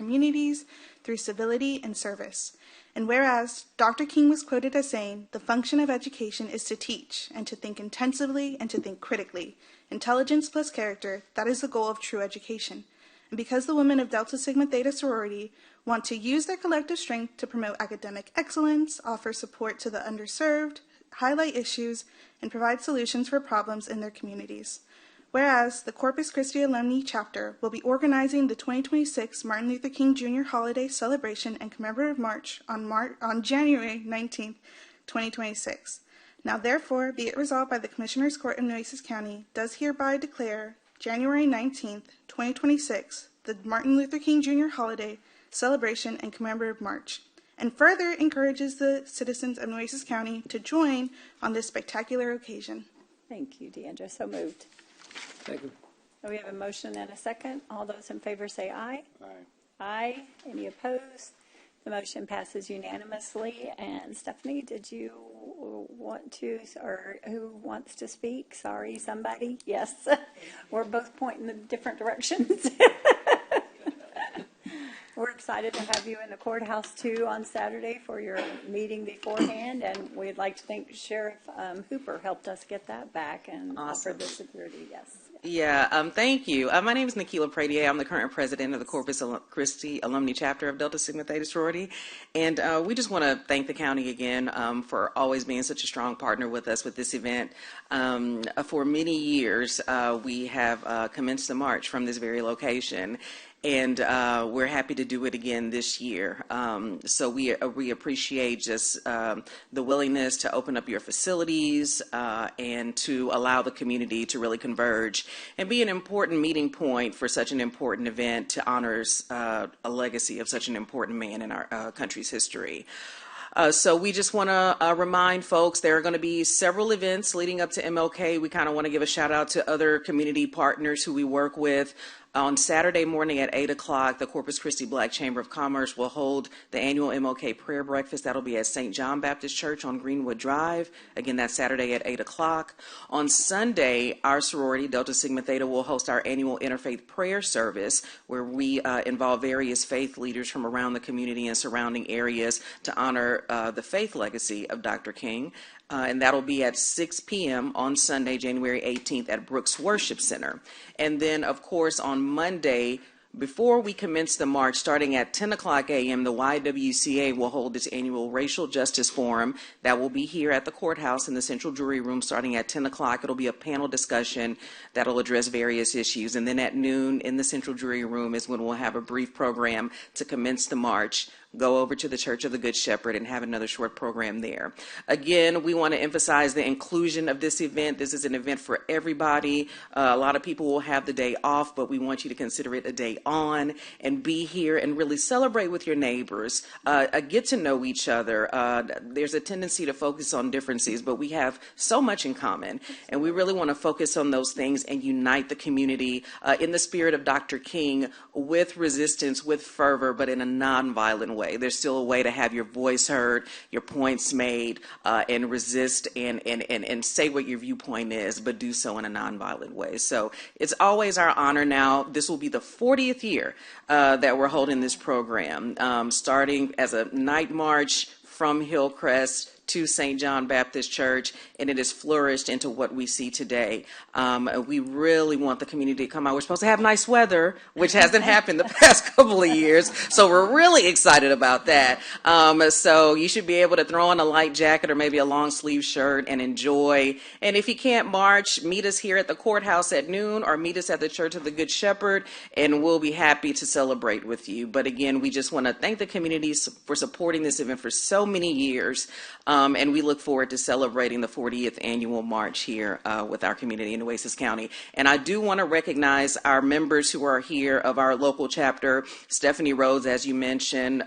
communities through civility and service. And whereas Dr. King was quoted as saying, "The function of education is to teach, and to think intensively and to think critically. Intelligence plus character, that is the goal of true education." And because the women of Delta Sigma Theta sorority want to use their collective strength to promote academic excellence, offer support to the underserved, highlight issues, and provide solutions for problems in their communities. Whereas the Corpus Christi Alumni Chapter will be organizing the 2026 Martin Luther King Jr. Holiday Celebration and Commemorative March on January 19th, 2026. Now therefore, be it resolved by the Commissioners Court of Nueces County, does hereby declare January 19th, 2026, the Martin Luther King Jr. Holiday Celebration and Commemorative March, and further encourages the citizens of Nueces County to join on this spectacular occasion. Thank you, Deandra. So moved. Second. We have a motion and a second. All those in favor say aye. Aye. Aye. Any opposed? The motion passes unanimously. And Stephanie, did you want to, or who wants to speak? Sorry, somebody? Yes. We're both pointing in different directions. We're excited to have you in the courthouse too on Saturday for your meeting beforehand, and we'd like to thank Sheriff Hooper helped us get that back and offer the security. Yes. Yeah, thank you. My name is Nikila Pradier. I'm the current president of the Corpus Christi Alumni Chapter of Delta Sigma Theta Sorority. And we just want to thank the county again for always being such a strong partner with us with this event. For many years, we have commenced the march from this very location. And we're happy to do it again this year. So we appreciate just the willingness to open up your facilities and to allow the community to really converge and be an important meeting point for such an important event to honor a legacy of such an important man in our country's history. So we just want to remind folks there are going to be several events leading up to MLK. We kind of want to give a shout out to other community partners who we work with. On Saturday morning at 8 o'clock, the Corpus Christi Black Chamber of Commerce will hold the annual MLK prayer breakfast. That'll be at St. John Baptist Church on Greenwood Drive. Again, that's Saturday at 8 o'clock. On Sunday, our sorority, Delta Sigma Theta, will host our annual interfaith prayer service where we involve various faith leaders from around the community and surrounding areas to honor the faith legacy of Dr. King. And that'll be at 6 p.m. on Sunday, January 18th at Brooks Worship Center. And then, of course, on Monday, before we commence the march, starting at 10 o'clock a.m., the YWCA will hold its annual Racial Justice Forum. That will be here at the courthouse in the Central Jury Room starting at 10 o'clock. It'll be a panel discussion that'll address various issues. And then at noon in the Central Jury Room is when we'll have a brief program to commence the march. Go over to the Church of the Good Shepherd and have another short program there. Again, we want to emphasize the inclusion of this event. This is an event for everybody. A lot of people will have the day off, but we want you to consider it a day on and be here and really celebrate with your neighbors, get to know each other. There's a tendency to focus on differences, but we have so much in common, and we really want to focus on those things and unite the community in the spirit of Dr. King with resistance, with fervor, but in a nonviolent way. There's still a way to have your voice heard, your points made, and resist and say what your viewpoint is, but do so in a nonviolent way. So it's always our honor now. This will be the 40th year that we're holding this program, starting as a night march from Hillcrest to St. John Baptist Church, and it has flourished into what we see today. We really want the community to come out. We're supposed to have nice weather, which hasn't happened the past couple of years, so we're really excited about that. So you should be able to throw on a light jacket or maybe a long sleeve shirt and enjoy. And if you can't march, meet us here at the courthouse at noon or meet us at the Church of the Good Shepherd, and we'll be happy to celebrate with you. But again, we just want to thank the community for supporting this event for so many years. And we look forward to celebrating the 40th annual march here with our community in Nueces County. And I do want to recognize our members who are here of our local chapter. Stephanie Rhodes, as you mentioned,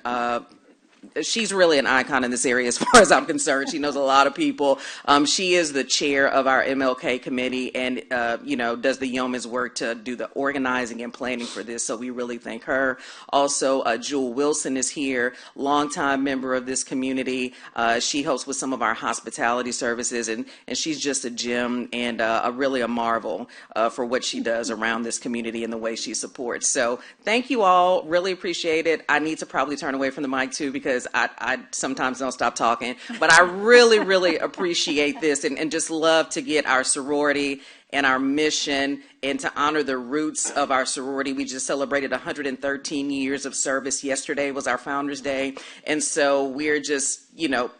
she's really an icon in this area as far as I'm concerned. She knows a lot of people. She is the chair of our MLK committee and, does the yeoman's work to do the organizing and planning for this. So we really thank her. Also, Jewel Wilson is here, longtime member of this community. She helps with some of our hospitality services, and she's just a gem and really a marvel for what she does around this community and the way she supports. So thank you all. Really appreciate it. I need to probably turn away from the mic too because I sometimes don't stop talking. But I really, really appreciate this and just love to get our sorority and our mission and to honor the roots of our sorority. We just celebrated 113 years of service. Yesterday was our Founders Day. And so we're just,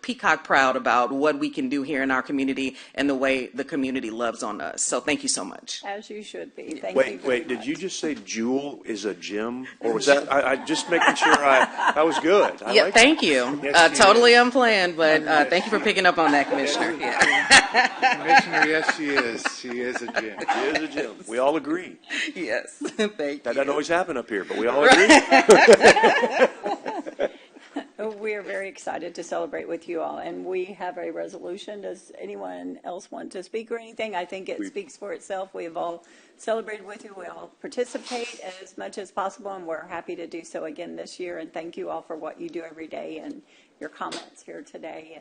peacock proud about what we can do here in our community and the way the community loves on us. So thank you so much. As you should be. Thank you. Wait, did you just say Jewel is a gem? Or was that, I just making sure that was good. Yeah, thank you. Yes, totally unplanned, but thank you for picking up on that, Commissioner. Yeah. Commissioner, yes, she is. She is a gem. She is a gem. We all agree. Yes, thank you. That doesn't always happen up here, but we all agree. We are very excited to celebrate with you all, and we have a resolution. Does anyone else want to speak or anything? I think it speaks for itself. We have all celebrated with you. We all participate as much as possible, and we're happy to do so again this year. And thank you all for what you do every day and your comments here today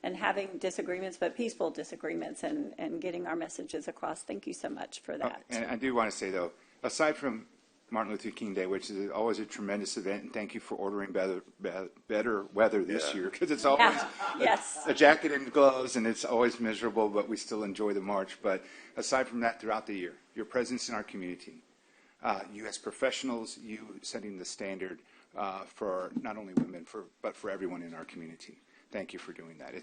and having disagreements, but peaceful disagreements, and getting our messages across. Thank you so much for that. And I do want to say, though, aside from Martin Luther King Day, which is always a tremendous event, and thank you for ordering better weather this year, because it's always a jacket and gloves, and it's always miserable, but we still enjoy the march. But aside from that, throughout the year, your presence in our community, you as professionals, you setting the standard for not only women, but for everyone in our community. Thank you for doing that.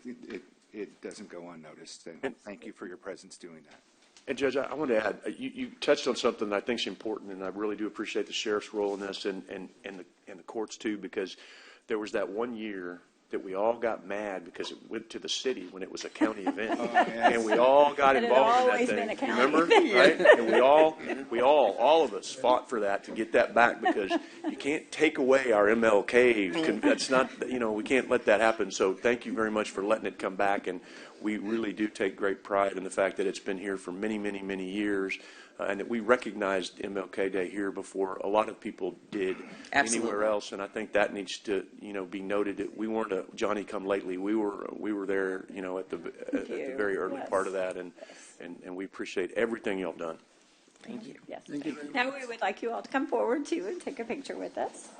It doesn't go unnoticed, and thank you for your presence doing that. And Judge, I want to add, you touched on something that I think is important, and I really do appreciate the sheriff's role in this and the courts too, because there was that one year that we all got mad because it went to the city when it was a county event, and we all got involved in that thing. Remember, right? And we all of us fought for that to get that back, because you can't take away our MLK. That's not, we can't let that happen. So thank you very much for letting it come back, and we really do take great pride in the fact that it's been here for many, many, many years, and that we recognized MLK Day here before a lot of people did anywhere else. And I think that needs to, be noted. That we weren't a Johnny come lately. We were there, at the very early part of that, and we appreciate everything y'all done. Thank you. Yes. Thank you. Now we would like you all to come forward too and take a picture with us.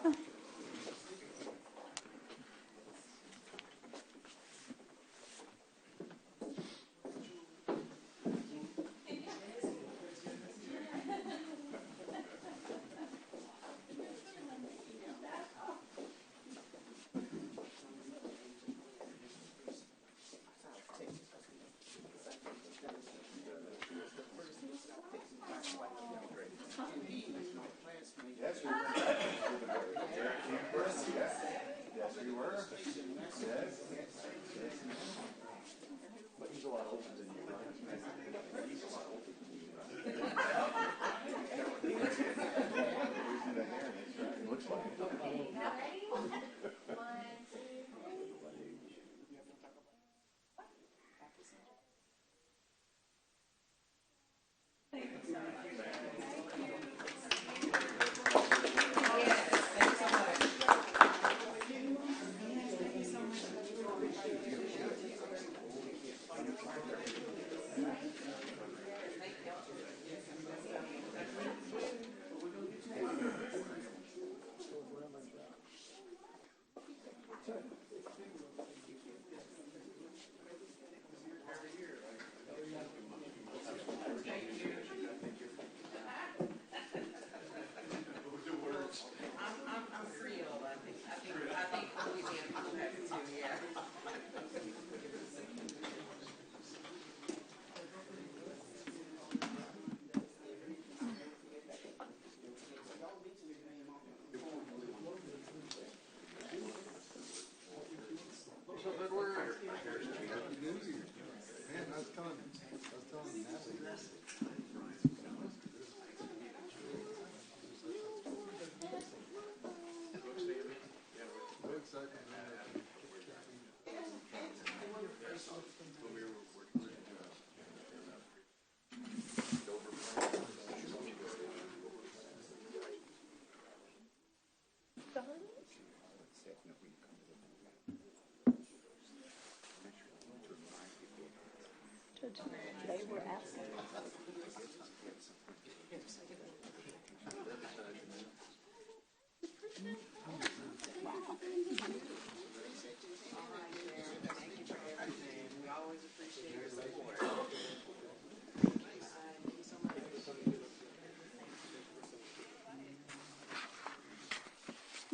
They were asking.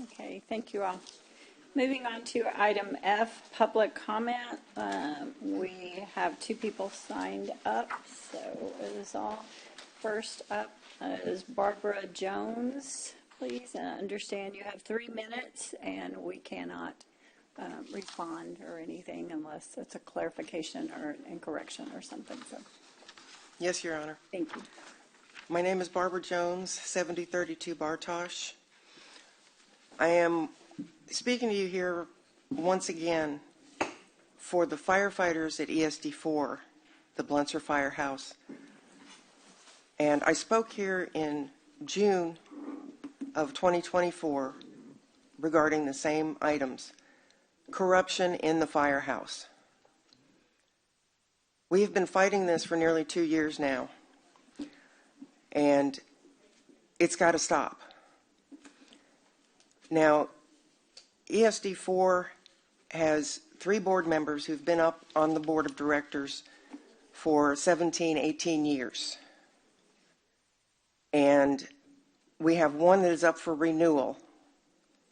Okay, thank you all. Moving on to item F, public comment. We have two people signed up, so it is all. First up is Barbara Jones. Please understand you have 3 minutes, and we cannot respond or anything unless it's a clarification or incorrection or something. So, Yes, Your Honor. thank you. My name is Barbara Jones, 7032 Bartosh. I am speaking to you here once again for the firefighters at ESD4, the Blunser Firehouse. And I spoke here in June of 2024 regarding the same items, corruption in the firehouse. We have been fighting this for nearly 2 years now, and it's got to stop. Now, ESD4 has 3 board members who've been up on the board of directors for 17, 18 years. And we have one that is up for renewal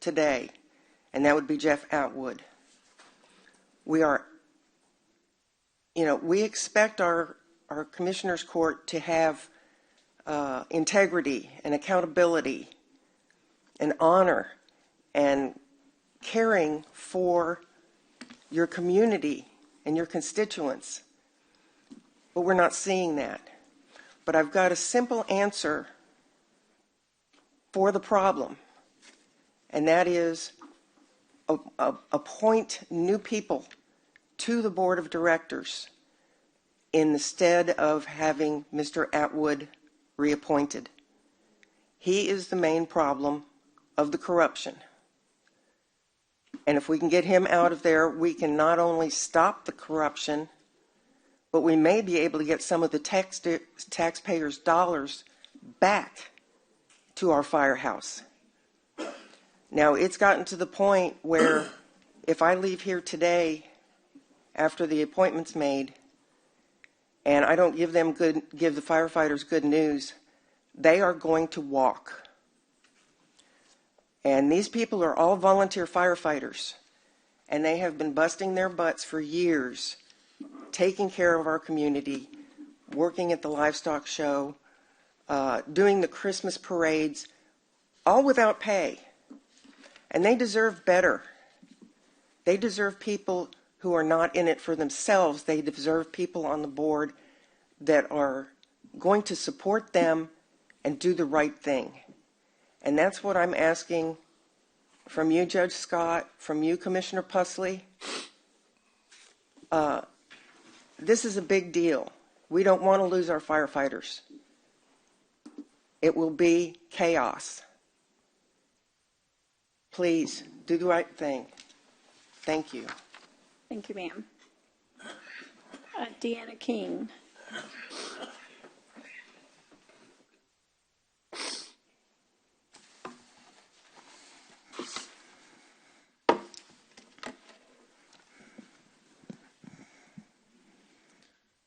today, and that would be Jeff Atwood. We expect our commissioners court to have integrity and accountability and honor and caring for your community and your constituents. But we're not seeing that. But I've got a simple answer for the problem, and that is appoint new people to the board of directors instead of having Mr. Atwood reappointed. He is the main problem of the corruption. And if we can get him out of there, we can not only stop the corruption, but we may be able to get some of the taxpayers' dollars back to our firehouse. Now, it's gotten to the point where if I leave here today after the appointment's made and I don't give the firefighters good news, they are going to walk. And these people are all volunteer firefighters, and they have been busting their butts for years, taking care of our community, working at the livestock show, doing the Christmas parades, all without pay. And they deserve better. They deserve people who are not in it for themselves. They deserve people on the board that are going to support them and do the right thing. And that's what I'm asking from you, Judge Scott, from you, Commissioner Pusley. This is a big deal. We don't want to lose our firefighters. It will be chaos. Please, do the right thing. Thank you. Thank you, ma'am. Deanna King.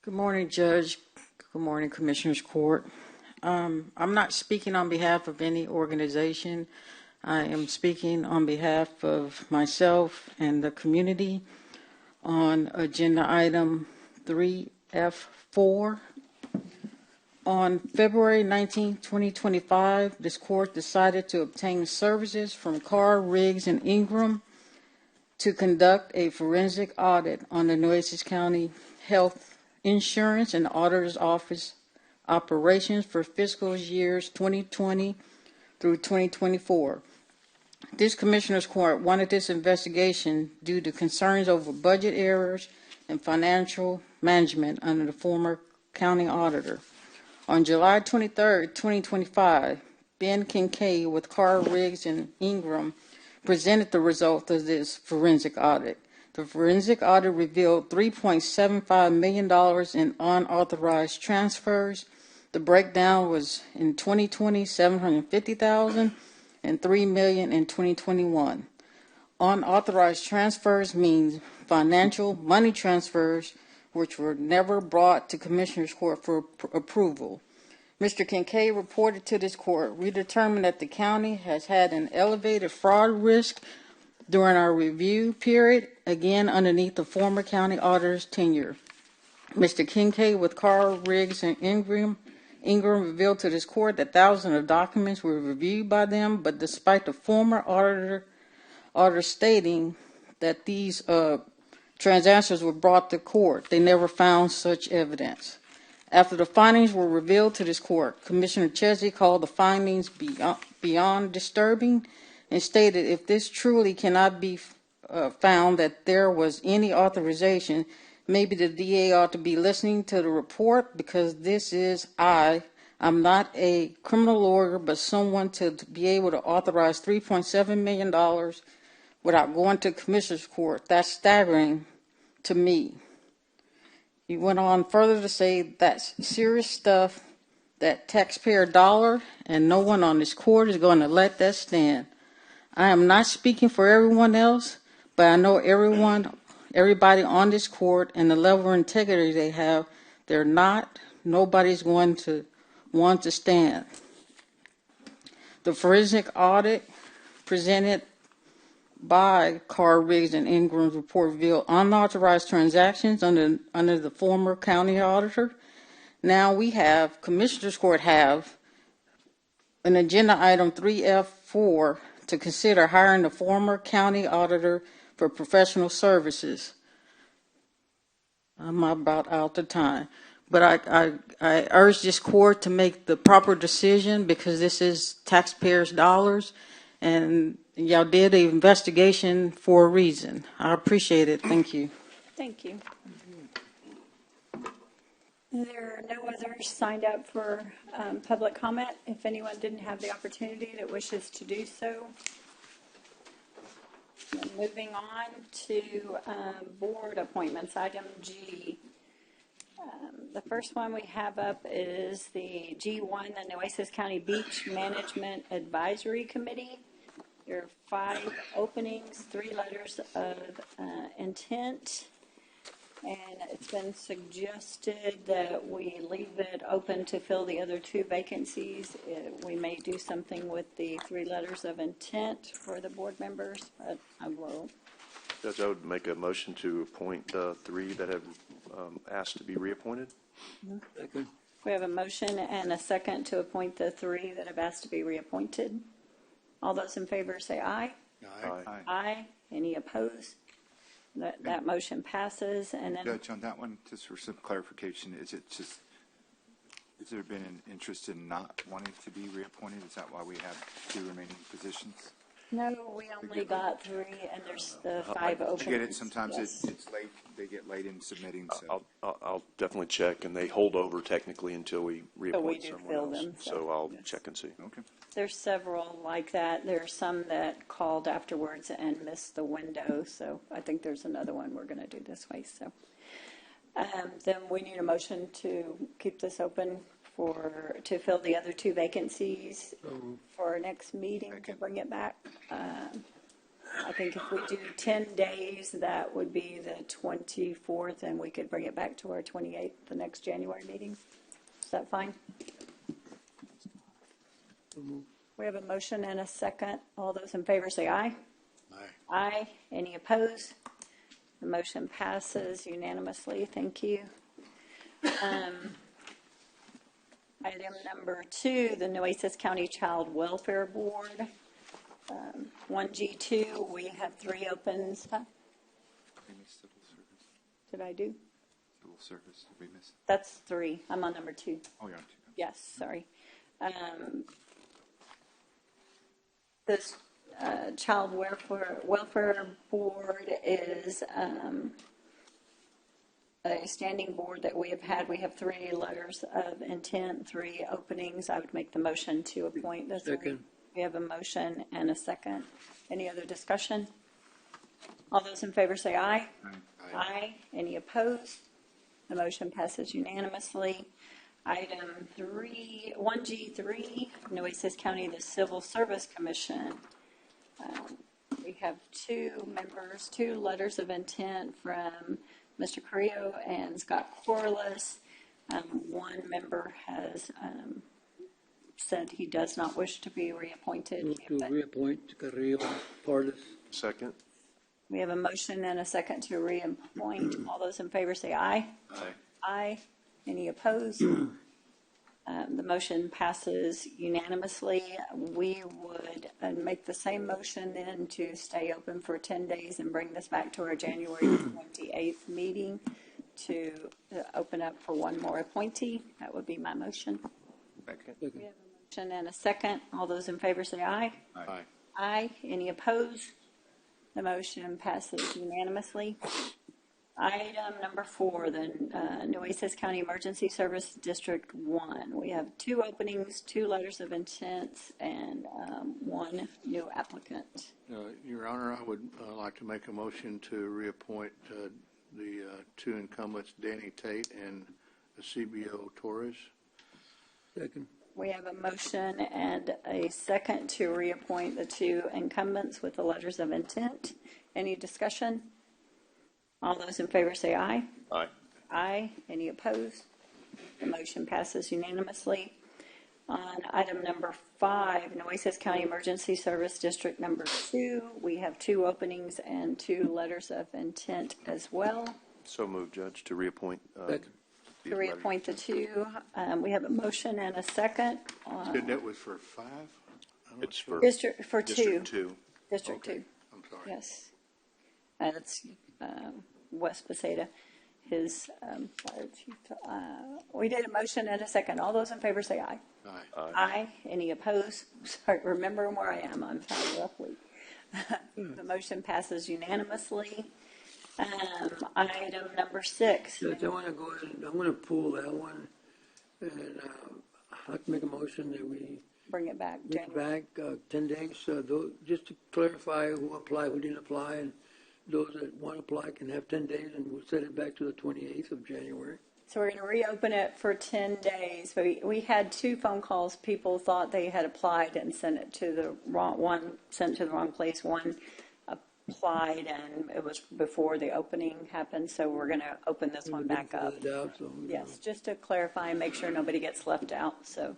Good morning, Judge. Good morning, Commissioners Court. I'm not speaking on behalf of any organization. I am speaking on behalf of myself and the community on agenda item 3F4. On February 19, 2025, this court decided to obtain services from Carr, Riggs, and Ingram to conduct a forensic audit on the Nueces County Health Insurance and Auditor's Office operations for fiscal years 2020 through 2024. This Commissioners Court wanted this investigation due to concerns over budget errors and financial management under the former county auditor. On July 23, 2025, Ben Kincaid with Carr, Riggs, and Ingram presented the result of this forensic audit. The forensic audit revealed $3.75 million in unauthorized transfers. The breakdown was in 2020, $750,000 and $3 million in 2021. Unauthorized transfers means financial money transfers which were never brought to Commissioners Court for approval. Mr. Kincaid reported to this court, we determined that the county has had an elevated fraud risk during our review period, again underneath the former county auditor's tenure. Mr. Kincaid with Carr, Riggs, and Ingram revealed to this court that thousands of documents were reviewed by them, but despite the former auditor stating that these transactions were brought to court, they never found such evidence. After the findings were revealed to this court, Commissioner Chesney called the findings beyond disturbing and stated if this truly cannot be found that there was any authorization, maybe the DA ought to be listening to the report because this is I'm not a criminal lawyer, but someone to be able to authorize $3.7 million without going to Commissioner's Court. That's staggering to me. He went on further to say that's serious stuff, that taxpayer dollar, and no one on this court is going to let that stand. I am not speaking for everyone else, but I know everybody on this court and the level of integrity they have, nobody's going to want to stand. The forensic audit presented by Carr, Riggs, and Ingram's report revealed unauthorized transactions under the former county auditor. Now we have, Commissioners Court have an agenda item 3F4 to consider hiring the former county auditor for professional services. I'm about out of time. But I urge this court to make the proper decision because this is taxpayers' dollars and y'all did an investigation for a reason. I appreciate it. Thank you. Thank you. There are no others signed up for public comment. If anyone didn't have the opportunity that wishes to do so. And moving on to board appointments, item G. The first one we have up is the G1, the Nueces County Beach Management Advisory Committee. There are 5 openings, 3 letters of intent, and it's been suggested that we leave it open to fill the other 2 vacancies. We may do something with the 3 letters of intent for the board members, but I will. Judge, I would make a motion to appoint 3 that have asked to be reappointed. Second. We have a motion and a second to appoint the 3 that have asked to be reappointed. All those in favor say aye. Aye. Aye. Any opposed? That motion passes. And then, Judge, on that one, just for some clarification, has there been an interest in not wanting to be reappointed? Is that why we have 2 remaining positions? no, we only got 3, and there's the 5 openings. I get it. Sometimes Yes. it's late. They get late in submitting. So I'll definitely check, and they hold over technically until we reappoint do someone fill else. them, So I'll yes. check and see. okay. There's several like that. There are some that called afterwards and missed the window, so I think there's another one we're going to do this way. So then we need a motion to keep this open to fill the other 2 vacancies for our next meeting to bring it back. I think if we do 10 days, that would be the 24th, and we could bring it back to our 28th, the next January meeting. Is that fine? We have a motion and a second. All those in favor say aye. Aye. Aye. Any opposed? The motion passes unanimously. Thank you. Item number 2, the Nueces County Child Welfare Board. 1G2, we have 3 opens. Huh? We missed civil service. Did I do? Civil service. Did we miss? That's 3. I'm on number 2. Oh, you're on 2. Yes, sorry. This Child Welfare Board is a standing board that we have had. We have 3 letters of intent, 3 openings. I would make the motion to appoint the 3. Second. We have a motion and a second. Any other discussion? All those in favor say aye. Aye. Any opposed? The motion passes unanimously. Item 1G3, Nueces County, the Civil Service Commission. We have two members, two letters of intent from Mr. Carrillo and Scott Corliss. One member has said he does not wish to be reappointed. Move to reappoint Carrillo, Corliss. Second. We have a motion and a second to reappoint. All those in favor say aye. Aye. Aye. Any opposed? The motion passes unanimously. We would make the same motion then to stay open for 10 days and bring this back to our January 28th meeting to open up for one more appointee. That would be my motion. Second. We have a motion and a second. All those in favor say aye. Aye. Aye. Any opposed? The motion passes unanimously. Item number 4, the Nueces County Emergency Service District 1. We have 2 openings, 2 letters of intent, and 1 new applicant. Your Honor, I would like to make a motion to reappoint the 2 incumbents, Danny Tate and CBO Torres. Second. We have a motion and a second to reappoint the 2 incumbents with the letters of intent. Any discussion? All those in favor say aye. Aye. Aye. Any opposed? The motion passes unanimously. On item number 5, Nueces County Emergency Service District number 2, we have 2 openings and 2 letters of intent as well. So moved, Judge, to reappoint. Second. To reappoint the 2, we have a motion and a second. That was for 5? It's for District for 2. District 2. District Okay. 2. I'm sorry. Yes. That's West Pasada. His fire chief. We did a motion and a second. All those in favor say aye. Aye. Aye. Any opposed? Sorry, remembering where I am. I'm having a rough week. The motion passes unanimously. Item number 6. Judge, I want to go ahead and I'm going to pull that one. And I'd like to make a motion that we Bring it back. bring it January. back 10 days. Just to clarify who applied, who didn't apply, and those that want to apply can have 10 days, and we'll set it back to the 28th of January. So we're going to reopen it for 10 days. We had 2 phone calls. People thought they had applied and sent it to the wrong one, sent it to the wrong place. One applied and it was before the opening happened. So we're going to open this one back up. Yes, just to clarify and make sure nobody gets left out. So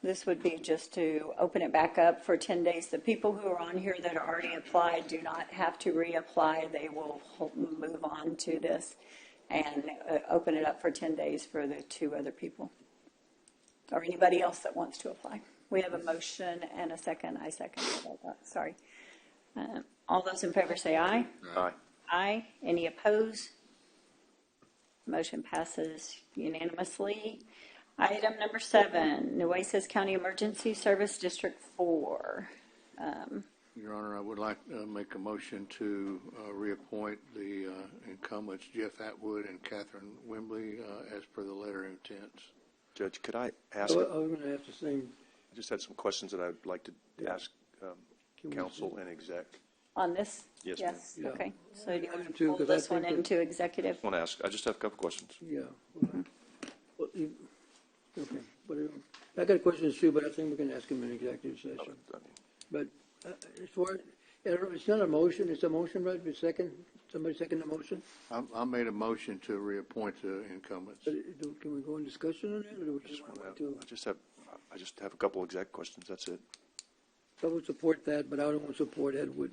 this would be just to open it back up for 10 days. The people who are on here that are already applied do not have to reapply. They will move on to this and open it up for 10 days for the 2 other people or anybody else that wants to apply. We have a motion and a second. I second that. Sorry. All those in favor say aye. Aye. Aye. Any opposed? Motion passes unanimously. Item number 7, Nueces County Emergency Service District 4. Your Honor, I would like to make a motion to reappoint the incumbents, Jeff Atwood and Catherine Wembley, as per the letter of intent. Judge, could I I ask? was going to ask the same. I just had some questions that I'd like to ask counsel and exec. On this? Yes, Yes, ma'am. okay. So do you want do to too, pull 'cause I this one think that- into executive? I want to ask. I just have a couple questions. Yeah. Well, okay. I got questions too, but I think we can ask him in executive session. But as far, it's not a motion, it's a motion, right? It's second, somebody second the motion? I made a motion to reappoint the incumbents. But can we go in discussion on that, or do we just want to? I just have a couple exec questions. That's it. I would support that, but I don't want to support Edward,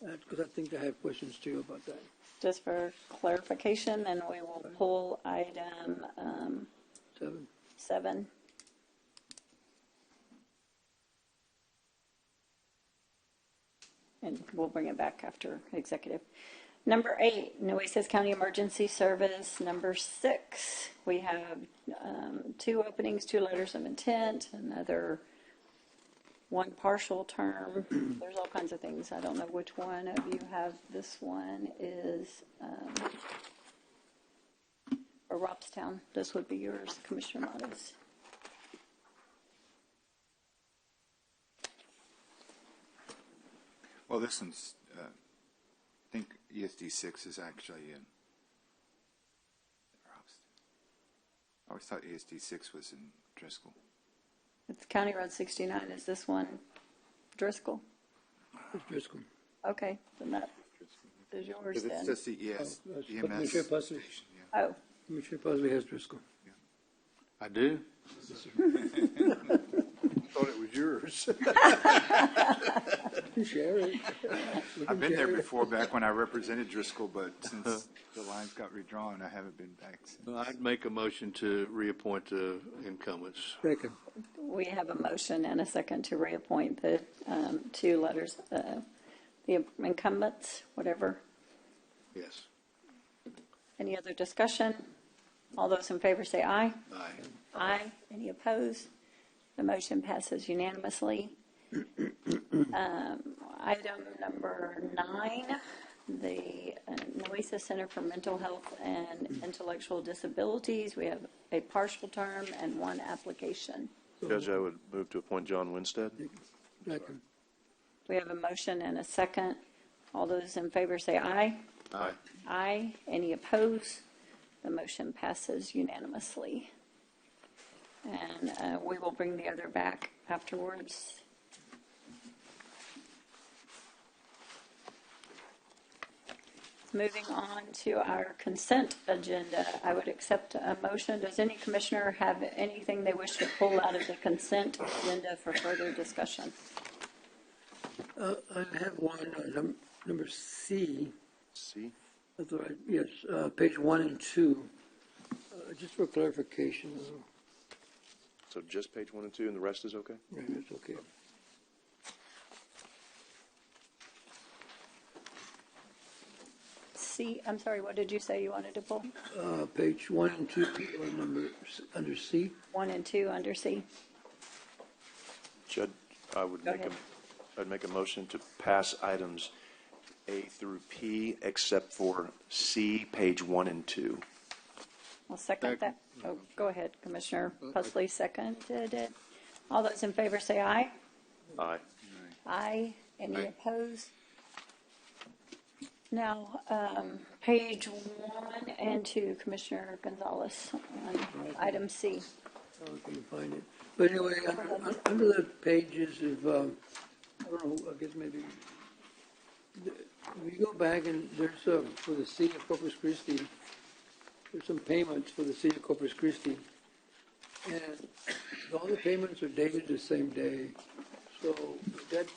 because I think I have questions too about that. Just for clarification, and we will pull item 7. And we'll bring it back after executive. Number 8, Nueces County Emergency Service. Number 6, we have 2 openings, 2 letters of intent, another 1 partial term. There's all kinds of things. I don't know which one of you have. This one is Robstown. This would be yours, Commissioner Mottes. Well, this one's, I think ESD 6 is actually in. I always thought ESD 6 was in Driscoll. It's County Road 69. Is this one Driscoll? It's Driscoll. Okay, then that is yours Because it's then. just the ES, That's EMS. Commissioner Pusley. Oh, Commissioner Pusley has Driscoll. I do? Thought it was yours. You share it. I've been there before, back when I represented Driscoll, but since the lines got redrawn, I haven't been back since. Well, I'd make a motion to reappoint the incumbents. Second. we have a motion and a second to reappoint the two letters, the incumbents, whatever. Yes. Any other discussion? All those in favor say aye. Aye. Aye. Any opposed? The motion passes unanimously. Item number 9, the Nueces Center for Mental Health and Intellectual Disabilities. We have a partial term and one application. Judge, I would move to appoint John Winstead. Second. We have a motion and a second. All those in favor say aye. Aye. Aye. Any opposed? The motion passes unanimously. And we will bring the other back afterwards. Moving on to our consent agenda, I would accept a motion. Does any commissioner have anything they wish to pull out of the consent agenda for further discussion? I have one, number C. C. That's all right. Yes, page 1 and 2. Just for clarification. So just page 1 and 2, and the rest is okay? Right, that's okay. C, I'm sorry, what did you say you wanted to pull? Page 1 and 2, under C. 1 and 2 under C. Judge, I would Go make ahead. I'd make a motion to pass items A through P, except for C, page 1 and 2. I'll second that. Oh, go ahead, Commissioner Pusley seconded it. All those in favor say aye. Aye. Aye. Any Aye. opposed? Now, page 1 and 2, Commissioner Gonzalez, on item C. I can find it. But anyway, under the pages of, I don't know, I guess maybe, if you go back and there's, for the city of Corpus Christi, there's some payments for the city of Corpus Christi. And all the payments are dated the same day. So that,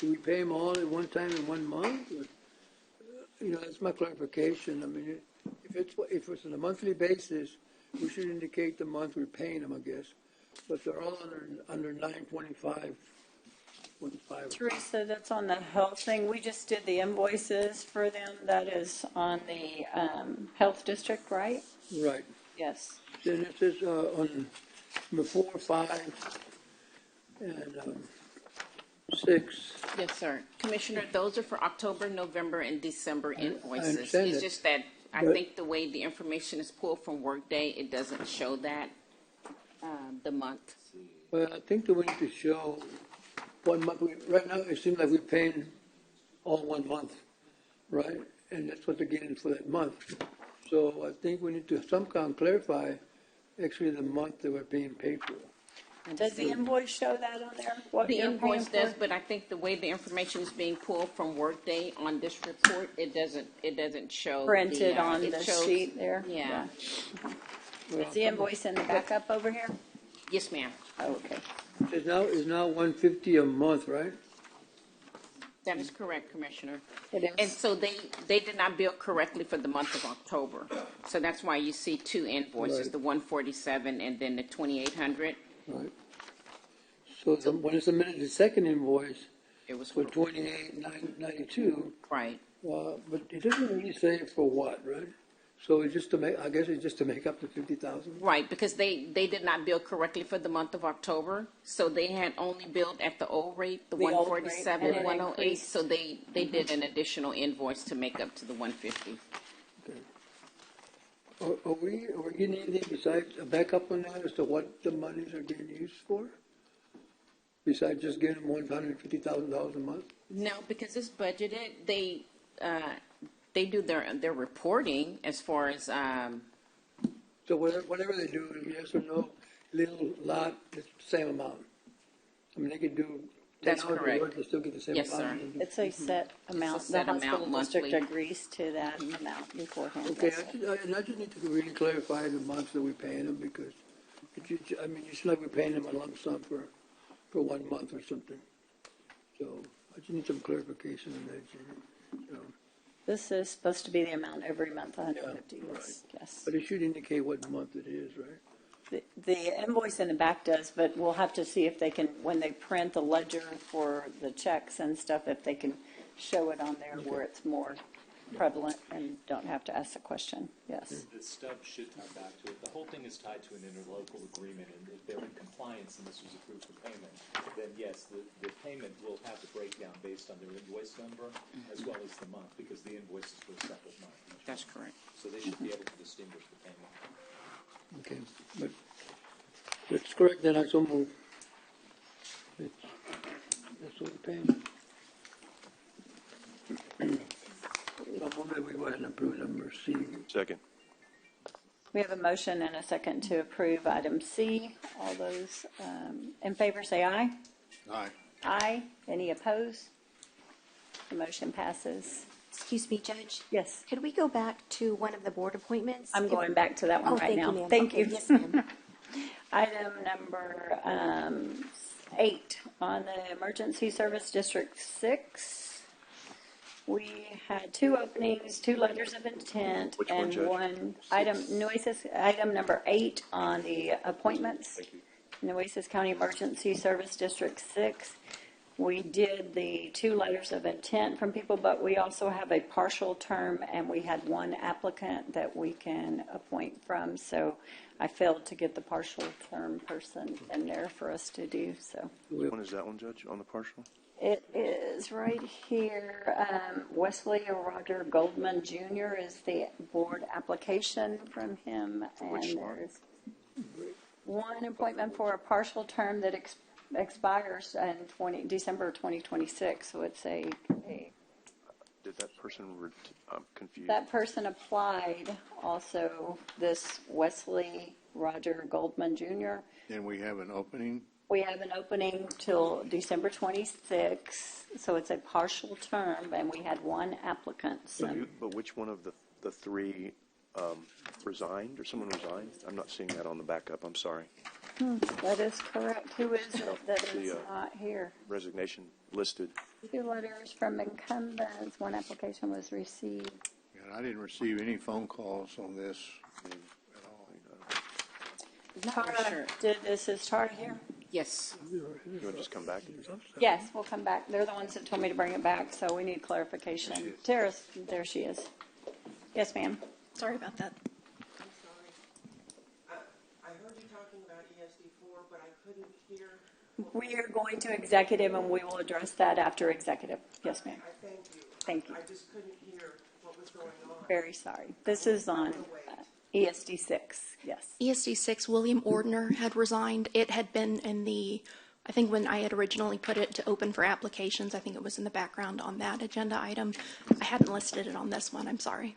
do we pay them all at one time in 1 month? Or, that's my clarification. I mean, if it's on a monthly basis, we should indicate the month we're paying them, I guess. But they're all under 925. Teresa, that's on the health thing. We just did the invoices for them. That is on the health district, right? Right. Yes. Then it says on number 4, 5, and 6. Yes, sir. Commissioner, those are for October, November, and December invoices. understand It's that, just that I but- think the way the information is pulled from Workday, it doesn't show that, the month. Well, I think that we need to show 1 month. Right now, it seems like we're paying all 1 month, right? And that's what they're getting for that month. So I think we need to somehow clarify actually the month that we're being paid for. Does the invoice show that on there? What The you're invoice paying does, for? but I think the way the information is being pulled from Workday on this report, it doesn't show. Printed on it the shows- sheet there? Yeah. Is the invoice in the backup over here? Yes, ma'am. Oh, okay. It's now $150 a month, right? That is correct, Commissioner. It is. And so they did not bill correctly for the month of October. So that's why you see 2 invoices, Right. the 147 and then the 2,800. Right. So when I submitted the second invoice It was for $28,992, right. but it doesn't really say for what, right? So it's just to make, I guess it's just to make up the 50,000. Right, because they did not bill correctly for the month of October, so they had only billed at the old rate, the The old rate, 147, and it 108, increased. so they did an additional invoice to make up to the 150. Are we getting anything besides a backup on that as to what the monies are getting used for? Besides just giving them $150,000 a month? No, because it's budgeted. They do their reporting as far as So whatever they do, yes or no, little, lot, it's the same amount. I mean, they could do 10 That's hours of correct. work, they still get the same Yes, amount. sir. It's a set amount. set The amount hospital district monthly. agrees to that amount beforehand. Okay, Yes, sir. I just need to really clarify the months that we're paying them because, I mean, it's like we're paying them a lump sum for 1 month or something. So I just need some clarification on that, Jenny. So, This is supposed to be the amount every month, 150, Yeah, yes, yes. but it should indicate what month it is, right? The invoice in the back does, but we'll have to see if they can, when they print the ledger for the checks and stuff, if they can show it on there where it's more prevalent and don't have to ask the question, yes. The stub should tie back to it. The whole thing is tied to an interlocal agreement, and if they're in compliance and this was approved for payment, then yes, the payment will have the breakdown based on their invoice number as well as the month, because the invoice is for a separate month. That's correct. So they should be able to distinguish the payment. Okay, but that's correct, then I so move. That's what we're paying. So move that we go ahead and approve number C. Second. We have a motion and a second to approve item C. All those in favor say aye. Aye. Aye. Any opposed? The motion passes. Excuse me, Judge. Yes, Could we go back to one of the board appointments? I'm going back to that one Oh, right thank now. you, ma'am. Thank Okay, you. Yes, ma'am. Item number 8 on the Emergency Service District 6. We had 2 openings, 2 letters of intent, Which one, and Judge? one item, Nueces, item number 8 on the appointments. Nueces County Emergency Service District 6. We did the 2 letters of intent from people, but we also have a partial term, and we had 1 applicant that we can appoint from. So I failed to get the partial term person in there for us to do, so. Which one is that one, Judge, on the partial? It is right here. Wesley Roger Goldman Jr. is the board application from him. which And one? there's 1 appointment for a partial term that expires in December 2026. So it's a Did that person, I'm confused. that person applied also, this Wesley Roger Goldman Jr. And we have an opening. We have an opening till December 26th, so it's a partial term, and we had 1 applicant. But which one of the 3 resigned, or someone resigned? I'm not seeing that on the backup, I'm sorry. That is correct. Who is it that is not here? Resignation listed. 2 letters from incumbents, 1 application was received. And I didn't receive any phone calls on this at all. Tara, is Tara here? Yes. You want to just come back? Yes, we'll come back. They're the ones that told me to bring it back, so we need clarification. Tara's, there she is. Yes, ma'am. Sorry about that. I'm sorry. I heard you talking about ESD4, but I couldn't hear. We are going to executive, and we will address that after executive. Yes, ma'am. I thank you. Thank you. I just couldn't hear what was going on. Very sorry. This is on ESD 6. Yes. ESD 6, William Ordner had resigned. It had been I think when I had originally put it to open for applications, I think it was in the background on that agenda item. I hadn't listed it on this one, I'm sorry.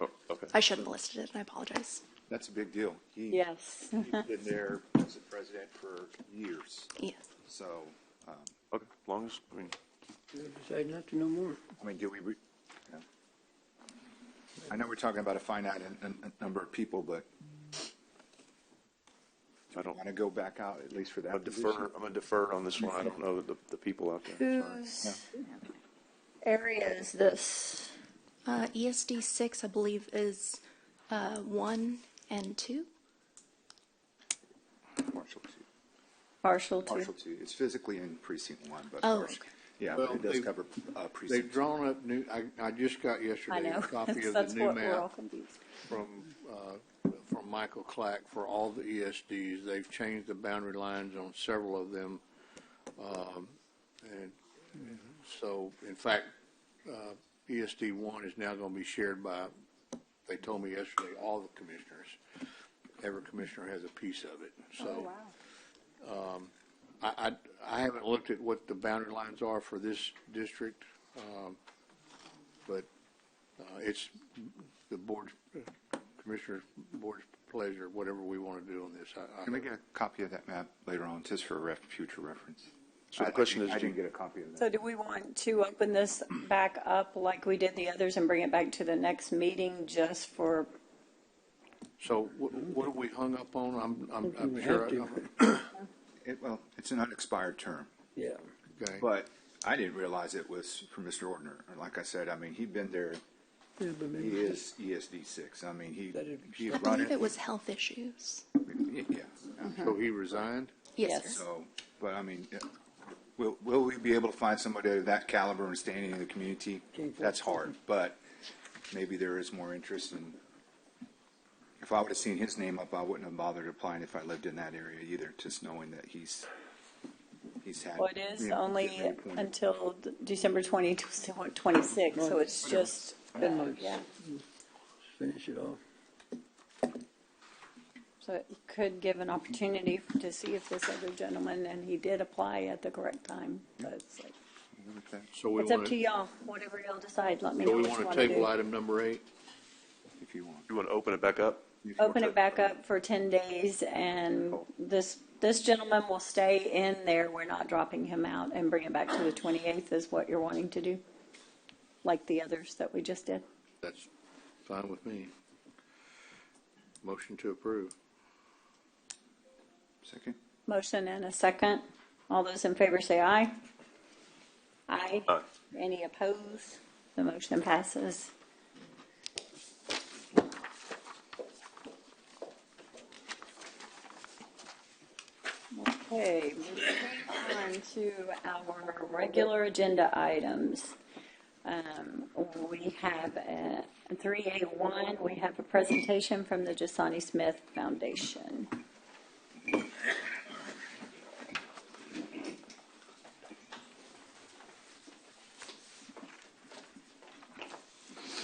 Oh, okay. I should have listed it, and I apologize. That's a big deal. Yes. He's been there as a president for years. Yes. So, Okay, as long as, I mean, Decide not to know more. I mean, do we, yeah. I know we're talking about a finite number of people, but I don't, want to go back out at least for that I'm position? going to defer on this one. I don't know the people out there. Sorry. Whose area is this? ESD 6, I believe, is 1 and 2. Partial two. Partial to. Partial two. It's physically in precinct 1, but Oh, partial. okay. Yeah, Well, but it does they've- cover They've precinct. drawn up new, I just got I yesterday know. a copy of That's the new what we're all map confused. from Michael Clack for all the ESDs. They've changed the boundary lines on several of them. And so, in fact, ESD 1 is now going to be shared by, they told me yesterday, all the commissioners. Every commissioner has a piece of it. So, Oh, wow. I haven't looked at what the boundary lines are for this district, but it's the board's, commissioner's board's pleasure, whatever we want to do on this. Can we get a copy of that map later on, just for future reference? So the question is, I didn't get a copy of that. So do we want to open this back up like we did the others and bring it back to the next meeting just for? So what have we hung up on? I'm We sure. have to. Well, it's an unexpired term, Yeah. Okay. but I didn't realize it was for Mr. Ordner. Like I said, I mean, he'd been there. Yeah, but maybe He is ESD 6. I mean, he's I run believe it. it was health issues. Yeah. So he resigned? Yes, sir. So, but I mean, will we be able to find somebody of that caliber and standing in the community? That's hard, but maybe there is more interest in. If I would have seen his name up, I wouldn't have bothered applying if I lived in that area either, just knowing that he's had. Well, it is you know, only getting reappointed. until December 26, so it's just, 10 months. yeah. Finish it off. So it could give an opportunity to see if this other gentleman, and he did apply at the correct time, but it's like, So we it's up want to y'all, whatever y'all decide, let me so know we what you want want to to table do. item number 8? If you want. you want to open it back up? Open it back up for 10 days, and this gentleman will stay in there, we're not dropping him out, and bring it back to the 28th is what you're wanting to do, like the others that we just did. That's fine with me. Motion to approve. Second? Motion and a second. All those in favor say aye. Aye. Aye. Any opposed? The motion passes. Okay, moving on to our regular agenda items. We have 3A1, we have a presentation from the Jasani Smith Foundation.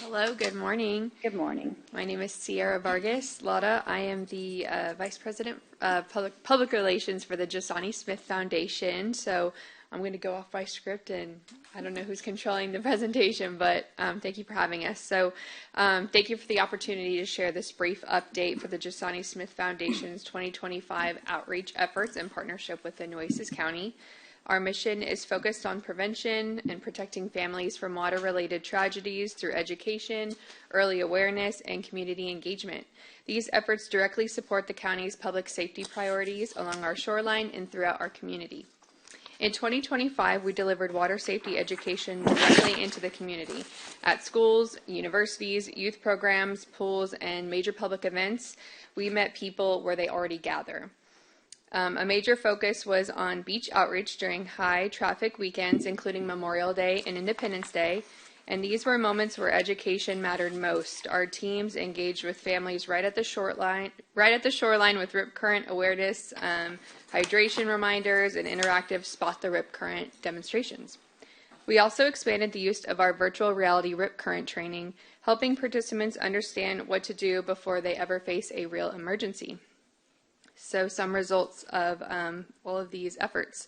Hello, good morning. Good morning. My name is Sierra Vargas Lauda. I am the Vice President of Public Relations for the Jasani Smith Foundation. So I'm going to go off my script, and I don't know who's controlling the presentation, but thank you for having us. So thank you for the opportunity to share this brief update for the Jasani Smith Foundation's 2025 outreach efforts in partnership with the Nueces County. Our mission is focused on prevention and protecting families from water-related tragedies through education, early awareness, and community engagement. These efforts directly support the county's public safety priorities along our shoreline and throughout our community. In 2025, we delivered water safety education directly into the community. At schools, universities, youth programs, pools, and major public events, we met people where they already gather. A major focus was on beach outreach during high traffic weekends, including Memorial Day and Independence Day, and these were moments where education mattered most. Our teams engaged with families right at the shoreline with rip current awareness, hydration reminders, and interactive spot the rip current demonstrations. We also expanded the use of our virtual reality rip current training, helping participants understand what to do before they ever face a real emergency. So some results of all of these efforts.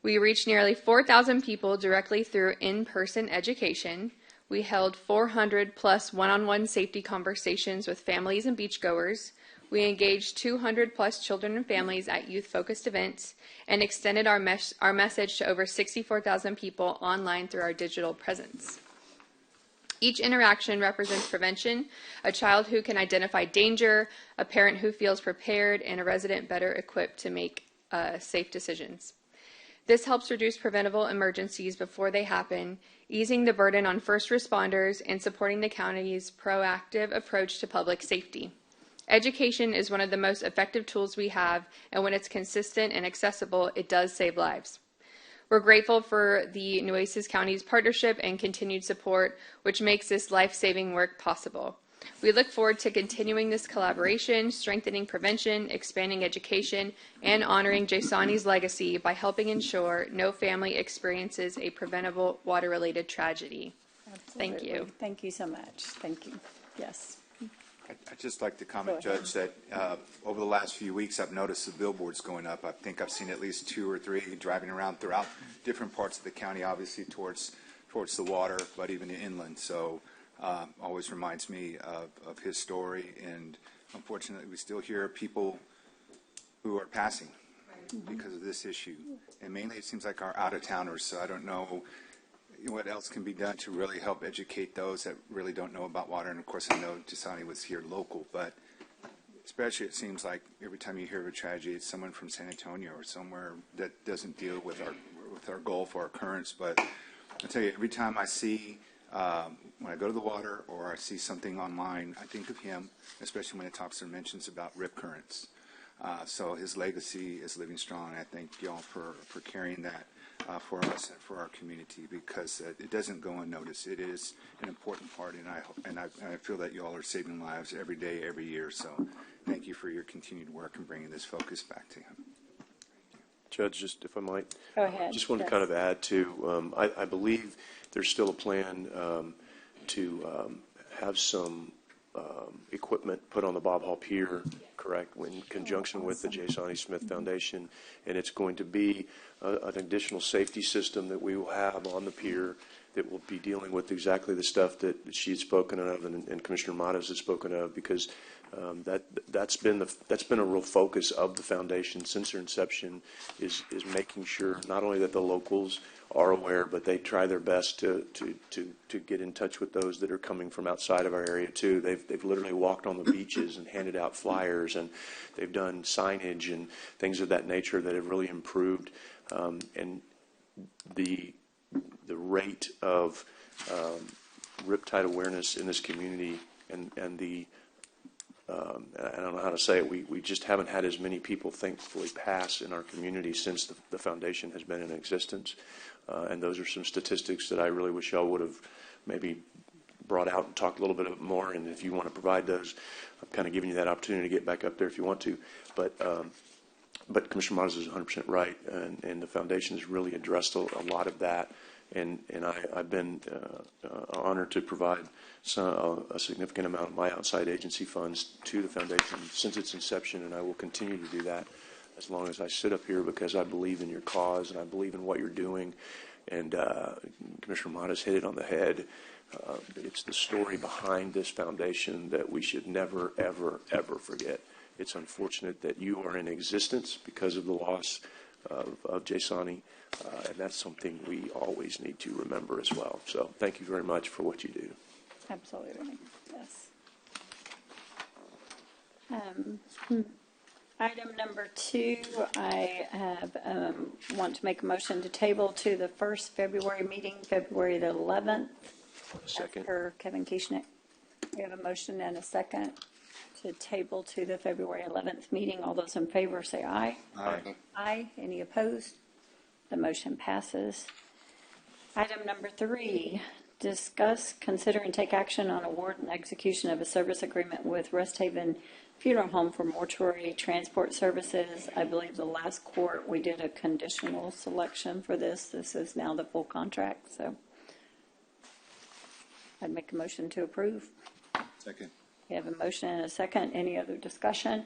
We reached nearly 4,000 people directly through in-person education. We held 400 plus one-on-one safety conversations with families and beachgoers. We engaged 200 plus children and families at youth-focused events and extended our message to over 64,000 people online through our digital presence. Each interaction represents prevention, a child who can identify danger, a parent who feels prepared, and a resident better equipped to make safe decisions. This helps reduce preventable emergencies before they happen, easing the burden on first responders and supporting the county's proactive approach to public safety. Education is one of the most effective tools we have, and when it's consistent and accessible, it does save lives. We're grateful for the Nueces County's partnership and continued support, which makes this life-saving work possible. We look forward to continuing this collaboration, strengthening prevention, expanding education, and honoring Jasani's legacy by helping ensure no family experiences a preventable water-related tragedy. Absolutely. Thank you. Thank you so much. Thank you. Yes. I'd just like to comment, Judge, that over the last few weeks, I've noticed the billboards going up. I think I've seen at least 2 or 3 driving around throughout different parts of the county, obviously towards the water, but even inland. So always reminds me of his story. And unfortunately, we still hear people who are passing because of this issue. And mainly it seems like our out-of-towners. So I don't know what else can be done to really help educate those that really don't know about water. And of course, I know Gisani was here local, but especially it seems like every time you hear of a tragedy, it's someone from San Antonio or somewhere that doesn't deal with our Gulf or our currents. But I tell you, every time I see, when I go to the water or I see something online, I think of him, especially when it talks or mentions about rip currents. So his legacy is living strong. I thank y'all for carrying that for us and for our community, because it doesn't go unnoticed. It is an important part, and I feel that y'all are saving lives every day, every year. So thank you for your continued work and bringing this focus back to him. Judge, just if I might, Go ahead. just want to kind of add to, I believe there's still a plan to have some equipment put on the Bob Hall Pier, correct, in conjunction with the Gisani Smith Foundation, and it's going to be an additional safety system that we will have on the pier that will be dealing with exactly the stuff that she had spoken of and Commissioner Matas has spoken of, because that's been a real focus of the foundation since their inception, is making sure not only that the locals are aware, but they try their best to get in touch with those that are coming from outside of our area too. They've literally walked on the beaches and handed out flyers, and they've done signage and things of that nature that have really improved, and the rate of riptide awareness in this community and the I don't know how to say it. We just haven't had as many people, thankfully, pass in our community since the foundation has been in existence. And those are some statistics that I really wish y'all would have maybe brought out and talked a little bit more. And if you want to provide those, I'm kind of giving you that opportunity to get back up there if you want to. But Commissioner Matas is 100% right, and the foundation has really addressed a lot of that. And I've been honored to provide a significant amount of my outside agency funds to the foundation since its inception, and I will continue to do that as long as I sit up here, because I believe in your cause and I believe in what you're doing. And Commissioner Matas hit it on the head. It's the story behind this foundation that we should never, ever, ever forget. It's unfortunate that you are in existence because of the loss of Gisani, and that's something we always need to remember as well. So thank you very much for what you do. Absolutely, yes. Item number 2, I have want to make a motion to table to the first February meeting, February the 11th. Second. Per Kevin Kieschnick. We have a motion and a second to table to the February 11th meeting. All those in favor say aye. Aye. Aye. Any opposed? The motion passes. Item number 3, discuss, consider, and take action on award and execution of a service agreement with Rest Haven Funeral Home for mortuary transport services. I believe the last court we did a conditional selection for this. This is now the full contract, so I'd make a motion to approve. Second. We have a motion and a second. Any other discussion?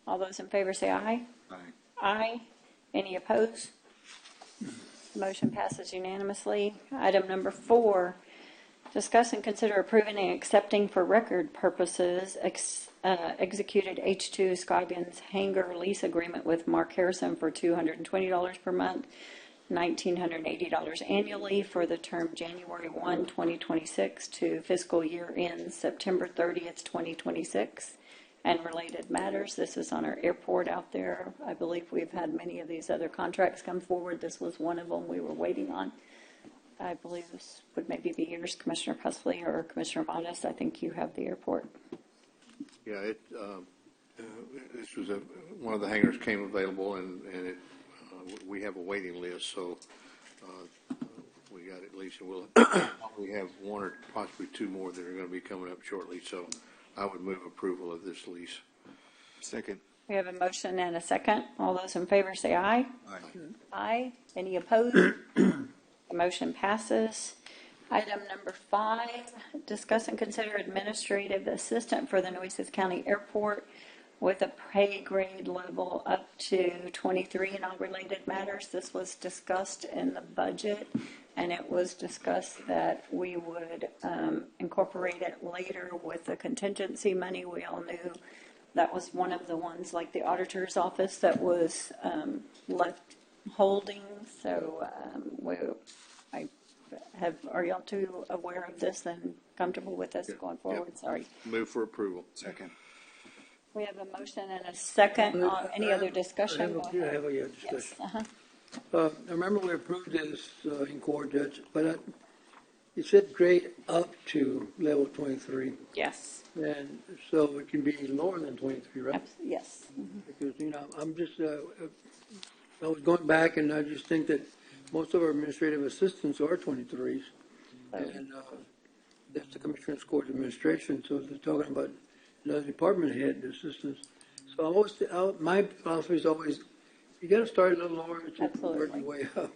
All those in favor say aye. Aye. Aye. Any opposed? Motion passes unanimously. Item number 4, discuss and consider approving and accepting for record purposes executed H2 Scoggins hangar lease agreement with Mark Harrison for $220 per month, $1,980 annually for the term January 1, 2026 to fiscal year end September 30th, 2026. And related matters. This is on our airport out there. I believe we've had many of these other contracts come forward. This was one of them we were waiting on. I believe this would maybe be yours, Commissioner Pusley or Commissioner Matas. I think you have the airport. Yeah, this was one of the hangars came available, and we have a waiting list, so we got at least, and we'll probably have 1 or possibly 2 more that are going to be coming up shortly. So I would move approval of this lease. Second. We have a motion and a second. All those in favor say aye. Aye. Aye. Any opposed? The motion passes. Item number 5, discuss and consider administrative assistant for the Nueces County Airport with a pay grade level up to 23 in all related matters. This was discussed in the budget, and it was discussed that we would incorporate it later with the contingency money. We all knew that was one of the ones, like the auditor's office, that was left holding. So are y'all too aware of this and comfortable with this going forward? Yep. Sorry. Move for approval. Second. We have a motion and a second. Any other discussion? I have a discussion. Yes. I remember we approved this in court, Judge, but it said grade up to level 23. Yes. And so it can be lower than 23, right? Yes. Because, I'm just, I was going back and I just think that most of our administrative assistants are 23s. And that's the Commissioner's Court Administration, so they're talking about another department head assistants. So my philosophy is always, you got to start a little lower to work your way up.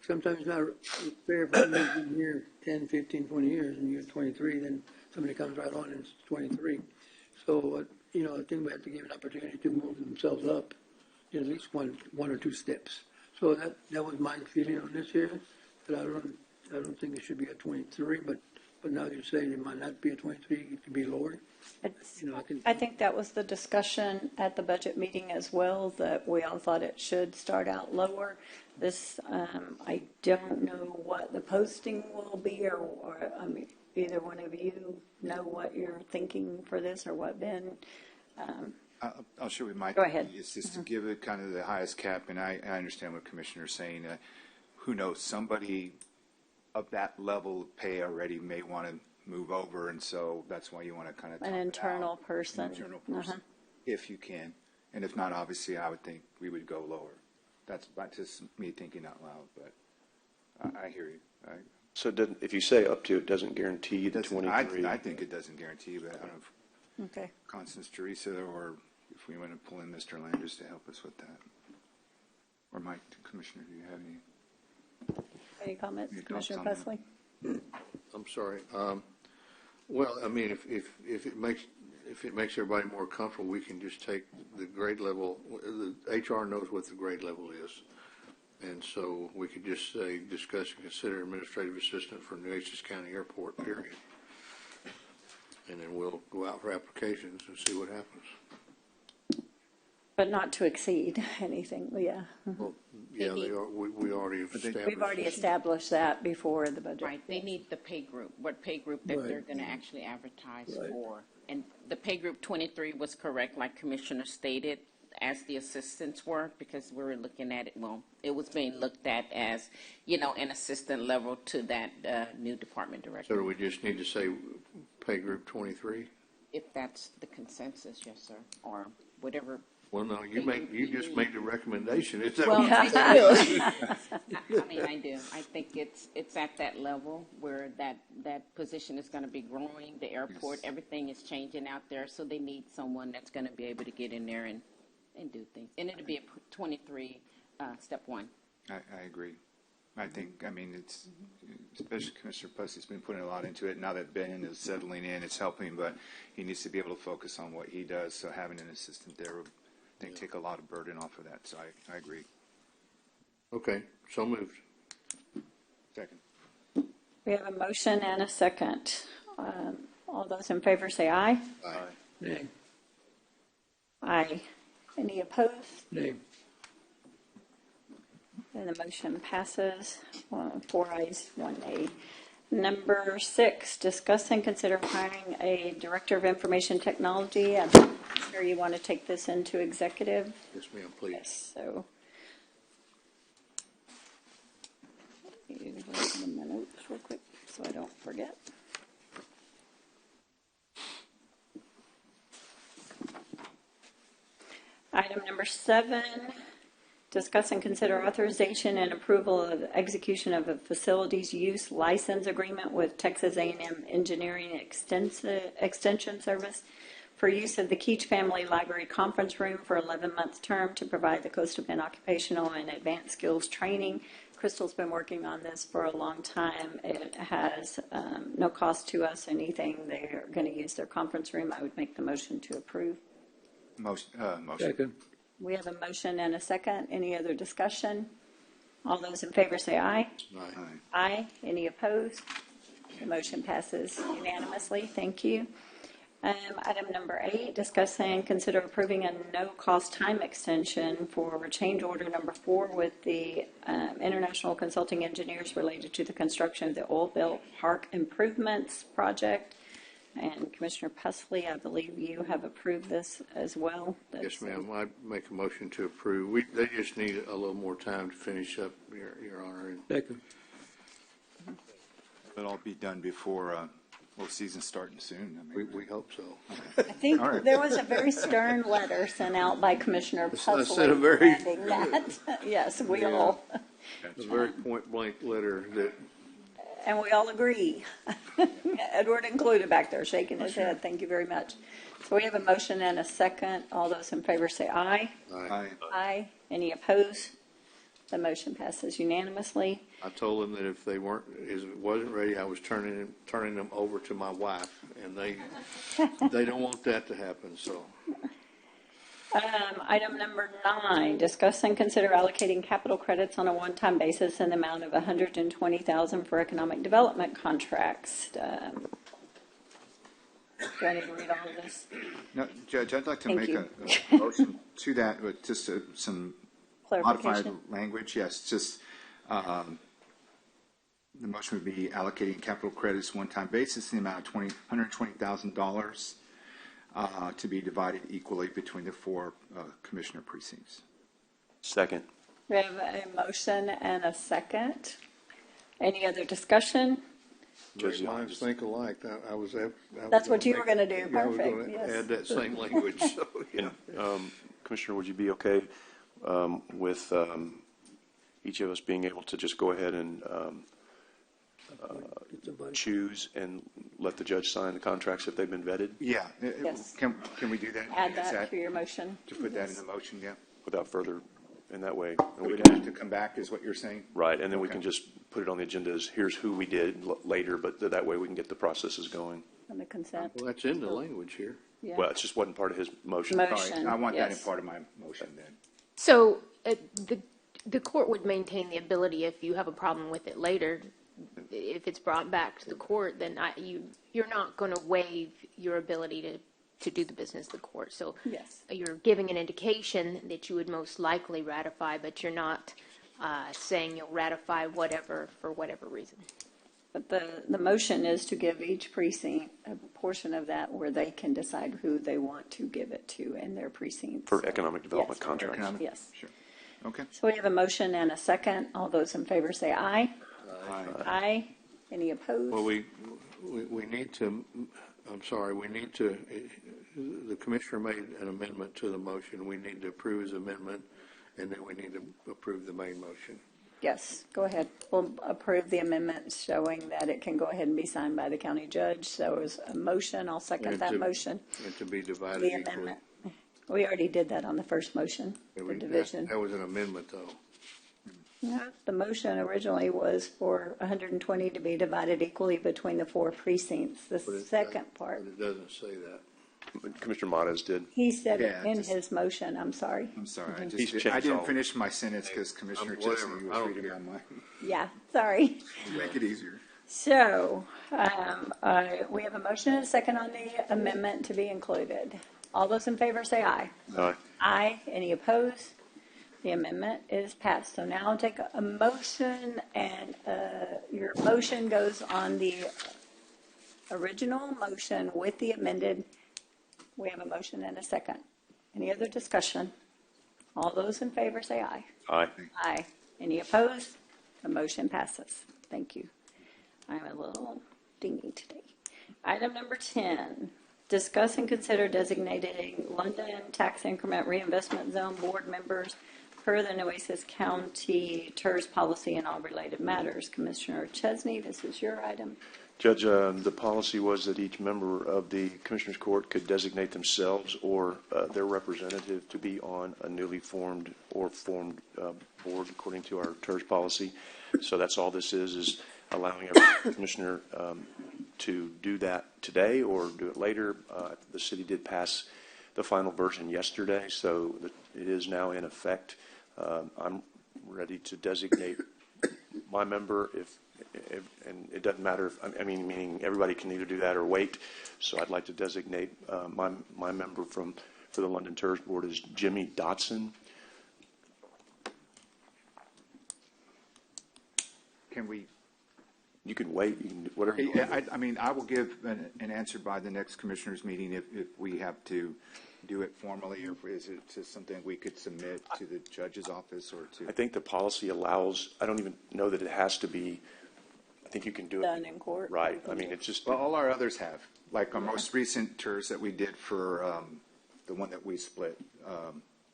Sometimes it's not fair if you've been here 10, 15, 20 years and you're 23, then somebody comes right on and it's 23. So, I think we have to give an opportunity to move themselves up at least one or two steps. So that was my feeling on this here, but I don't think it should be a 23, but now you're saying it might not be a 23, it could be lower. I think that was the discussion at the budget meeting as well, that we all thought it should start out lower. This, I don't know what the posting will be, or I mean, either one of you know what you're thinking for this, or what Ben. I'll share with Mike. Go ahead. It's just to give it kind of the highest cap, and I understand what Commissioner's saying. Who knows? Somebody of that level of pay already may want to move over, and so that's why you want to kind of an internal person. An internal person, if you can. And if not, obviously, I would think we would go lower. That's just me thinking out loud, but I hear you. So if you say up to, it doesn't guarantee the 23? I think it doesn't guarantee, but I don't know if okay. Constance, Teresa, or if we want to pull in Mr. Landers to help us with that. Or Mike, Commissioner, do you have any comments? Commissioner Pesley? I'm sorry. Well, I mean, if it makes everybody more comfortable, we can just take the grade level. The HR knows what the grade level is, and so we could just say discuss and consider administrative assistant for Nueces County Airport. Period. And then we'll go out for applications and see what happens. But not to exceed anything, yeah. Well, yeah, we already established. We've already established that before the budget. Right, they need the pay group, what pay group that they're going to actually advertise for. And the pay group 23 was correct, like Commissioner stated, as the assistants were, because we were looking at it, it was being looked at as, an assistant level to that new department director. So we just need to say pay group 23? If that's the consensus, yes, sir, or whatever. Well, no, you just made the recommendation. Is that well, what I do. I mean, I do. I think it's at that level where that position is going to be growing. The airport, everything is changing out there, so they need someone that's going to be able to get in there and do things. And it'll be a 23, step one. I agree. I think, it's, especially Commissioner Pussey's been putting a lot into it. Now that Ben is settling in, it's helping, but he needs to be able to focus on what he does. So having an assistant there would, I think, take a lot of burden off of that. So I agree. Okay, so moved. Second. We have a motion and a second. All those in favor say aye. Aye. Nay. Aye. Any opposed? Nay. And the motion passes. 4 ayes, 1 nay. Number 6, discuss and consider hiring a Director of Information Technology. I'm sure you want to take this into executive. Yes, ma'am, please. Yes, so. Let me open my notes real quick so I don't forget. Item number 7, discuss and consider authorization and approval of execution of a facilities use license agreement with Texas A&M Engineering Extension Service for use of the Keach Family Library Conference Room for 11 months term to provide the Coastal Bend Occupational and Advanced Skills Training Crystal's been working on this for a long time. It has no cost to us, anything. They're going to use their conference room. I would make the motion to approve. Motion. Second. We have a motion and a second. Any other discussion? All those in favor say aye. Aye. Aye. Any opposed? The motion passes unanimously. Thank you. Item number 8, discuss and consider approving a no-cost time extension for change order number 4 with the International Consulting Engineers related to the construction of the Oilville Park Improvements Project. And Commissioner Pusley, I believe you have approved this as well. Yes, ma'am. I make a motion to approve. They just need a little more time to finish up, Your Honor. Second. It'll all be done before season's starting soon. I mean, We hope so. I think All right. there was a very stern letter sent out by Commissioner Pusley sent a very- demanding that. Yes, we all, A very point-blank letter that and we all agree. Edward included back there shaking his head. Thank you very much. So we have a motion and a second. All those in favor say aye. Aye. Aye. Any opposed? The motion passes unanimously. I told them that if they weren't, if it wasn't ready, I was turning them over to my wife, and they don't want that to happen. So, Item number 9, discuss and consider allocating capital credits on a one-time basis in the amount of $120,000 for economic development contracts. Do I need to read all of this? No, Judge, I'd like to Thank make you. a motion to that with just some modified Clarification? language. Yes, just the motion would be allocating capital credits one-time basis in the amount of $120,000 to be divided equally between the 4 commissioner precincts. Second. We have a motion and a second. Any other discussion? Judge, minds think alike. I was That's what you were going to do. I was Perfect. going to Yes. add that same language. So, yeah. Commissioner, would you be okay with each of us being able to just go ahead and choose and let the judge sign the contracts if they've been vetted Yeah. Yes. Can we do that? Add Is that to your motion. To put that in the motion, yeah. without further, in that way? And we We'd can, have to come back, is what you're saying? right, and then we Okay. can just put it on the agenda as here's who we did later, but that way we can get the processes going. On the consent. Well, that's in the language here. Yeah. Well, it just wasn't part of his motion. Motion. Sorry, I want that in Yes. part of my motion then. So the court would maintain the ability, if you have a problem with it later, if it's brought back to the court, then you're not going to waive your ability to do the business of the court. So Yes. you're giving an indication that you would most likely ratify, but you're not saying you'll ratify whatever for whatever reason. But the motion is to give each precinct a portion of that where they can decide who they want to give it to in their precincts. For economic development Yes. contracts. Economic? Yes. Sure. Okay. So we have a motion and a second. All those in favor say aye. Aye. Aye. Any opposed? Well, we need to, I'm sorry, we need to, the commissioner made an amendment to the motion. We need to approve his amendment, and then we need to approve the main motion. Yes, go ahead. We'll approve the amendment showing that it can go ahead and be signed by the county judge. So it was a motion. I'll second that motion. And to be divided The equally. amendment. We already did that on the first motion, Yeah, the division. That was an amendment, though. No, the motion originally was for 120 to be divided equally between the 4 precincts. The But it second part, But it doesn't say that. Commissioner Modas did. he said it Yeah, in just- his motion. I'm sorry. I'm sorry. He's I changed didn't all. finish my sentence because Commissioner whatever. Chesney I was don't reading care. on mine. Yeah, sorry. Make it easier. So we have a motion and a second on the amendment to be included. All those in favor say aye. Aye. Aye. Any opposed? The amendment is passed. So now I'll take a motion, and your motion goes on the original motion with the amended. We have a motion and a second. Any other discussion? All those in favor say aye. Aye. Aye. Any opposed? The motion passes. Thank you. I'm a little dingy today. Item number 10, discuss and consider designating London Tax Increment Reinvestment Zone board members per the Nueces County TERS policy and all related matters. Commissioner Chesney, this is your item. Judge, the policy was that each member of the Commissioners Court could designate themselves or their representative to be on a newly formed or formed board according to our TERS policy. So that's all this is allowing a commissioner to do that today or do it later. The city did pass the final version yesterday, so it is now in effect. I'm ready to designate my member and it doesn't matter if, meaning everybody can either do that or wait. So I'd like to designate my member for the London TERS Board is Jimmy Dotson. Can we? You can wait. You can do whatever. You want. I will give an answer by the next commissioners meeting if we have to do it formally, or is it just something we could submit to the judge's office or to? I think the policy allows. I don't even know that it has to be. I think you can do it done in court. Right. It's just. Well, all our others have. Like our most recent TERS that we did for the one that we split,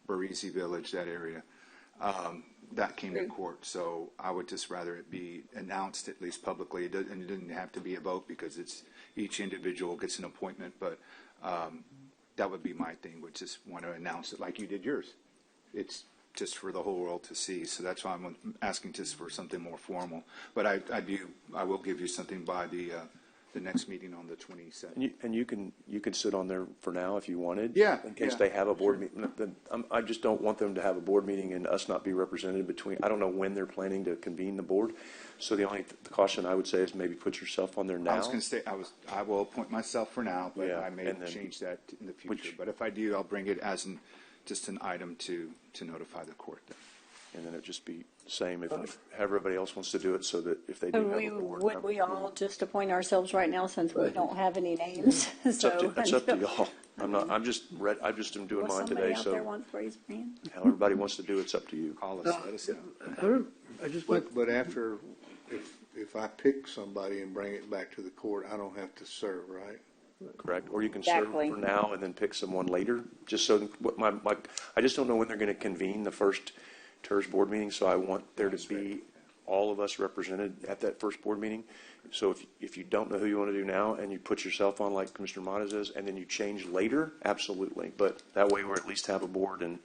Barisi Village, that area. That came to court, so I would just rather it be announced at least publicly, and it didn't have to be a vote because it's each individual gets an appointment, but that would be my thing, would just want to announce it like you did yours. It's just for the whole world to see, so that's why I'm asking just for something more formal. But I will give you something by the next meeting on the 27th. And you can sit on there for now if you wanted. Yeah. In case they have a board meeting. I just don't want them to have a board meeting and us not be represented between. I don't know when they're planning to convene the board. So the only caution I would say is maybe put yourself on there now. I was going to say I will appoint myself for now, but I may change that in the future. But if I do, I'll bring it as just an item to notify the court. And then it'd just be the same if everybody else wants to do it, so that if they do have a board. Would we all just appoint ourselves right now since we don't have any names? It's up to y'all. I'm just am doing mine today. So there wants to raise their hand? how everybody wants to do it's up to you. Call us, let us know. But after, if I pick somebody and bring it back to the court, I don't have to serve, right? Correct. Or you can serve for now and then pick someone later. Just so I just don't know when they're going to convene the first TERS board meeting, so I want there to be all of us represented at that first board meeting. So if you don't know who you want to do now and you put yourself on like Commissioner Mata says, and then you change later, absolutely. But that way we at least have a board. And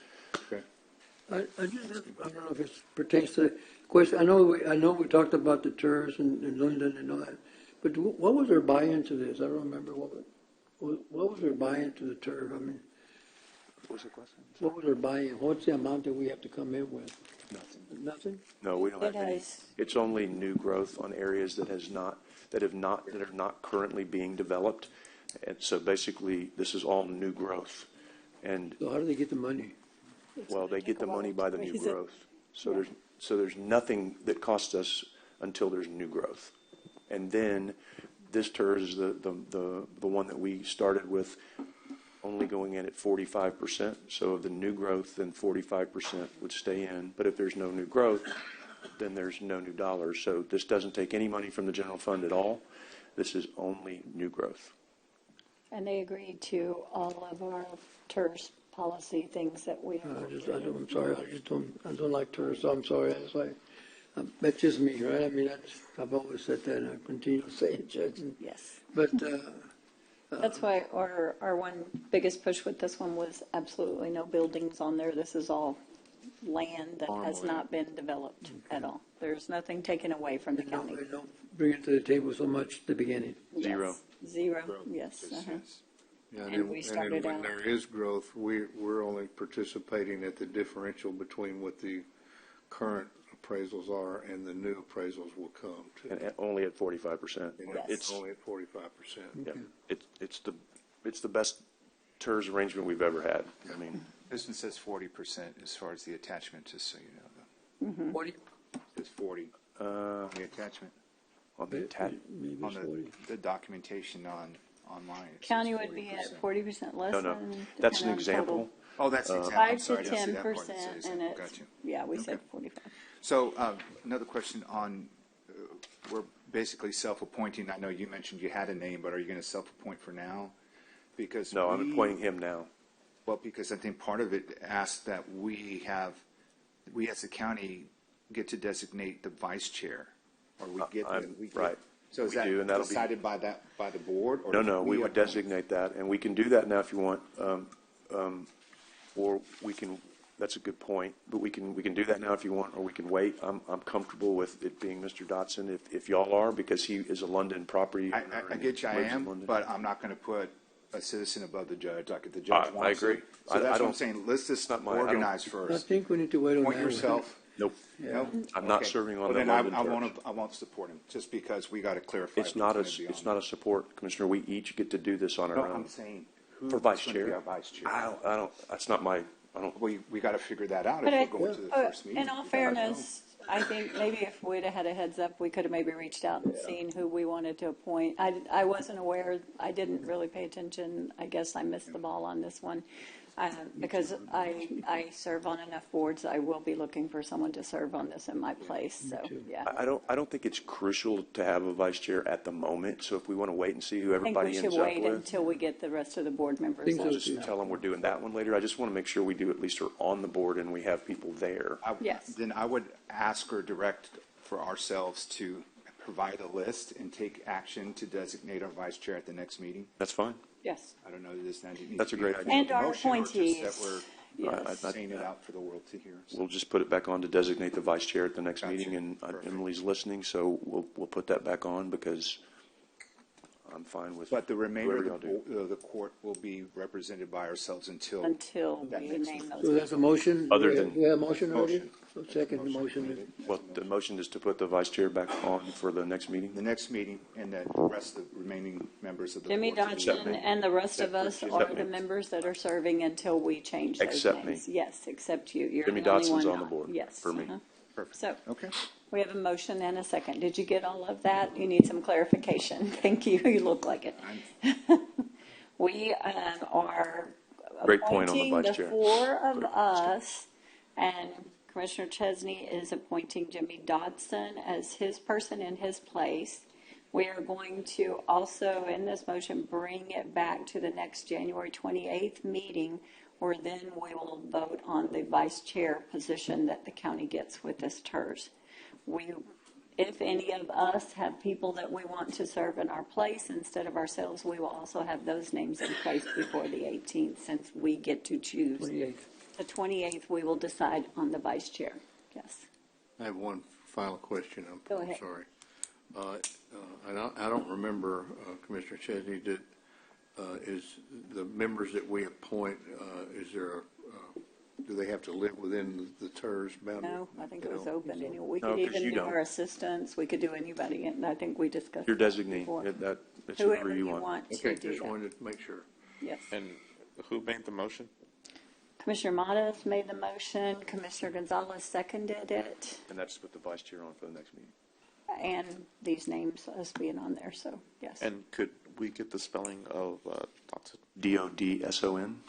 okay. I don't know if it pertains to the question. I know we talked about the TERS in London and all that, but what was their buy-in to this? I don't remember what was their buy-in to the TERS. what was the question? What was their buy-in? What's the amount that we have to come in with? Nothing? No, we don't have any. It's only new growth on areas that are not currently being developed. And so basically, this is all new growth. And so how do they get the money? Well, they get the money by the new growth. So there's nothing that costs us until there's new growth. And then this TERS is the one that we started with, only going in at 45%. So of the new growth, then 45% would stay in. But if there's no new growth, then there's no new dollars. So this doesn't take any money from the general fund at all. This is only new growth. And they agreed to all of our TERS policy things that we. I'm sorry. I don't like TERS. So I'm sorry. That's just me, right? I mean, I've always said that, and I continue to say it, Judge. Yes. But. That's why our one biggest push with this one was absolutely no buildings on there. This is all land that has not been developed at all. There's nothing taken away from the county. They don't bring it to the table so much at the beginning. Zero. Zero, yes. Yeah, and then when there is growth, we're only participating at the differential between what the current appraisals are and the new appraisals will come to. And only at 45%. It's only at 45%. Yeah. It's the best TERS arrangement we've ever had. I mean, this one says 40% as far as the attachment, just so you know. 40? It's 40 on the attachment. On the attachment. On the documentation online. County would be at 40% less No. than. That's an example. Oh, that's an example. 5 to 10%, and it's, we said 45. So another question on, we're basically self-appointing. I know you mentioned you had a name, but are you going to self-appoint for now? Because no, I'm appointing him now. Well, because I think part of it asks that we as a county get to designate the vice chair, or we get right. So is We that do, and that'll be- decided by the board? Or No, we would appoint? designate that, and we can do that now if you want. Or we can, that's a good point, but we can do that now if you want, or we can wait. I'm comfortable with it being Mr. Dotson if y'all are, because he is a London property owner. I and get you, I lives in am, London. but I'm not going to put a citizen above the judge. Like if the judge I wants agree. it. So I that's what I'm don't- saying. Let's just not my- I organize I first. think we need to wait on that Appoint one. yourself. Nope. Yeah. I'm not Okay. serving on Well, the then London I won't support him, just because we got to clarify. It's not a support, Commissioner. We each get to do this on our No, own. I'm saying who For vice is going to be chair? our vice chair. I don't, that's not my, I don't. We got to figure that out But if we're going to the first meeting. in all We gotta know. fairness, I think maybe if we'd have had a heads up, we could have maybe reached out and seen who we wanted to appoint. I wasn't aware, I didn't really pay attention. I guess I missed the ball on this one. Because I serve on enough boards, I will be looking for someone to serve on this in my place, so, yeah. I don't think it's crucial to have a vice chair at the moment, so if we want to wait and see who I think we everybody should ends up wait with, until we get the rest of the board members. Think so, on. just tell them we're doing that one later. I just want to make sure we do at least are on the board and we have people there. Yes. Then I would ask or direct for ourselves to provide a list and take action to designate our vice chair at the next meeting. That's fine. Yes. I don't know, does that need That's to a be great a idea. And our motion or just appointees. that we're Yes. saying it out for the world to hear? We'll just put it back on to designate the vice chair at the next Gotcha. meeting, and Perfect. Emily's listening, so we'll put that back on because I'm fine with But the remainder whoever of y'all do. the court will be represented by ourselves until Until we next name meeting. those. So that's a motion? Other We than- have a motion already? Motion. So second motion. Well, the motion is to put the vice chair back on for the next meeting. The next meeting, and the rest of the remaining members of the Jimmy board. Dodson and the rest of us Except are me. the members that are serving until we change those Except me. names. Yes, except you. You're Jimmy the only Dodson's one on the not. board Yes. for me. Perfect. So Okay. we have a motion and a second. Did you get all of that? You need some clarification. Thank you. You look like it. We are Great point on the appointing vice the chair. four of us, and Commissioner Chesney is appointing Jimmy Dodson as his person in his place. We are going to also, in this motion, bring it back to the next January 28th meeting, where then we will vote on the vice chair position that the county gets with this TERS. If any of us have people that we want to serve in our place instead of ourselves, we will also have those names in place before the 18th, since we get to choose. 28th. The 28th, we will decide on the vice chair. Yes. I have one final question. Go I'm ahead. sorry. I don't remember, Commissioner Chesney, is the members that we appoint, do they have to live within the TERS boundary? No, I think it They was don't? open. Anyway, we No, could 'cause even you do don't. our assistants. We could do anybody, and I think we discussed. Your that designee, before. that's Whoever whoever you you want. want to Okay, do just that. wanted to make sure. Yes. And who made the motion? Commissioner Matas made the motion. Commissioner Gonzalez seconded it. And that's put the vice chair on for the next meeting. And these names, us being on there, so, yes. And could we get the spelling of Dotson? Dodson.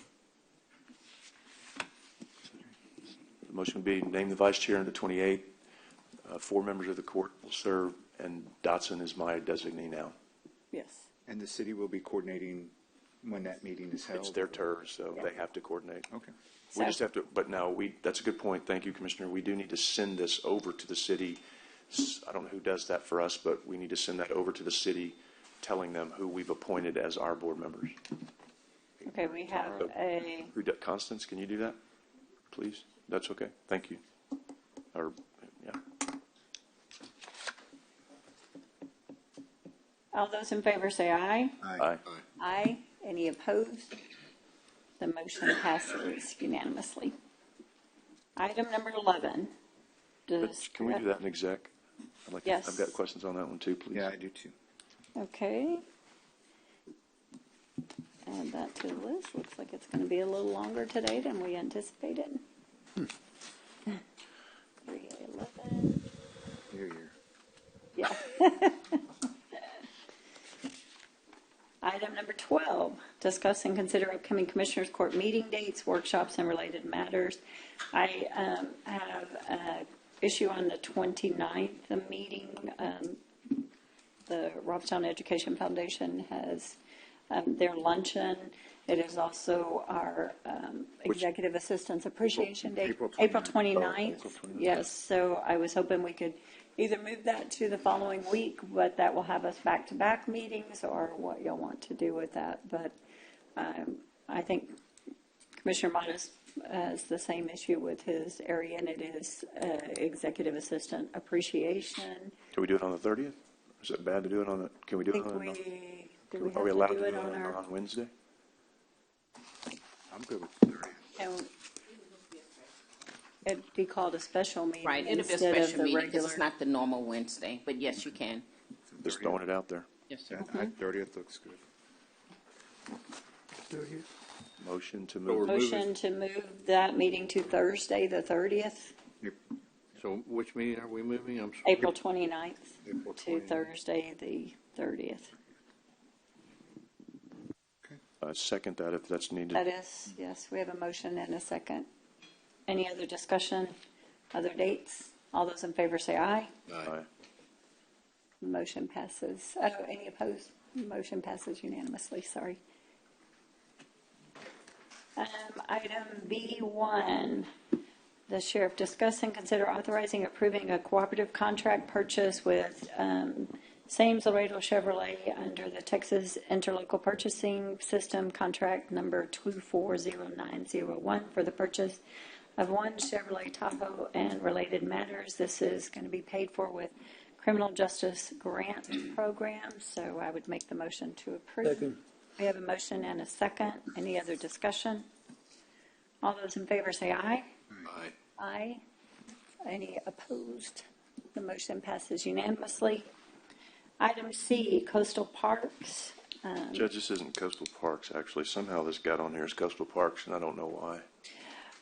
The motion would be name the vice chair on the 28th. 4 members of the court will serve, and Dotson is my designee now. Yes. And the city will be coordinating when that meeting is held? It's their TERS, so they have to coordinate. Okay. We just have to, but now that's a good point. Thank you, Commissioner. We do need to send this over to the city. I don't know who does that for us, but we need to send that over to the city, telling them who we've appointed as our board members. Okay, we have a, Constance, can you do that, please? That's okay. Thank you. Or, yeah. all those in favor say aye. Aye. Aye. Any opposed? The motion passes unanimously. Item number 11. But can we do that in exec? Yes. I've got questions on that one too, please. Yeah, I do too. Okay. Add that to the list. Looks like it's going to be a little longer today than we anticipated. 3:11. Here. Yeah. Item number 12, discuss and consider upcoming Commissioners Court meeting dates, workshops, and related matters. I have an issue on the 29th, the meeting. The Robstown Education Foundation has their luncheon. It is also our Executive Assistance Appreciation Day, April 29th. April 29th. April 29th. Yes, so I was hoping we could either move that to the following week, but that will have us back-to-back meetings, or what you'll want to do with that. But I think Commissioner Modis has the same issue with his area, and it is executive assistant appreciation. Can we do it on the 30th? Is it bad to do it on the, can we do it on? Are we allowed to do it on Wednesday? I'm good with the 30th. And it'd be called a special meeting Right, it'll be a instead of special the meeting, because regular. it's not the normal Wednesday, but yes, you can. Just throwing it out there. Yes, sir. Yeah, 30th looks good. 30th. Motion to we're move. Motion to move that meeting to Thursday, the 30th, So which meeting are we moving? I'm sorry. April 29th, April to 29th. Thursday, the 30th. Second that if that's needed. That is, yes, we have a motion and a second. Any other discussion, other dates? All those in favor say aye. Aye. Motion passes. Oh, any opposed? Motion passes unanimously, sorry. Item B1, the sheriff discuss and consider authorizing approving a cooperative contract purchase with Sames Laredo Chevrolet under the Texas Interlocal Purchasing System contract number 240901 for the purchase of one Chevrolet Tahoe and related matters. This is going to be paid for with criminal justice grant program, so I would make the motion to approve. Second. We have a motion and a second. Any other discussion? All those in favor say aye. Aye. Aye. Any opposed? The motion passes unanimously. Item C, coastal parks. Judge, this isn't coastal parks, actually. Somehow this got on here as coastal parks, and I don't know why.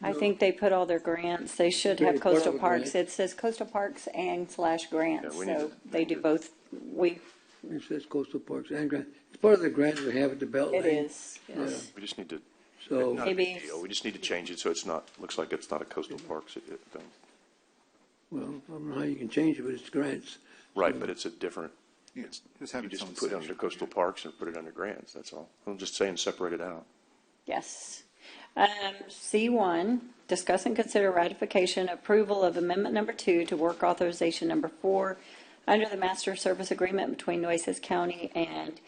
I think they put all their grants. They should They have put all coastal the parks. grants. It says coastal parks and / grants, Yeah, we need so to- they do both. It says coastal parks and grant. It's part of the grant we have at the Beltline. It is, yes. We just need to, So, not a Maybe- big deal. We just need to change it so it's not, looks like it's not a coastal parks thing. well, I don't know how you can change it, but it's grants. Right, but it's a different, Yeah, just have you its just own put it under section. coastal parks and put it under grants, that's all. I'm just saying separate it out. Yes. C1, discuss and consider ratification approval of amendment number 2 to work authorization number 4 under the master service agreement between Nueces County and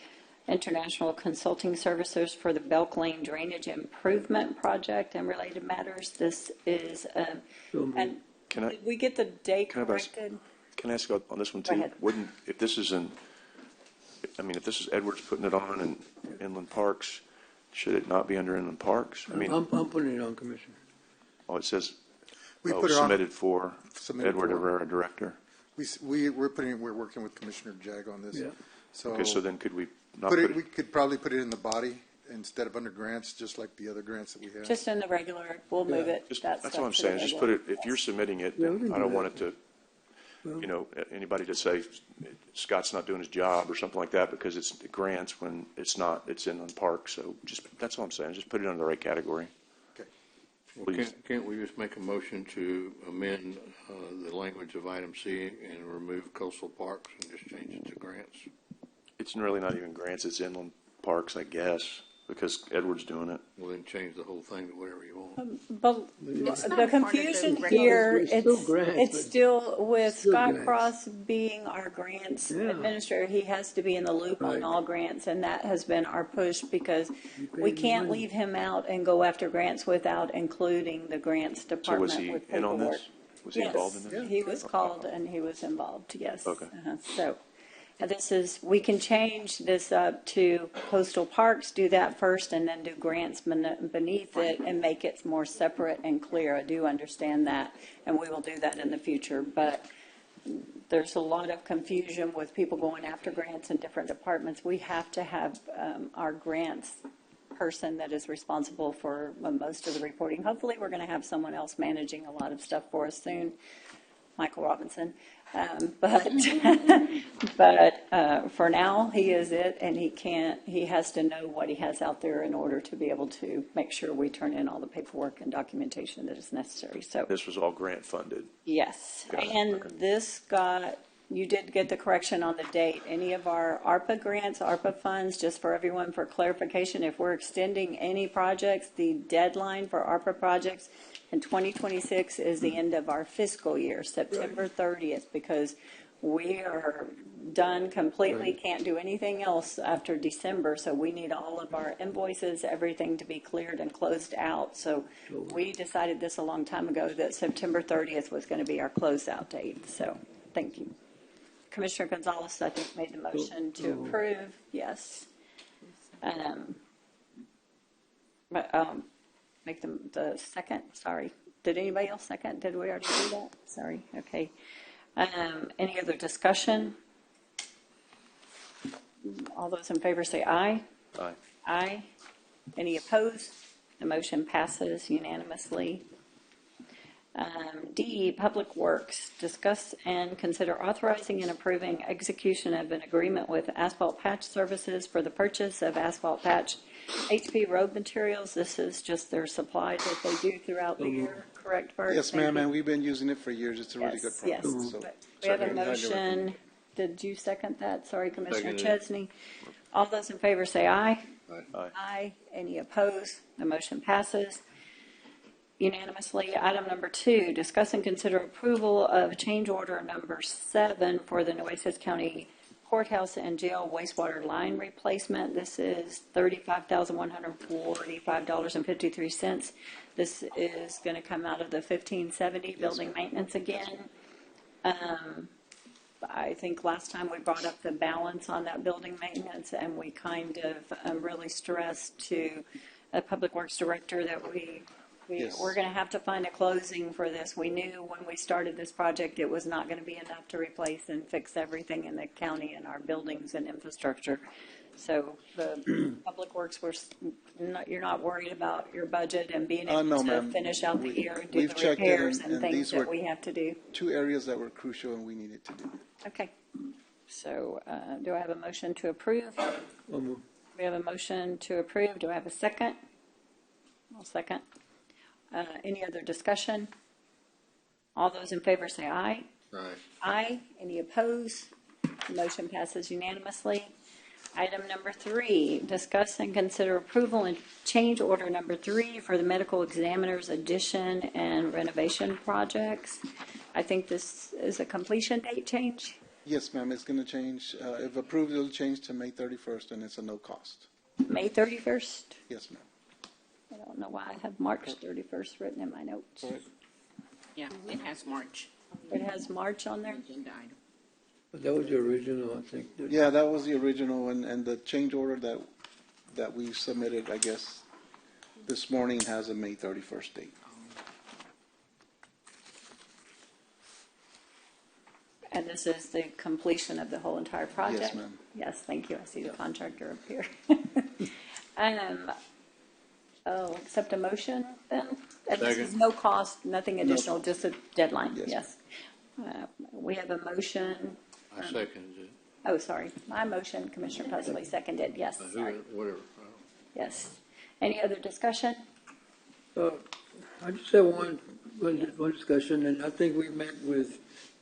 International Consulting Services for the Belk Lane Drainage Improvement Project and related matters. This is, and Can I, did we get the date Can I ask- corrected? can I ask on this one Go too? ahead. Wouldn't, if this is in, I mean, if this is Edwards putting it on in inland parks, should it not be under inland parks? I mean, I'm putting it on, Commissioner. oh, it says, We oh, put it on- submitted for Submitted Edward for- Herrera, Director. We're working with Commissioner Jag on this. Yeah. So, Okay, so then could we not put put it, we it? could probably put it in the body instead of under grants, just like the other grants that we have. Just in the regular, we'll move it. Just, That that's stuff what I'm to the saying, just regular. put it, if you're submitting it, Yeah, we can I do don't that. want it to, you know, anybody to say Scott's not doing his job or something like that because it's grants when it's not, it's inland parks. So just, that's all I'm saying, just put it under the right category. Okay. Well, Please. can't we just make a motion to amend the language of item C and remove coastal parks and just change it to grants? It's really not even grants, it's inland parks, I guess, because Edward's doing it. Well, then change the whole thing to whatever you want. But It's not the part of the confusion regular- here, It's still grants, it's but- still with Still Scott grants. Cross being our grants Yeah. administrator, he has to be in the loop on Right. all grants, and that has been our push because pay we the can't money. leave him out and go after grants without including the grants So was department he with in on paperwork. this? Was he involved in this? Yes, he was called and he was involved, yes. Okay. So, this is, we can change this up to coastal parks, do that first, and then do grants beneath it and make it more separate and clear. I do understand that, and we will do that in the future, but there's a lot of confusion with people going after grants in different departments. We have to have our grants person that is responsible for most of the reporting. Hopefully, we're going to have someone else managing a lot of stuff for us soon, Michael Robinson. But for now, he is it, and he has to know what he has out there in order to be able to make sure we turn in all the paperwork and documentation that is necessary. So, This was all grant funded. yes. Got it. And Okay. this got, you did get the correction on the date. Any of our ARPA grants, ARPA funds, just for everyone for clarification, if we're extending any projects, the deadline for ARPA projects And 2026 is the end of our fiscal year, September 30th, because we are done completely, can't do anything else after December, so we need all of our invoices, everything to be cleared and closed out. So we decided this a long time ago that September 30th was going to be our closeout date, so thank you. Commissioner Gonzalez, I think, made the motion to approve, yes. Make the second, sorry. Did anybody else second? Did we already do that? Sorry, okay. Any other discussion? All those in favor say aye. Aye. Aye. Any opposed? The motion passes unanimously. D, Public Works. Discuss and consider authorizing and approving execution of an agreement with Asphalt Patch Services for the purchase of asphalt patch HP road materials. This is just their supply that they do throughout the year, correct, Bert? Yes, ma'am, and we've been using it for years. It's a really good product. Yes, So. we have a motion. Did you second that? Sorry, Commissioner Chesney. All those in favor say aye. Aye. Aye. Any opposed? The motion passes unanimously. Item number 2, discuss and consider approval of change order number 7 for the Nueces County Courthouse and Jail wastewater line replacement. This is $35,145.53. This is going to come out of the 1570 building maintenance again. I think last time we brought up the balance on that building maintenance, and we kind of really stressed to a Public Works Director that we're going to have to find a closing for this. We knew when we started this project it was not going to be enough to replace and fix everything in the county and our buildings and infrastructure. So the Public Works, you're not worried about your budget and being able to finish out the year and do the repairs and things that we have to do. 2 areas that were crucial and we needed to do. Okay. So do I have a motion to approve? We have a motion to approve. Do I have a second? I'll second. Any other discussion? All those in favor say aye. Aye. Aye. Any opposed? The motion passes unanimously. Item number 3, discuss and consider approval and change order number 3 for the medical examiner's addition and renovation projects. I think this is a completion date change. Yes, ma'am, it's going to change. If approved, it'll change to May 31st, and it's a no cost. May 31st? Yes, ma'am. I don't know why I have March 31st written in my notes. Yeah, it has March. It has March on there? Agenda item. But that was the original, I think. Yeah, that was the original, and the change order that we submitted, I guess, this morning has a May 31st date. And this is the completion of the whole entire project? Yes, ma'am. Yes, thank you. I see the contractor up here. Accept a motion then? And this is no cost, nothing additional, just a deadline? Yes. We have a motion. I seconded it. Oh, sorry. My motion, Commissioner Pusley seconded. Yes, sorry. Whatever. Yes. Any other discussion? I just have one discussion, and I think we met with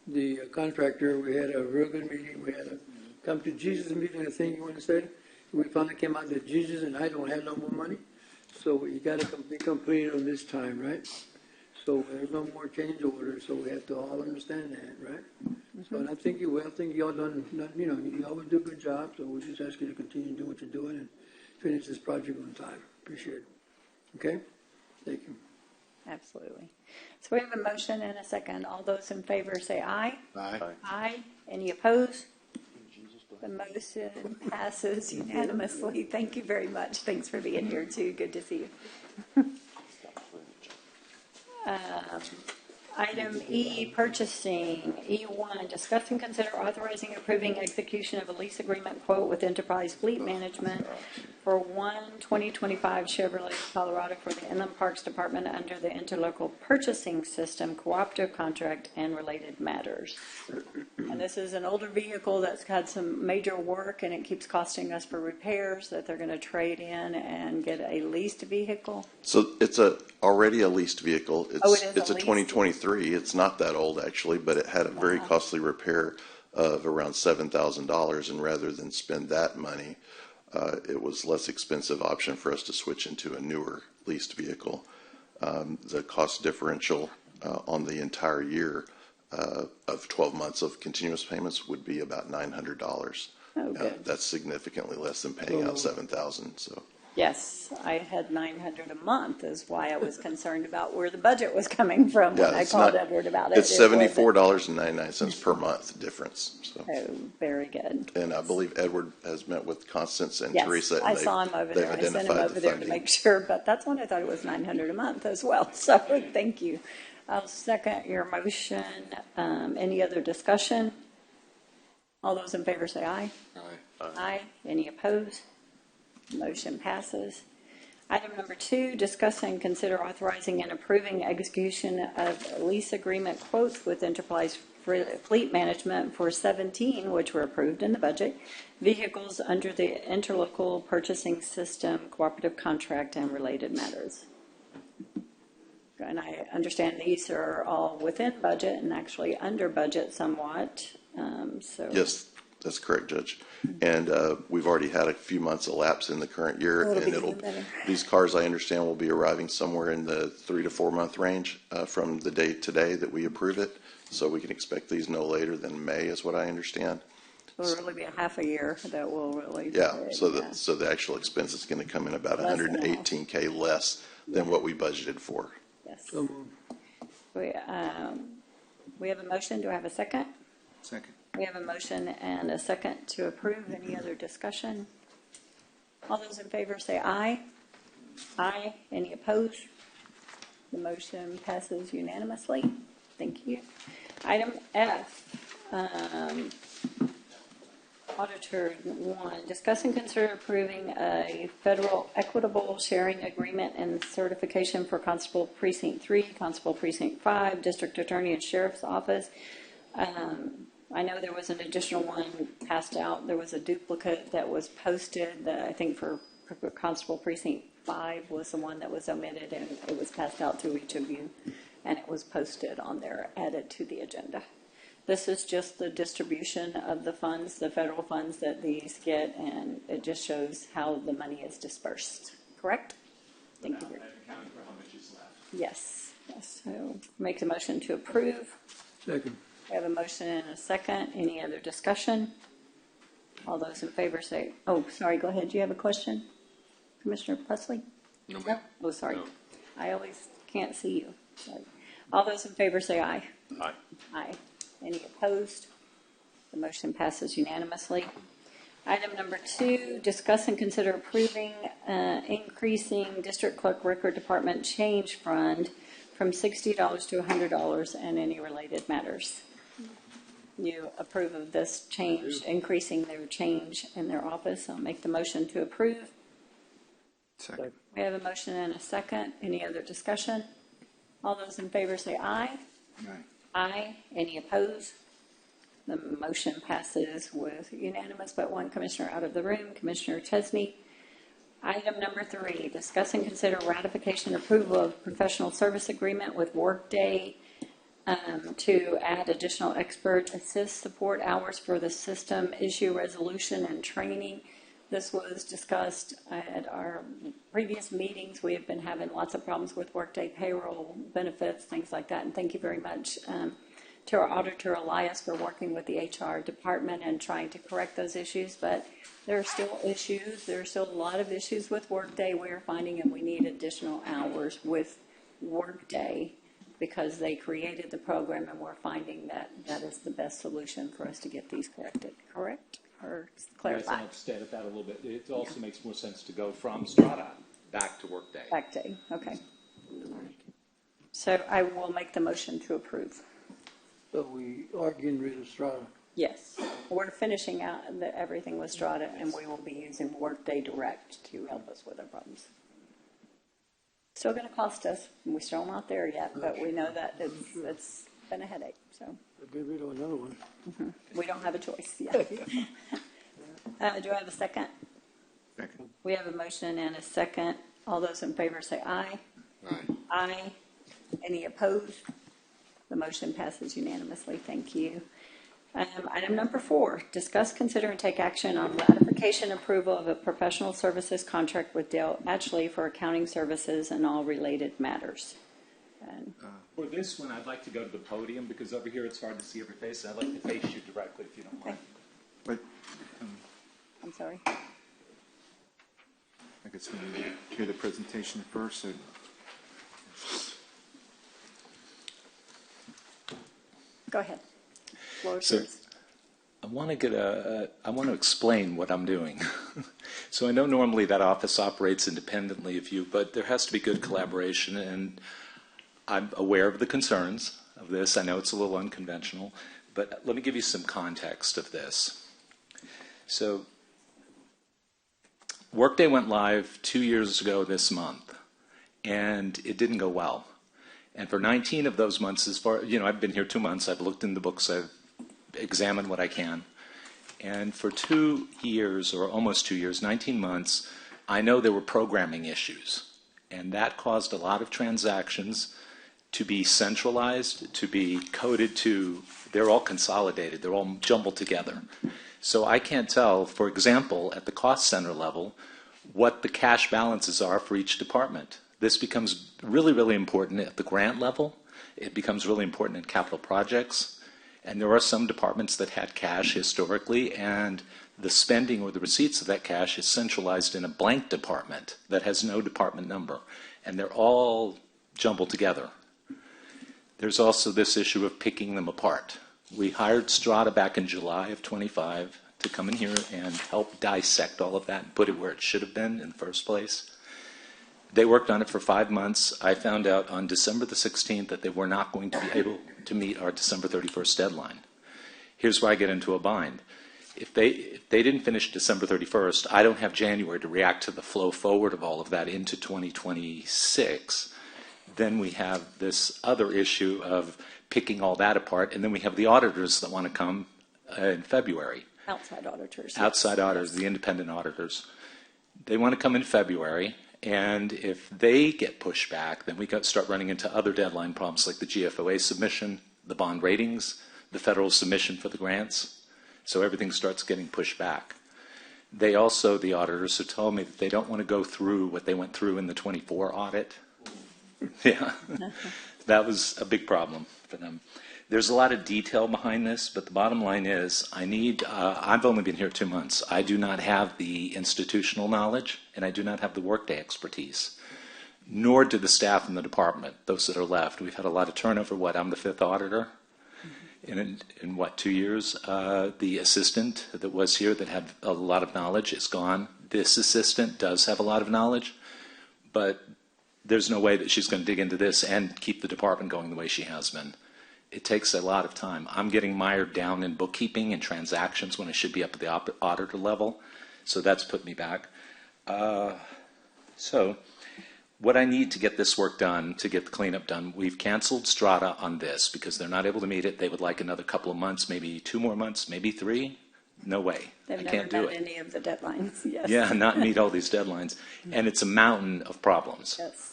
the contractor. We had a real good meeting. We had a come to Jesus meeting, I think you want to say. We finally came out that Jesus and I don't have no more money. So you got to be completed on this time, right? So there's no more change orders, so we have to all understand that, right? So, and I think you will. I think y'all done, you always do a good job, so we'll just ask you to continue to do what you're doing and finish this project on time. Appreciate it. Okay? Thank you. Absolutely. So we have a motion and a second. All those in favor say aye. Aye. Aye. Any opposed? The motion passes unanimously. Thank you very much. Thanks for being here too. Good to see you. Item E, purchasing. E1, discuss and consider authorizing, approving execution of a lease agreement quote with Enterprise Fleet Management for one 2025 Chevrolet Colorado for the Inland Parks Department under the Interlocal Purchasing System Cooperative Contract and related matters. And this is an older vehicle that's had some major work and it keeps costing us for repairs that they're going to trade in and get a leased vehicle. So it's already a leased vehicle. It's a 2023. It's not that old actually, but it had a very costly repair of around $7,000, and rather than spend that money, it was less expensive option for us to switch into a newer leased vehicle. The cost differential on the entire year of 12 months of continuous payments would be about $900. Oh, good. That's significantly less than paying out $7,000. So. Yes, I had 900 a month is why I was concerned about where the budget was coming from when I called Edward about it. It's $74.99 per month difference. So. Oh, very good. And I believe Edward has met with Constance and Yes, Teresa. I saw him over there. I sent him over there to make sure, but that's when I thought it was 900 a month as well. So thank you. I'll second your motion. Any other discussion? All those in favor say aye. Aye. Aye. Any opposed? Motion passes. Item number 2, discuss and consider authorizing and approving execution of lease agreement quotes with Enterprise Fleet Management for 17, which were approved in the budget, vehicles under the Interlocal Purchasing System Cooperative Contract and related matters. And I understand these are all within budget and actually under budget somewhat. Yes, that's correct, Judge. And we've already had a few months elapse in the current year, and these cars, I understand, will be arriving somewhere in the 3 to 4 month range from the date today that we approve it. So we can expect these no later than May, is what I understand. It'll really be a half a year that will really. Yeah. So the actual expense is going to come in about $118K less than what we budgeted for. Yes. We have a motion. Do I have a second? Second. We have a motion and a second to approve. Any other discussion? All those in favor say aye. Aye. Any opposed? The motion passes unanimously. Thank you. Item F, Auditor 1, discuss and consider approving a federal equitable sharing agreement and certification for Constable Precinct 3, Constable Precinct 5, District Attorney and Sheriff's Office. I know there was an additional one passed out. There was a duplicate that was posted that I think for Constable Precinct 5 was the one that was omitted, and it was passed out to each of you, and it was posted on there, added to the agenda. This is just the distribution of the funds, the federal funds that these get, and it just shows how the money is dispersed. Correct? Thank you. Accounting for how much is left. Yes. Yes. So make the motion to approve. Second. We have a motion and a second. Any other discussion? All those in favor say, oh, sorry, go ahead. Do you have a question? Commissioner Presley? No, ma'am. Oh, sorry. No. I always can't see you. Sorry. All those in favor say aye. Aye. Aye. Any opposed? The motion passes unanimously. Item number 2, discuss and consider approving increasing District Clerk Record Department change fund from $60 to $100 and any related matters. You approve of this change, increasing their change in their office. I'll make the motion to approve. Second. We have a motion and a second. Any other discussion? All those in favor say aye. Aye. Aye. Any opposed? The motion passes with unanimous but one commissioner out of the room, Commissioner Chesney. Item number 3, discuss and consider ratification approval of professional service agreement with Workday to add additional expert assist support hours for the system issue resolution and training. This was discussed at our previous meetings. We have been having lots of problems with Workday payroll, benefits, things like that. And thank you very much to our auditor, Elias, for working with the HR department and trying to correct those issues. But there are still issues. There are still a lot of issues with Workday we're finding, and we need additional hours with Workday because they created the program, and we're finding that that is the best solution for us to get these corrected. Correct? Or clarify? Yes, I'll stay with that a little bit. It also makes more sense to go from Strata back to Workday. Workday, okay. So I will make the motion to approve. So we are getting rid of Strata. Yes, we're finishing out everything with Strata, and we will be using Workday Direct to help us with our problems. Still going to cost us, and we're still not there yet, but we know that it's been a headache. So get rid of another one. We don't have a choice yet. Do I have a second? Second. We have a motion and a second. All those in favor say aye. Aye. Aye. Any opposed? The motion passes unanimously. Thank you. Item number 4, discuss, consider, and take action on ratification approval of a professional services contract with Dale Atchley for accounting services and all related matters. And for this one, I'd like to go to the podium because over here it's hard to see every face. I'd like to face you directly if you don't mind. But I'm sorry. I guess we need to hear the presentation first. Go ahead. Floor is So yours. I want to explain what I'm doing. So I know normally that office operates independently of you, but there has to be good collaboration, and I'm aware of the concerns of this. I know it's a little unconventional, but let me give you some context of this. So Workday went live 2 years ago this month, and it didn't go well. And for 19 of those months, as far, I've been here 2 months, I've looked in the books, I've examined what I can. And for 2 years, or almost 2 years, 19 months, I know there were programming issues. And that caused a lot of transactions to be centralized, to be coded to, they're all consolidated, they're all jumbled together. So I can't tell, for example, at the cost center level, what the cash balances are for each department. This becomes really, really important at the grant level. It becomes really important in capital projects. And there are some departments that had cash historically, and the spending or the receipts of that cash is centralized in a blank department that has no department number. And they're all jumbled together. There's also this issue of picking them apart. We hired Strata back in July of 25 to come in here and help dissect all of that and put it where it should have been in the first place. They worked on it for 5 months. I found out on December the 16th that they were not going to be able to meet our December 31st deadline. Here's where I get into a bind. If they didn't finish December 31st, I don't have January to react to the flow forward of all of that into 2026. Then we have this other issue of picking all that apart, and then we have the auditors that want to come in February. Outside auditors. Outside auditors, the independent auditors. They want to come in February. And if they get pushed back, then we start running into other deadline problems like the GFOA submission, the bond ratings, the federal submission for the grants. So everything starts getting pushed back. They also, the auditors, have told me that they don't want to go through what they went through in the 24 audit. Yeah, that was a big problem for them. There's a lot of detail behind this, but the bottom line is I've only been here 2 months. I do not have the institutional knowledge, and I do not have the Workday expertise, nor do the staff in the department, those that are left. We've had a lot of turnover. I'm the 5th auditor in 2 years? The assistant that was here that had a lot of knowledge is gone. This assistant does have a lot of knowledge, but there's no way that she's going to dig into this and keep the department going the way she has been. It takes a lot of time. I'm getting mired down in bookkeeping and transactions when I should be up at the auditor level, so that's put me back. So what I need to get this work done, to get the cleanup done, we've canceled Strata on this because they're not able to meet it. They would like another couple of months, maybe 2 more months, maybe 3. No way. They've I never can't do met it. any of the deadlines. Yes. Yeah, not meet all these deadlines. And it's a mountain of problems. Yes.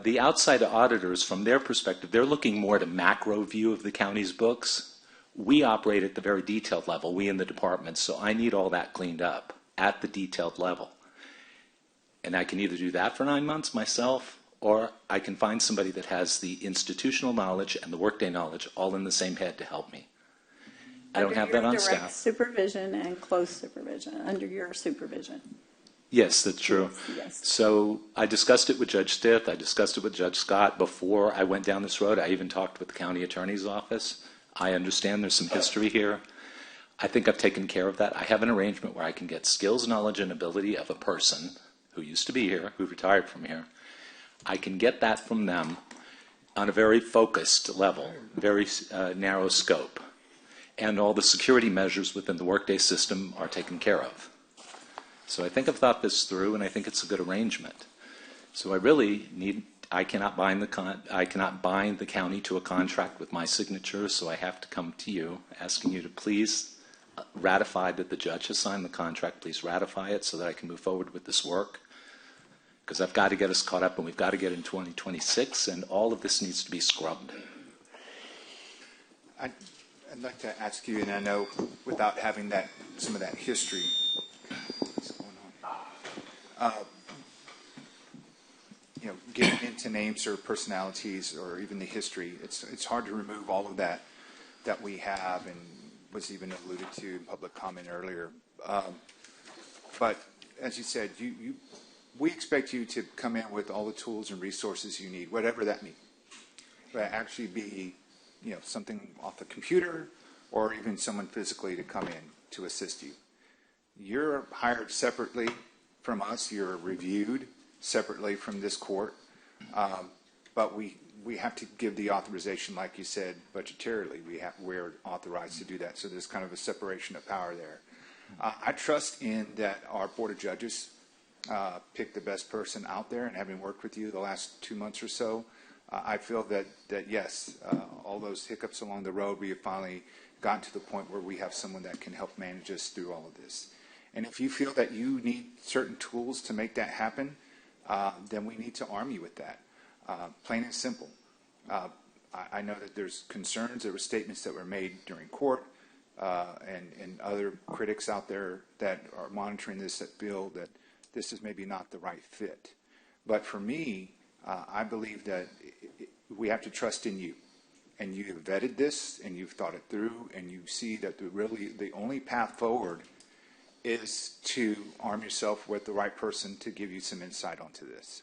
The outside auditors, from their perspective, they're looking more at a macro view of the county's books. We operate at the very detailed level, we in the department, so I need all that cleaned up at the detailed level. And I can either do that for 9 months myself, or I can find somebody that has the institutional knowledge and the Workday knowledge all in the same head to help me. I don't have that on staff. Under your direct supervision and close supervision, under your supervision. Yes, that's true. Yes. So I discussed it with Judge Stith. I discussed it with Judge Scott before I went down this road. I even talked with the county attorney's office. I understand there's some history here. I think I've taken care of that. I have an arrangement where I can get skills, knowledge, and ability of a person who used to be here, who retired from here. I can get that from them on a very focused level, very narrow scope. And all the security measures within the Workday system are taken care of. So I think I've thought this through, and I think it's a good arrangement. So I cannot bind the county to a contract with my signature, so I have to come to you, asking you to please ratify that the judge has signed the contract. Please ratify it so that I can move forward with this work. Because I've got to get us caught up, and we've got to get in 2026, and all of this needs to be scrubbed. I'd like to ask you, and I know without having that, some of that history, what's going on? Getting into names or personalities or even the history, it's hard to remove all of that we have and was even alluded to in public comment earlier. But as you said, we expect you to come in with all the tools and resources you need, whatever that means. But actually be, something off the computer or even someone physically to come in to assist you. You're hired separately from us. You're reviewed separately from this court. But we have to give the authorization, like you said, budgetarily. We're authorized to do that. So there's kind of a separation of power there. I trust in that our Board of Judges picked the best person out there, and having worked with you the last 2 months or so, I feel that yes, all those hiccups along the road, we have finally gotten to the point where we have someone that can help manage us through all of this. And if you feel that you need certain tools to make that happen, then we need to arm you with that. Plain and simple. I know that there's concerns. There were statements that were made during court, and other critics out there that are monitoring this that feel that this is maybe not the right fit. But for me, I believe that we have to trust in you. And you have vetted this, and you've thought it through, and you see that the only path forward is to arm yourself with the right person to give you some insight onto this.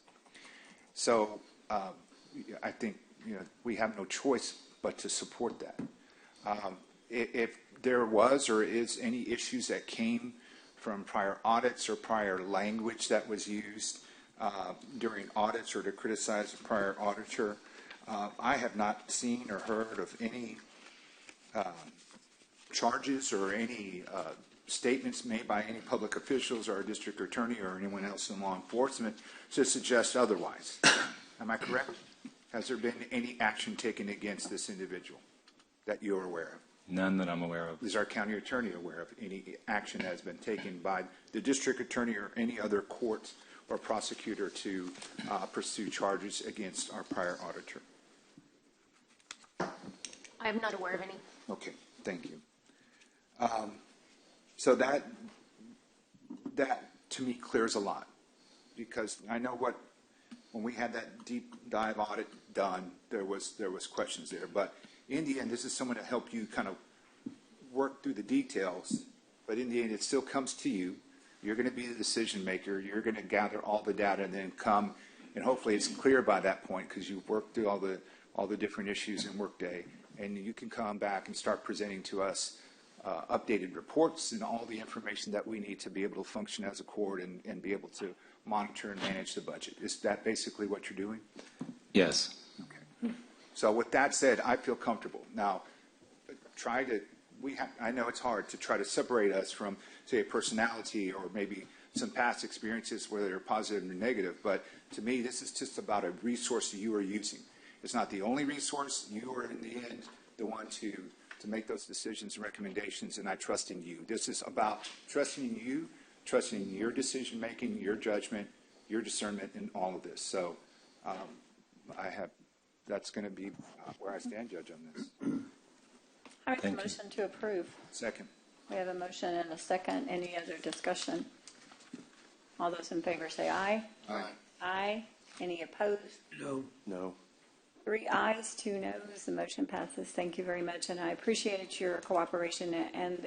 So I think we have no choice but to support that. If there was or is any issues that came from prior audits or prior language that was used during audits or to criticize a prior auditor, I have not seen or heard of any charges or any statements made by any public officials or a district attorney or anyone else in law enforcement to suggest otherwise. Am I correct? Has there been any action taken against this individual that you're aware of? None that I'm aware of. Is our county attorney aware of any action that has been taken by the district attorney or any other court or prosecutor to pursue charges against our prior auditor? I am not aware of any. Okay, thank you. So that to me clears a lot, because I know when we had that deep dive audit done, there was questions there. But in the end, this is someone to help you kind of work through the details. But in the end, it still comes to you. You're going to be the decision maker. You're going to gather all the data and then come, and hopefully it's clear by that point because you've worked through all the different issues in Workday, and you can come back and start presenting to us updated reports and all the information that we need to be able to function as a court and be able to monitor and manage the budget. Is that basically what you're doing? Yes. Okay. So with that said, I feel comfortable. Now, I know it's hard to try to separate us from, say, a personality or maybe some past experiences, whether they're positive or negative, but to me, this is just about a resource that you are using. It's not the only resource. You are, in the end, the one to make those decisions and recommendations, and I trust in you. This is about trusting in you, trusting in your decision-making, your judgment, your discernment in all of this. So that's going to be where I stand, Judge, on this. I make a motion to approve. Second. We have a motion and a second. Any other discussion? All those in favor say aye. Aye. Aye. Any opposed? No. No. 3 ayes, 2 noes. The motion passes. Thank you very much, and I appreciated your cooperation and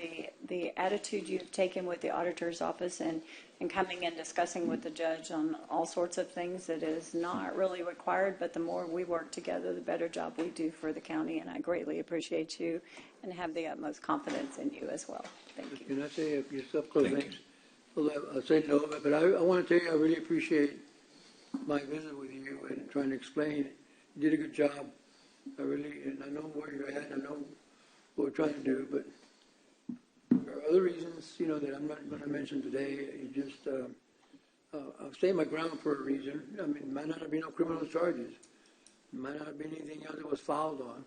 the attitude you've taken with the auditor's office and coming and discussing with the judge on all sorts of things that is not really required, but the more we work together, the better job we do for the county, and I greatly appreciate you and have the utmost confidence in you as well. Thank you. Can I say just a couple of things? Well, I'll say no, but I want to tell you I really appreciate my visit with you and trying to explain. You did a good job. And I know where you're at, and I know what we're trying to do, but there are other reasons, that I'm not going to mention today. I've stayed my ground for a reason. I mean, it might not have been no criminal charges. It might not have been anything else that was filed on.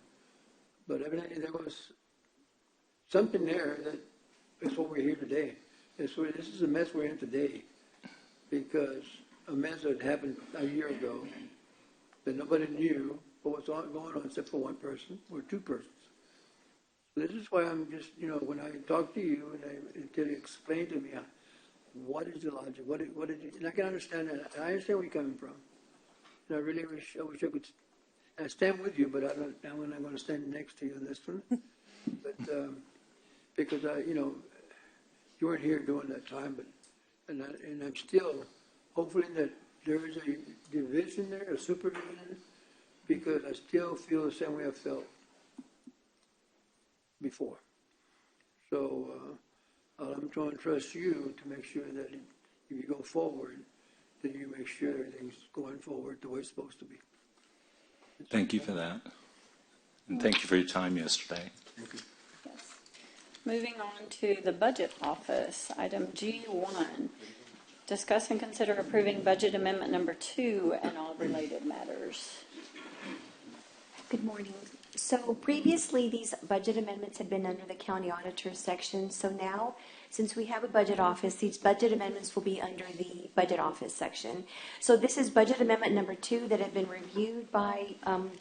But evidently there was something there that is what we're here today. This is the mess we're in today, because a mess that happened a year ago that nobody knew what was going on except for one person or two persons. This is why I'm just, when I talk to you until you explain to me what is the logic, what is it, and I can understand that. I understand where you're coming from. And I really wish I could. I stand with you, but I'm not going to stand next to you on this one. But because you weren't here during that time, and I'm still hopefully that there is a division there, a supervision, because I still feel the same way I felt before. So I'm trying to trust you to make sure that if you go forward, that you make sure everything's going forward the way it's supposed to be. Thank you for that. And thank you for your time yesterday. Thank you. Yes. Moving on to the budget office, item G1. Discuss and consider approving budget amendment number 2 and all related matters. Good morning. So previously, these budget amendments had been under the county auditor's section. So now, since we have a budget office, these budget amendments will be under the budget office section. So this is budget amendment number 2 that have been reviewed by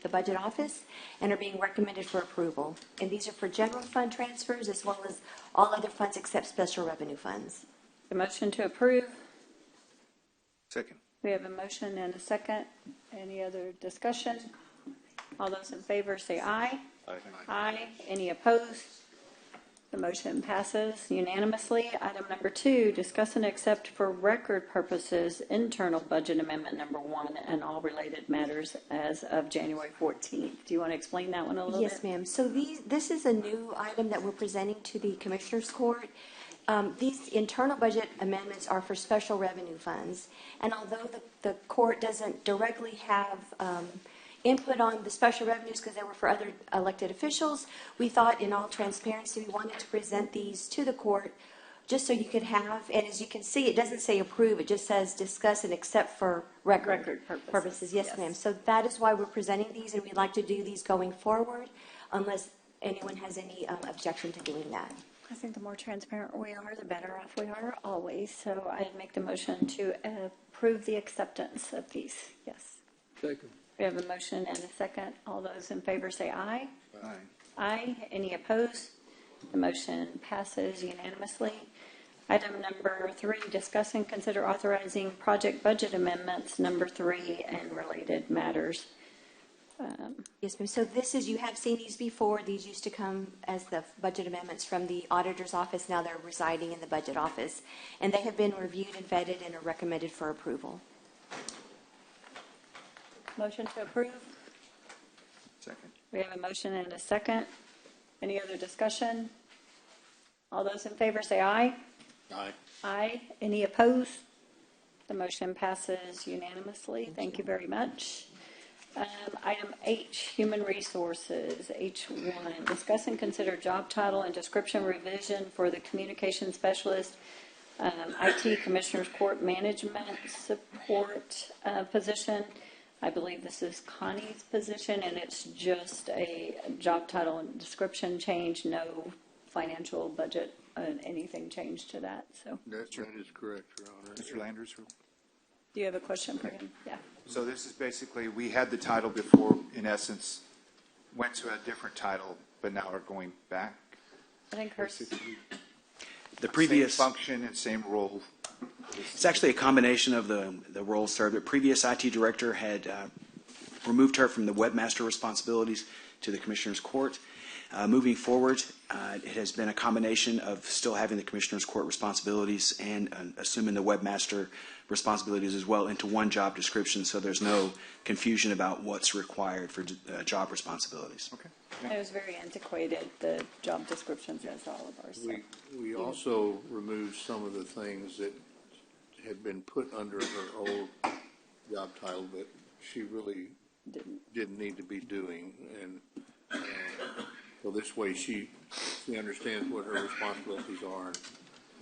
the budget office and are being recommended for approval. And these are for general fund transfers as well as all other funds except special revenue funds. The motion to approve. Second. We have a motion and a second. Any other discussion? All those in favor say aye. Aye. Aye. Any opposed? The motion passes unanimously. Item number 2, discuss and accept for record purposes internal budget amendment number 1 and all related matters as of January 14th. Do you want to explain that one a little bit? Yes, ma'am. So this is a new item that we're presenting to the Commissioners Court. These internal budget amendments are for special revenue funds. And although the court doesn't directly have input on the special revenues because they were for other elected officials, we thought in all transparency we wanted to present these to the court just so you could have, and as you can see, it doesn't say approve, it just says discuss and accept for record purposes. Yes, ma'am. So that is why we're presenting these, and we'd like to do these going forward unless anyone has any objection to doing that. I think the more transparent we are, the better off we are always. So I'd make the motion to approve the acceptance of these. Yes. Second. We have a motion and a second. All those in favor say aye. Aye. Aye. Any opposed? The motion passes unanimously. Item number 3, discuss and consider authorizing project budget amendments number 3 and related matters. Yes, ma'am. So this is, you have seen these before. These used to come as the budget amendments from the auditor's office. Now they're residing in the budget office. And they have been reviewed and vetted and are recommended for approval. Motion to approve. Second. We have a motion and a second. Any other discussion? All those in favor say aye. Aye. Aye. Any opposed? The motion passes unanimously. Thank you very much. Item H, Human Resources, H1, discuss and consider job title and description revision for the Communication Specialist, IT Commissioners Court Management Support position. I believe this is Connie's position, and it's just a job title and description change, no financial budget, anything changed to that. So That is correct, Your Honor. Mr. Landers? do you have a question for him? Yeah. So this is basically, we had the title before, in essence, went to a different title, but now we're going back. I think hers. The previous Same function and same role. It's actually a combination of the roles served. The previous IT director had removed her from the webmaster responsibilities to the Commissioner's Court. Moving forward, it has been a combination of still having the Commissioner's Court responsibilities and assuming the webmaster responsibilities as well into one job description, so there's no confusion about what's required for job responsibilities. Okay. It was very antiquated, the job descriptions as all of ours. So. We also removed some of the things that had been put under her old job title that she really didn't need to be doing, and so this way she understands what her responsibilities are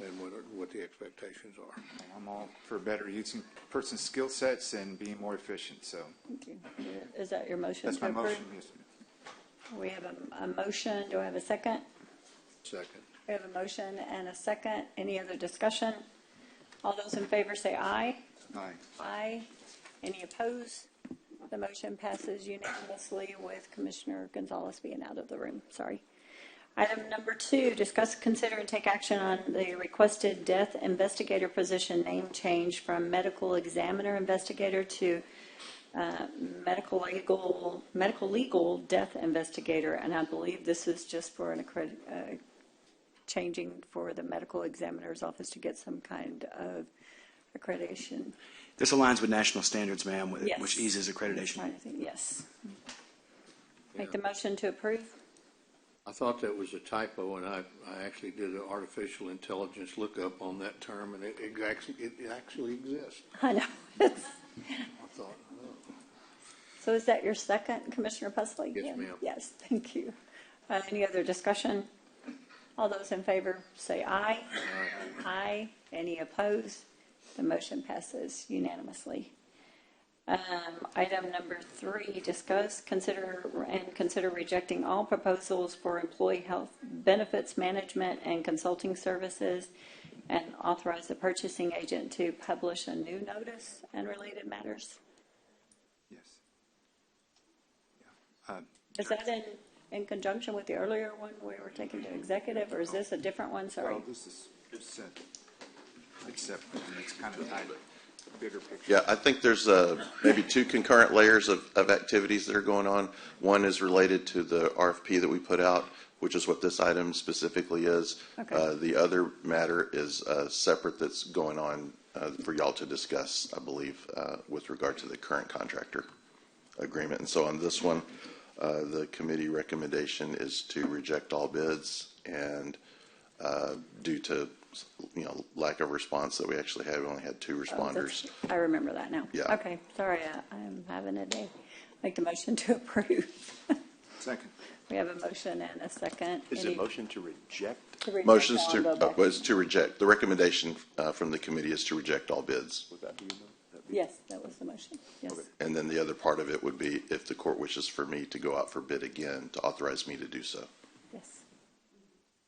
and what the expectations are. I'm all for better using person's skill sets and being more efficient. So. Thank you. Is that your motion? That's to my approve? motion. Yes. We have a motion. Do I have a second? Second. We have a motion and a second. Any other discussion? All those in favor say aye. Aye. Aye. Any opposed? The motion passes unanimously with Commissioner Gonzalez being out of the room. Sorry. Item number 2, discuss, consider, and take action on the requested death investigator position name change from medical examiner investigator to medical legal death investigator. And I believe this is just for an changing for the medical examiner's office to get some kind of accreditation. This aligns with national standards, ma'am, Yes. which eases accreditation. Yes. Make the motion to approve. I thought that was a typo, and I actually did an artificial intelligence lookup on that term, and it actually exists. I know. I thought, oh. So is that your second, Commissioner Pusley? Yes, ma'am. Yes, thank you. Any other discussion? All those in favor say aye. Aye. Any opposed? The motion passes unanimously. Item number 3, discuss, consider rejecting all proposals for employee health benefits management and consulting services, and authorize the purchasing agent to publish a new notice and related matters. Yes. Yeah. Is that in conjunction with the earlier one we were taking to executive, or is this a different one? Sorry. Well, this is separate, and it's kind of tied, bigger picture. Yeah, I think there's maybe 2 concurrent layers of activities that are going on. One is related to the RFP that we put out, which is what this item specifically is. Okay. The other matter is separate that's going on for y'all to discuss, I believe, with regard to the current contractor agreement. And so on this one, the committee recommendation is to reject all bids, and due to lack of response that we actually had, we only had 2 responders. I remember that now. Yeah. Okay, sorry, I'm having a day. Make the motion to approve. Second. We have a motion and a second. Is it motion to reject? To reject Motions all, to go back. was to reject. The recommendation from the committee is to reject all bids. Would that be enough? Yes, that was the motion. Yes. Okay. And then the other part of it would be if the court wishes for me to go out for bid again, to authorize me to do so. Yes.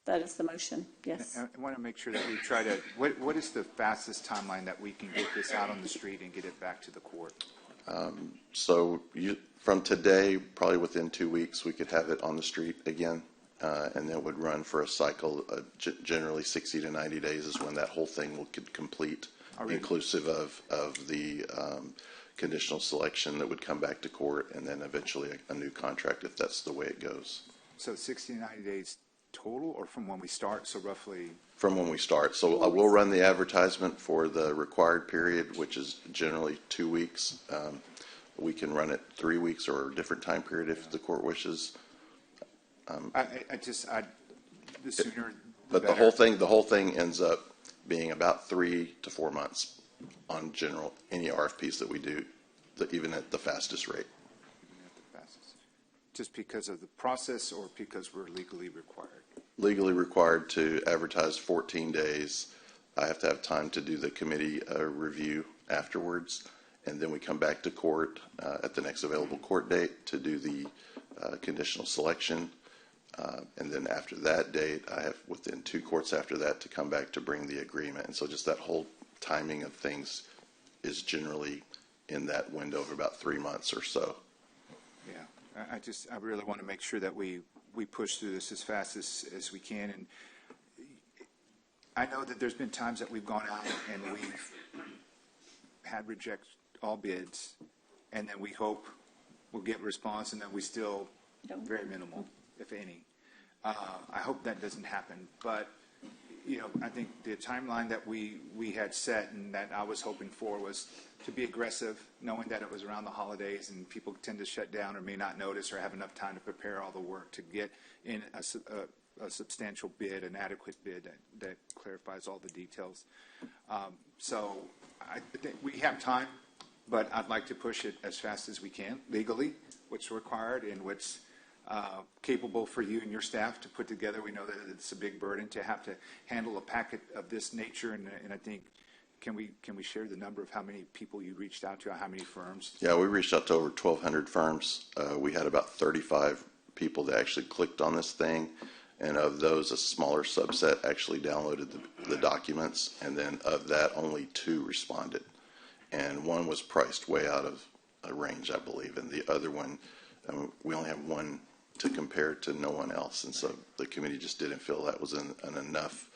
That is the motion. Yes. I want to make sure that we try to, what is the fastest timeline that we can get this out on the street and get it back to the court? So from today, probably within 2 weeks, we could have it on the street again. And then it would run for a cycle. Generally 60 to 90 days is when that whole thing will complete, inclusive of the conditional selection that would come back to court, and then eventually a new contract if that's the way it goes. So 60 to 90 days total, or from when we start, so roughly? From when we start. So I will run the advertisement for the required period, which is generally 2 weeks. We can run it 3 weeks or a different time period if the court wishes. The sooner the But better. the whole thing ends up being about 3 to 4 months on general, any RFPs that we do, even at the fastest rate. Just because of the process, or because we're legally required? Legally required to advertise 14 days. I have to have time to do the committee review afterwards, and then we come back to court at the next available court date to do the conditional selection. And then after that date, I have within 2 courts after that to come back to bring the agreement. And so just that whole timing of things is generally in that window of about 3 months or so. Yeah, I really want to make sure that we push through this as fast as we can. And I know that there's been times that we've gone out and we've had reject all bids, and then we hope we'll get response, and then we still, very minimal, if any. I hope that doesn't happen, but I think the timeline that we had set and that I was hoping for was to be aggressive, knowing that it was around the holidays and people tend to shut down or may not notice or have enough time to prepare all the work to get in a substantial bid, an adequate bid that clarifies all the details. So I think we have time, but I'd like to push it as fast as we can legally, what's required and what's capable for you and your staff to put together. We know that it's a big burden to have to handle a packet of this nature, and I think, can we share the number of how many people you reached out to, how many firms? Yeah, we reached out to over 1,200 firms. We had about 35 people that actually clicked on this thing, and of those, a smaller subset actually downloaded the documents, and then of that, only 2 responded. And one was priced way out of a range, I believe, and the other one, we only have one to compare to no one else. And so the committee just didn't feel that was an enough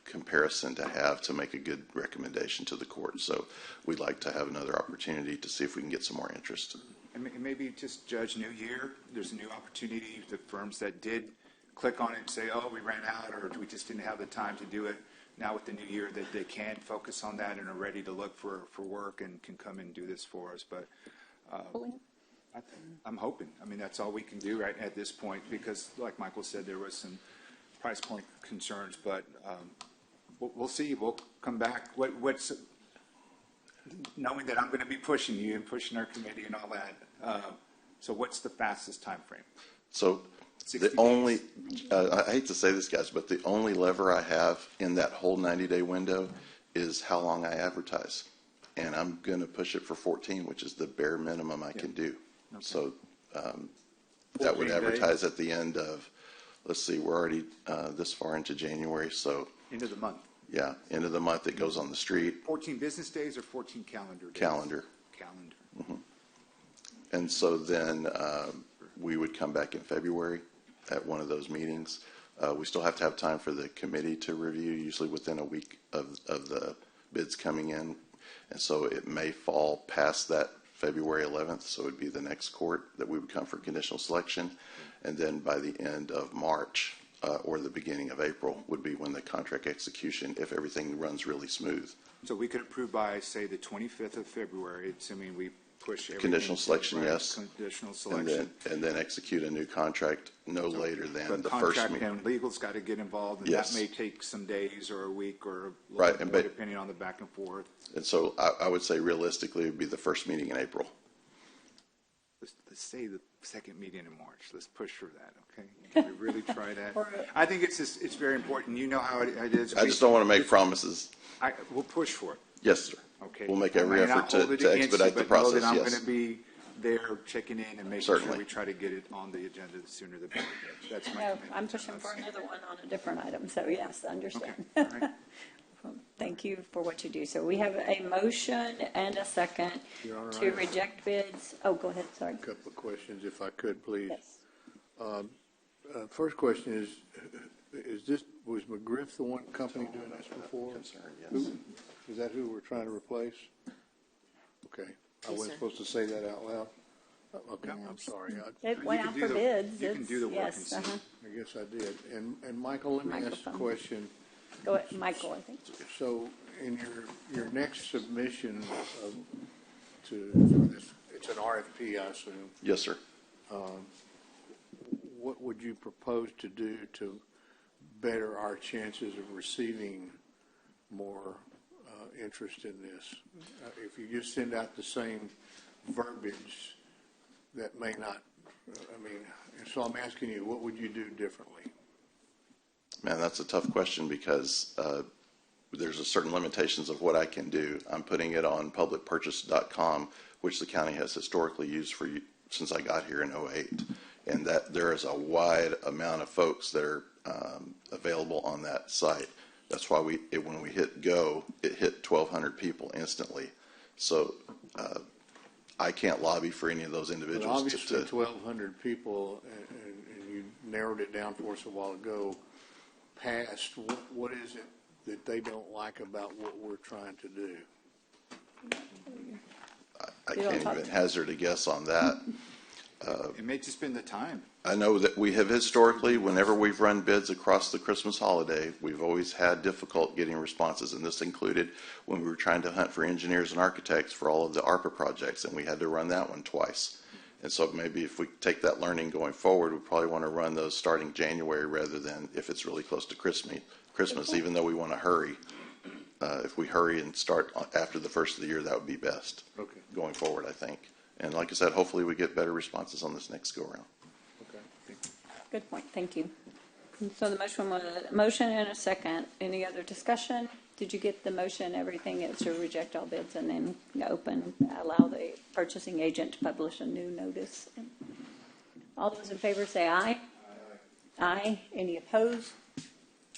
comparison to have to make a good recommendation to the court. So we'd like to have another opportunity to see if we can get some more interest. And maybe just judge New Year. There's a new opportunity. The firms that did click on it and say, oh, we ran out, or we just didn't have the time to do it. Now with the new year, that they can focus on that and are ready to look for work and can come and do this for us. But I'm hoping. I mean, that's all we can do right at this point because, like Michael said, there was some price point concerns. But we'll see. We'll come back. What's knowing that I'm going to be pushing you and pushing our committee and all that. So what's the fastest time frame? So the only, I hate to say this, guys, but the only lever I have in that whole 90-day window is how long I advertise. And I'm going to push it for 14, which is the bare minimum I can do. Okay. So that would advertise at the end of, let's see, we're already this far into January. So end of the month. Yeah, end of the month it goes on the street. 14 business days or 14 calendar days? Calendar. Mm-hmm. And so then we would come back in February at one of those meetings. We still have to have time for the committee to review, usually within a week of the bids coming in. And so it may fall past that February 11th, so it would be the next court that we would come for conditional selection. And then by the end of March or the beginning of April would be when the contract execution, if everything runs really smooth. So we could approve by, say, the 25th of February, assuming we push everything. Conditional selection, right, yes. Conditional selection. And then execute a new contract no later than the first contract meeting. and legal's got to get involved, and Yes. that may take some days or a week or a Right, little and more, but- depending on the back and forth. And so I would say realistically it would be the first meeting in April. Let's say the second meeting in March. Let's push for that, okay? Can we really try that? I think it's very important. You know how it is. I just don't want to make promises. We'll push for it. Yes, sir. Okay. We'll make every I may not effort to hold it against expedite you, the but know process, that I'm yes. going to be there checking in and making Certainly. sure we try to get it on the agenda the sooner the better. That's my No, commitment. I'm pushing for another one on a different item, so yes, I understand. Okay. All right. Thank you for what you do. So we have a motion and a second Your Honor, to reject bids. Oh, go ahead, sorry. A couple of questions, if I could, please. Yes. First question is this, was McGriff the one company doing this before? Yes. Is that who we're trying to replace? Okay. I Yes, wasn't sir. supposed to say that out loud? Okay, I'm sorry. It went can out do for the- bids. you can do the work Yes, and see. uh-huh. I guess I did. And Michael, let me ask a Microphone. question. Go ahead, Michael, I think. So in your next submission for this, it's an RFP, I assume. Yes, sir. What would you propose to do to better our chances of receiving more interest in this? If you just send out the same verbiage, that may not, and so I'm asking you, what would you do differently? Man, that's a tough question because there's a certain limitations of what I can do. I'm putting it on publicpurchase.com, which the county has historically used since I got here in 2008. And that there is a wide amount of folks that are available on that site. That's why when we hit go, it hit 1,200 people instantly. So I can't lobby for any of those But individuals. obviously, 1,200 people, and you narrowed it down for us a while ago, passed. What is it that they don't like about what we're trying to do? I can't even hazard a guess on that. It may just been the time. I know that we have historically, whenever we've run bids across the Christmas holiday, we've always had difficult getting responses, and this included when we were trying to hunt for engineers and architects for all of the ARPA projects, and we had to run that one twice. And so maybe if we take that learning going forward, we probably want to run those starting January rather than if it's really close to Christmas, even though we want to hurry. If we hurry and start after the first of the year, that would be best going forward, I think. And like I said, hopefully we get better responses on this next go-around. Okay. Good point, thank you. So the motion was a motion and a second. Any other discussion? Did you get the motion, everything? It's to reject all bids and then allow the purchasing agent to publish a new notice. All those in favor say aye. Aye. Any opposed?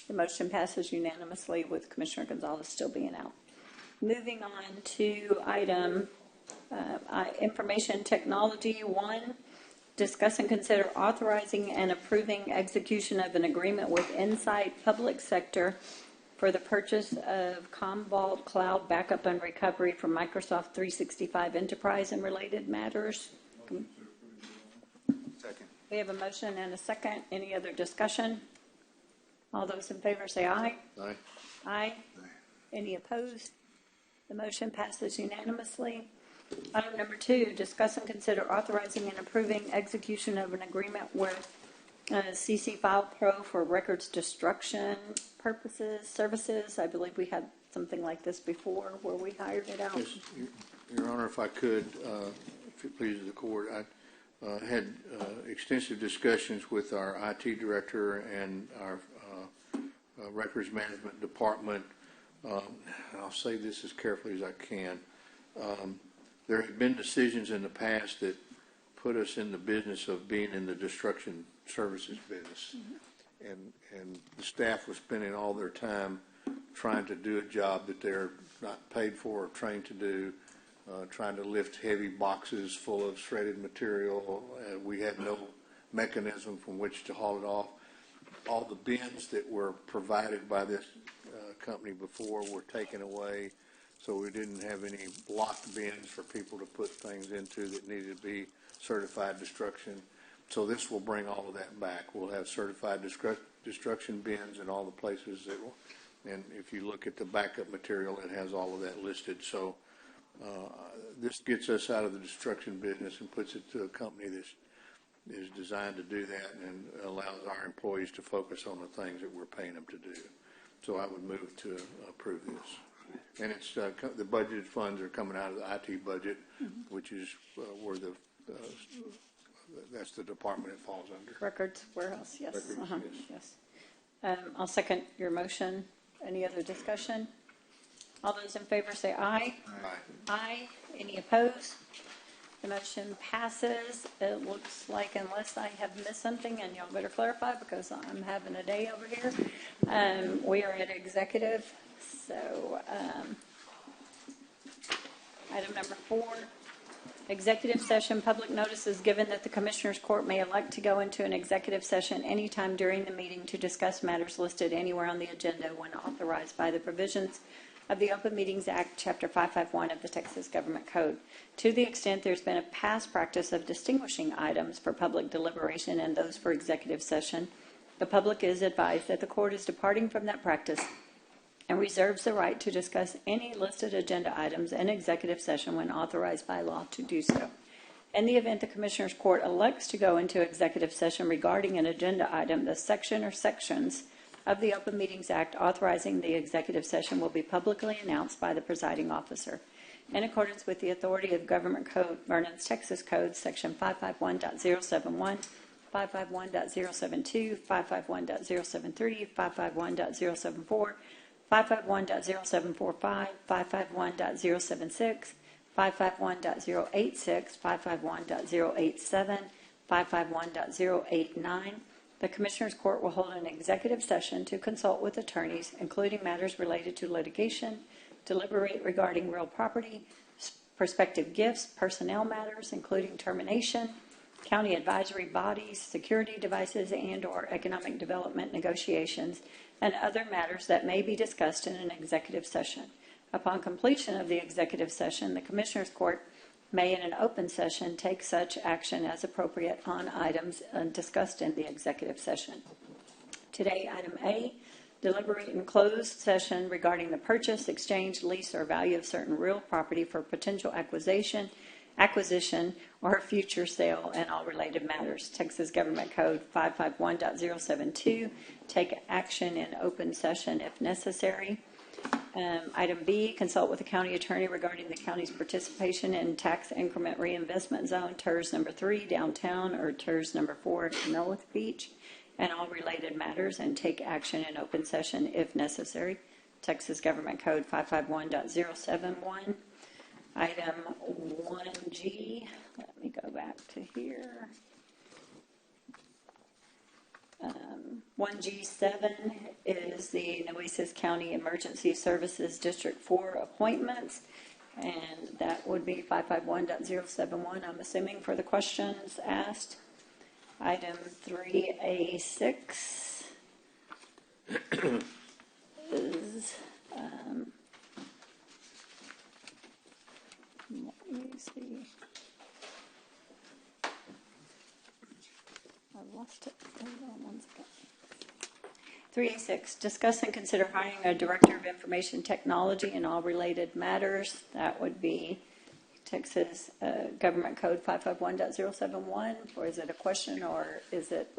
The motion passes unanimously with Commissioner Gonzalez still being out. Moving on to item information technology 1. discuss and consider authorizing and approving execution of an agreement with Insight Public Sector for the purchase of Commvault Cloud Backup and Recovery from Microsoft 365 Enterprise and related matters. Second. We have a motion and a second. Any other discussion? All those in favor say aye. Aye. Aye. Any opposed? The motion passes unanimously. Item number 2, discuss and consider authorizing and approving execution of an agreement with CC File Pro for records destruction purposes, services. I believe we had something like this before where we hired it out. Yes, Your Honor, if I could, if it pleases the court, I had extensive discussions with our IT director and our records management department. I'll say this as carefully as I can. There have been decisions in the past that put us in the business of being in the destruction services business. And the staff was spending all their time trying to do a job that they're not paid for or trained to do, trying to lift heavy boxes full of shredded material. We had no mechanism from which to haul it off. All the bins that were provided by this company before were taken away. So we didn't have any locked bins for people to put things into that needed to be certified destruction. So this will bring all of that back. We'll have certified destruction bins in all the places that will, and if you look at the backup material, it has all of that listed. So this gets us out of the destruction business and puts it to a company that is designed to do that and allows our employees to focus on the things that we're paying them to do. So I would move to approve this. And it's the budgeted funds are coming out of the IT budget, which is where that's the department it falls under. Records warehouse, yes. Records, Yes. I'll second your motion. Any other discussion? All those in favor say aye. Aye. Aye. Any opposed? The motion passes. It looks like, unless I have missed something, and y'all better clarify because I'm having a day over here, we are at executive. So item number 4, executive session. Public notice is given that the Commissioners Court may elect to go into an executive session anytime during the meeting to discuss matters listed anywhere on the agenda when authorized by the provisions of the Open Meetings Act, Chapter 551 of the Texas Government Code. To the extent there's been a past practice of distinguishing items for public deliberation and those for executive session, the public is advised that the court is departing from that practice and reserves the right to discuss any listed agenda items in executive session when authorized by law to do so. In the event the Commissioners Court elects to go into executive session regarding an agenda item, the section or sections of the Open Meetings Act authorizing the executive session will be publicly announced by the presiding officer. In accordance with the authority of Government Code, Vernon's Texas Code, Section 551.071, 551.072, 551.073, 551.074, 551.0745, 551.076, 551.086, 551.087, 551.089. The Commissioners Court will hold an executive session to consult with attorneys, including matters related to litigation, deliberate regarding real property, prospective gifts, personnel matters, including termination, county advisory bodies, security devices, and/or economic development negotiations, and other matters that may be discussed in an executive session. Upon completion of the executive session, the Commissioners Court may, in an open session, take such action as appropriate on items discussed in the executive session. Today, item A, deliberate in closed session regarding the purchase, exchange, lease, or value of certain real property for potential acquisition, or future sale and all related matters. Texas Government Code 551.072, take action in open session if necessary. Item B, consult with the county attorney regarding the county's participation in tax increment reinvestment zone, TERS number 3, downtown, or TERS number 4, North Beach, and all related matters, and take action in open session if necessary. Texas Government Code 551.071. Item 1G, let me go back to here. 1G7 is the Nueces County Emergency Services District 4 appointments, and that would be 551.071, I'm assuming, for the questions asked. Item 3A6 is, let me see. I lost it. Hold on one second. 3A6, discuss and consider hiring a director of information technology and all related matters. That would be Texas Government Code 551.071, or is it a question, or is it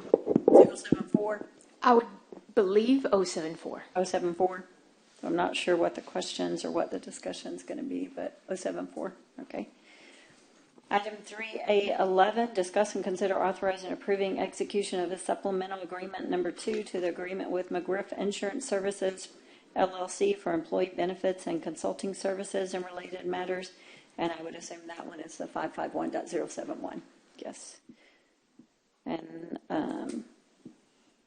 074? I would believe 074. 074. So I'm not sure what the questions or what the discussion is going to be, but 074. Okay. Item 3A11, discuss and consider authorizing and approving execution of a supplemental agreement number 2 to the agreement with McGriff Insurance Services, LLC for employee benefits and consulting services and related matters. And I would assume that one is the 551.071. Yes. And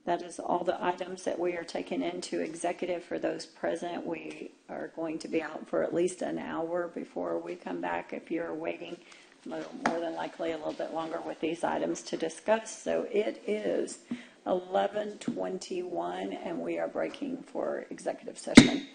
that is all the items that we are taking into executive. For those present, we are going to be out for at least an hour before we come back. If you're waiting, more than likely a little bit longer with these items to discuss. So it is 11:21 and we are breaking for executive session.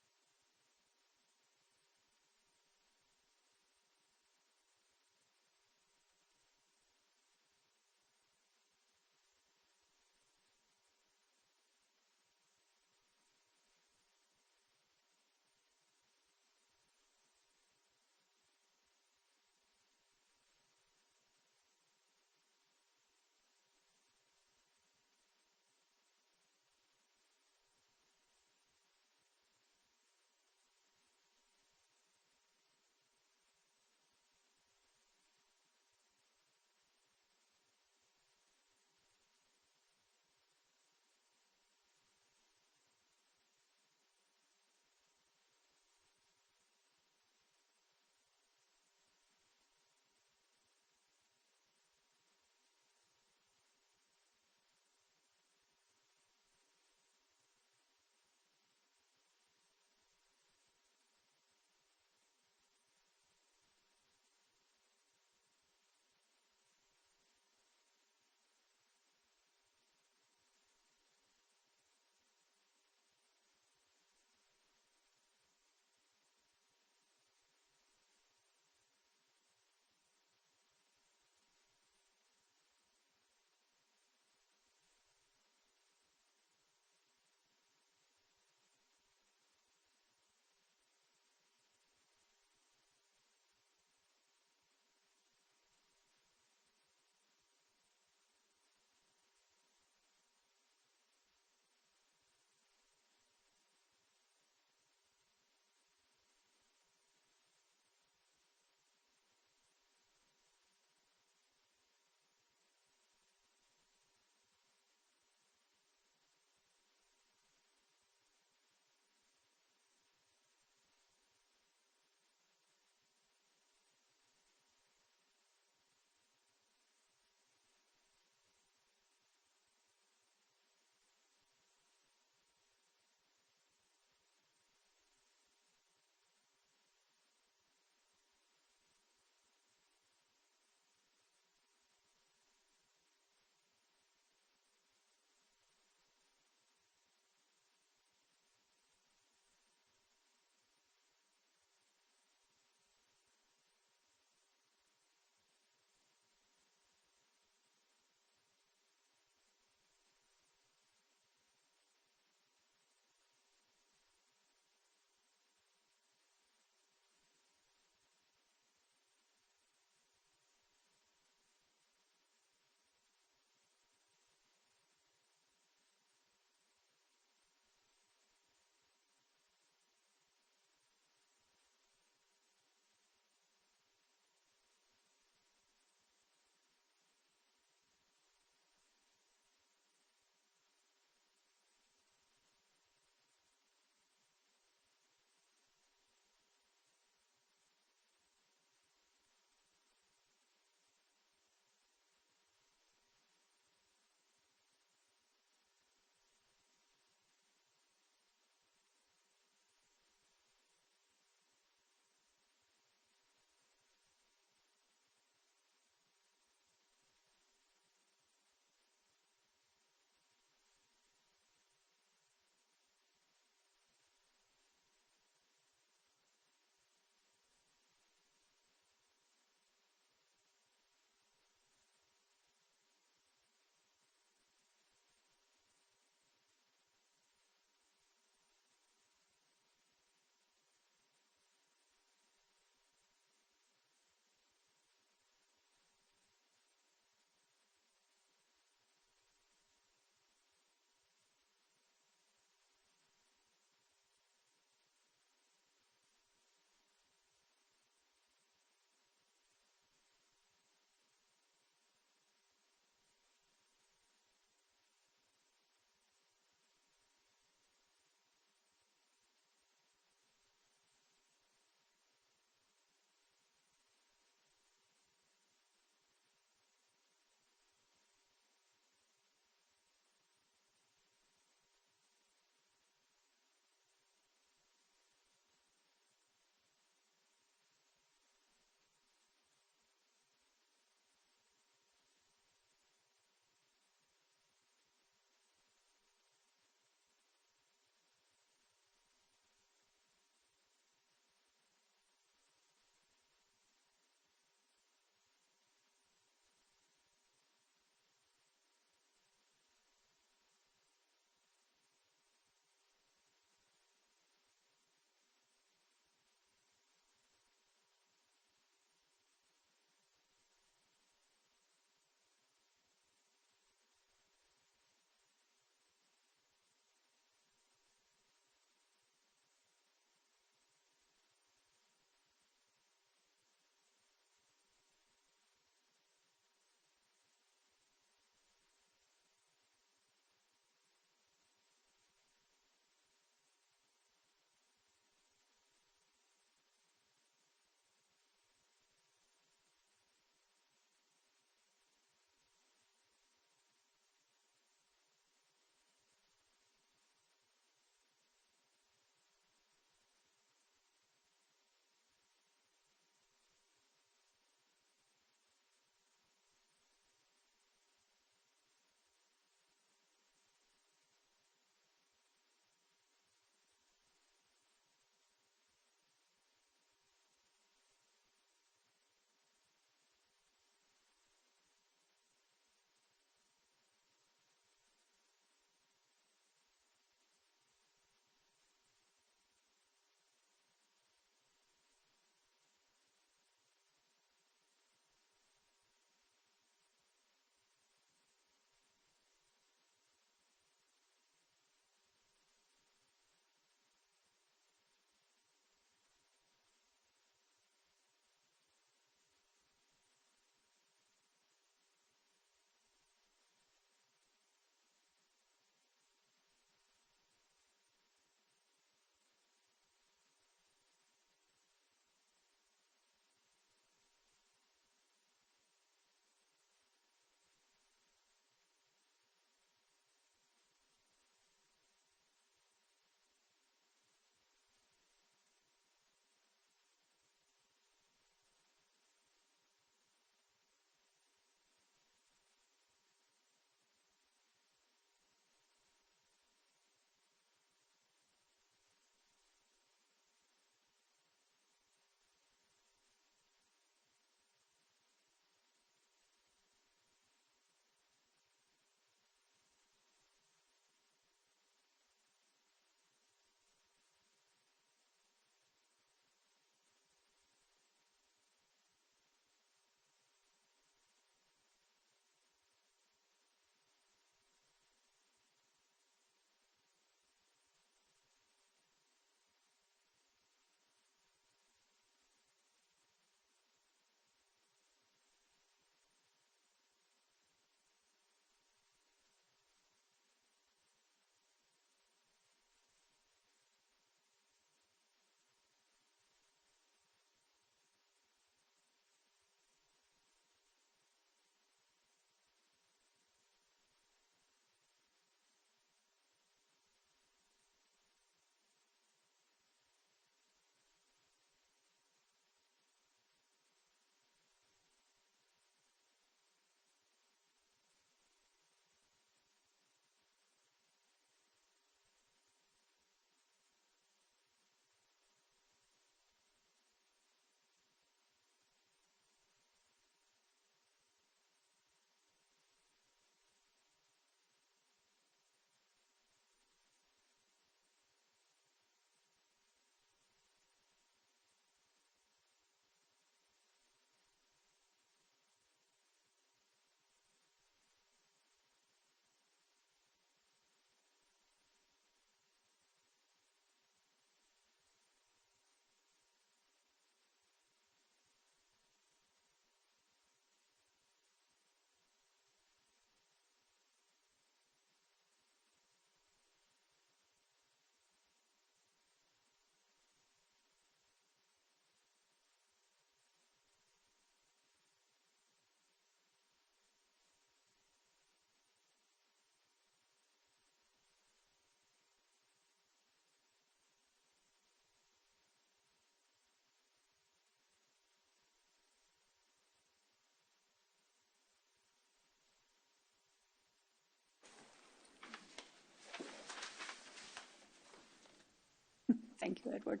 Thank you, Edward.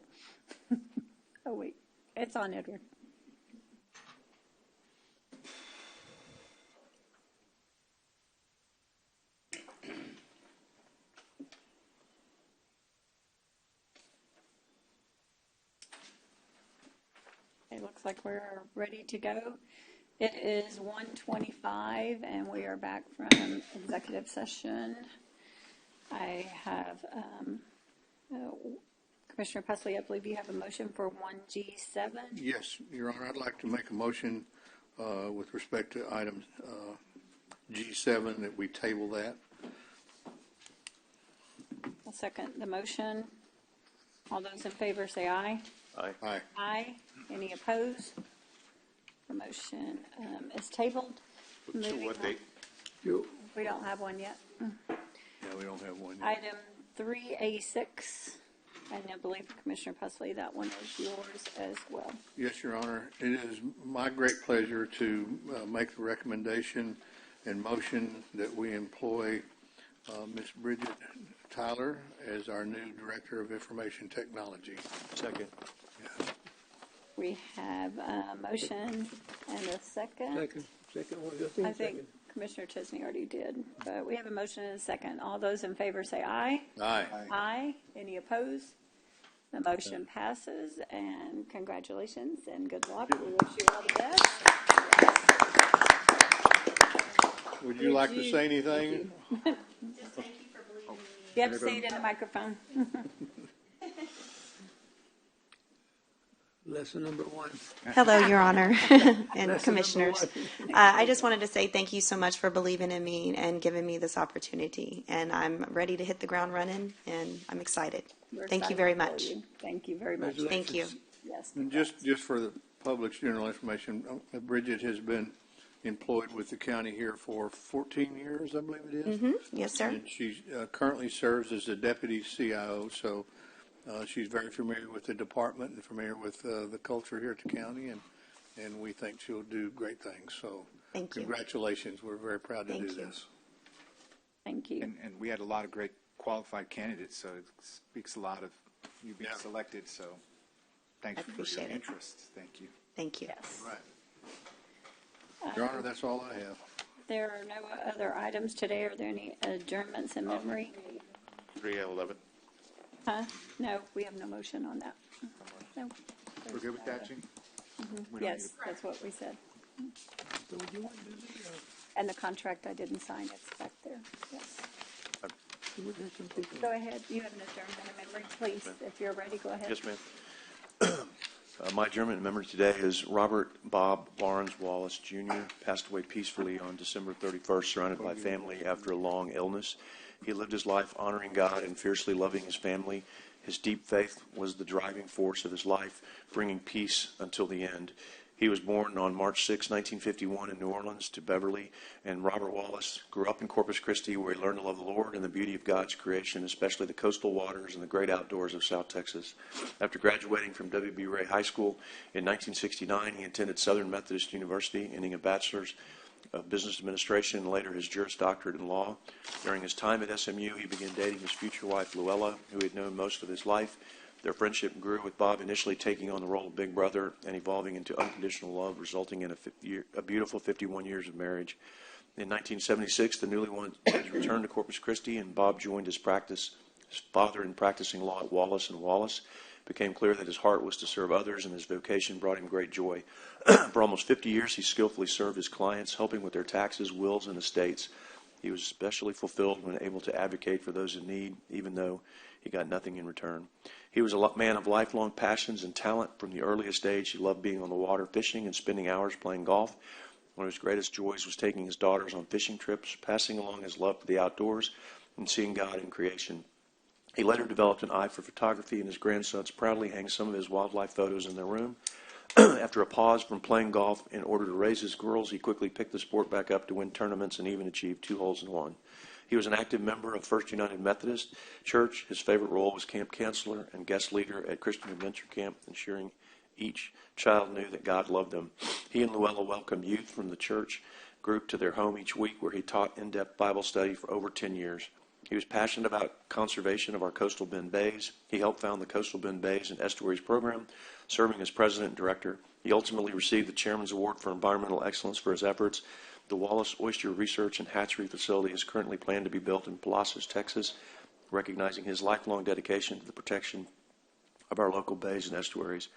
Oh, wait, it's on Edward. It looks like we're ready to go. It is 1:25, and we are back from executive session. I have Commissioner Pusley, I believe you have a motion for 1G7. Yes, Your Honor, I'd like to make a motion with respect to item G7 that we table that. I'll second the motion. All those in favor say aye. Aye. Aye. Aye. Any opposed? The motion is tabled. To Moving what on. date? We don't have one yet. Yeah, we don't have one yet. Item 3A6, and I believe Commissioner Pusley, that one is yours as well. Yes, Your Honor. It is my great pleasure to make the recommendation and motion that we employ Ms. Bridget Tyler as our new Director of Information Technology. Second. We have a motion and a second. Second one, I think Commissioner Chesney already did, but we have a motion and a second. All those in favor say aye. Aye. Aye. Any opposed? The motion passes, and congratulations and good luck. We wish you all the best. Would you like to say anything? Just thank you for believing me. You have to say it in the microphone. Lesson number one. Hello, Your Honor and Lesson Commissioners. I just wanted to say thank you so much for believing in me and giving me this opportunity. And I'm ready to hit the ground running, and I'm excited. Thank you very much. Thank you very much. Thank you. Yes. And just for the public's general information, Bridget has been employed with the county here for 14 years, I believe it is. Yes, sir. And she currently serves as the deputy CIO, so she's very familiar with the department and familiar with the culture here at the county, and we think she'll do great things. So thank you. Congratulations. We're very proud to do this. Thank you. And we had a lot of great qualified candidates, so it speaks a lot of you being selected. So thanks for your interest. Thank you. Thank you. Yes. Right. Your Honor, that's all I have. There are no other items today. Are there any adjournments in memory? 311. Huh? No, we have no motion on that. No. We're good with that, Jean? Yes, that's what we said. And the contract I didn't sign, it's back there. Yes. Go ahead. You have an adjournment in memory, please. If you're ready, go ahead. Yes, ma'am. My adjournment in memory today is Robert Bob Barnes Wallace, Jr., passed away peacefully on December 31st, surrounded by family after a long illness. He lived his life honoring God and fiercely loving his family. His deep faith was the driving force of his life, bringing peace until the end. He was born on March 6, 1951 in New Orleans to Beverly, and Robert Wallace grew up in Corpus Christi, where he learned to love the Lord and the beauty of God's creation, especially the coastal waters and the great outdoors of South Texas. After graduating from W.B. Ray High School in 1969, he attended Southern Methodist University, earning a bachelor's of business administration and later his Juris Doctorate in law. During his time at SMU, he began dating his future wife, Luella, who he had known most of his life. Their friendship grew, with Bob initially taking on the role of big brother and evolving into unconditional love, resulting in a beautiful 51 years of marriage. In 1976, the newlyweds returned to Corpus Christi, and Bob joined his father in practicing law at Wallace & Wallace. It became clear that his heart was to serve others, and his vocation brought him great joy. For almost 50 years, he skillfully served his clients, helping with their taxes, wills, and estates. He was especially fulfilled when able to advocate for those in need, even though he got nothing in return. He was a man of lifelong passions and talent. From the earliest age, he loved being on the water, fishing, and spending hours playing golf. One of his greatest joys was taking his daughters on fishing trips, passing along his love for the outdoors, and seeing God in creation. He later developed an eye for photography, and his grandsons proudly hang some of his wildlife photos in their room. After a pause from playing golf in order to raise his girls, he quickly picked the sport back up to win tournaments and even achieve 2 holes in 1. He was an active member of First United Methodist Church. His favorite role was camp counselor and guest leader at Christian Adventure Camp, ensuring each child knew that God loved them. He and Luella welcomed youth from the church group to their home each week, where he taught in-depth Bible study for over 10 years. He was passionate about conservation of our coastal bend bays. He helped found the Coastal Bend Bays and Estuaries program, serving as president and director. He ultimately received the Chairman's Award for Environmental Excellence for his efforts. The Wallace Oyster Research and Hatchery Facility is currently planned to be built in Palacios, Texas, recognizing his lifelong dedication to the protection of our local bays and estuaries.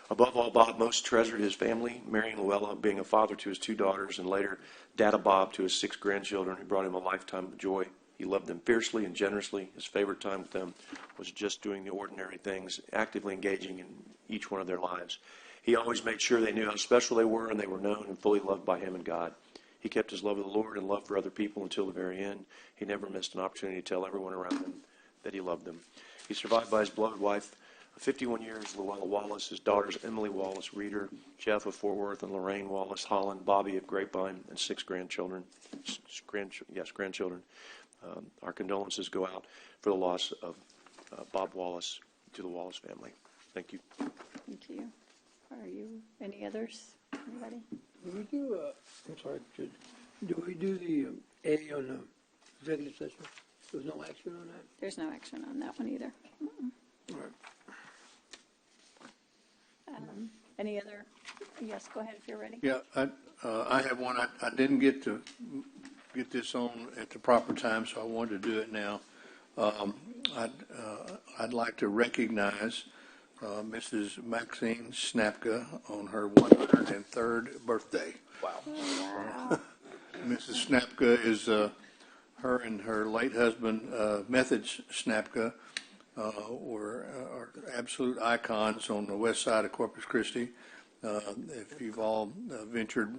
Above all, Bob most treasured his family, Marion Luella being a father to his 2 daughters, and later Dada Bob to his 6 grandchildren, who brought him a lifetime of joy. He loved them fiercely and generously. His favorite time with them was just doing the ordinary things, actively engaging in each one of their lives. He always made sure they knew how special they were, and they were known and fully loved by him and God. He kept his love of the Lord and love for other people until the very end. He never missed an opportunity to tell everyone around him that he loved them. He's survived by his beloved wife of 51 years, Luella Wallace, his daughters Emily Wallace, Reeder, Jeff of Fort Worth, and Lorraine Wallace, Holland, Bobby of Grapevine, and 6 grandchildren. Grandchildren. Our condolences go out for the loss of Bob Wallace to the Wallace family. Thank you. Thank you. Are you, any others? Anybody? Do we do, I'm sorry, Judge. Do we do the A on the executive session? There's no action on that? There's no action on that one either. All right. Any other? Yes, go ahead if you're ready. Yeah, I have one. I didn't get to get this on at the proper time, so I wanted to do it now. I'd like to recognize Mrs. Maxine Snapka on her 103rd birthday. Wow. Mrs. Snapka is her and her late husband, Method's Snapka, were absolute icons on the west side of Corpus Christi. If you've all ventured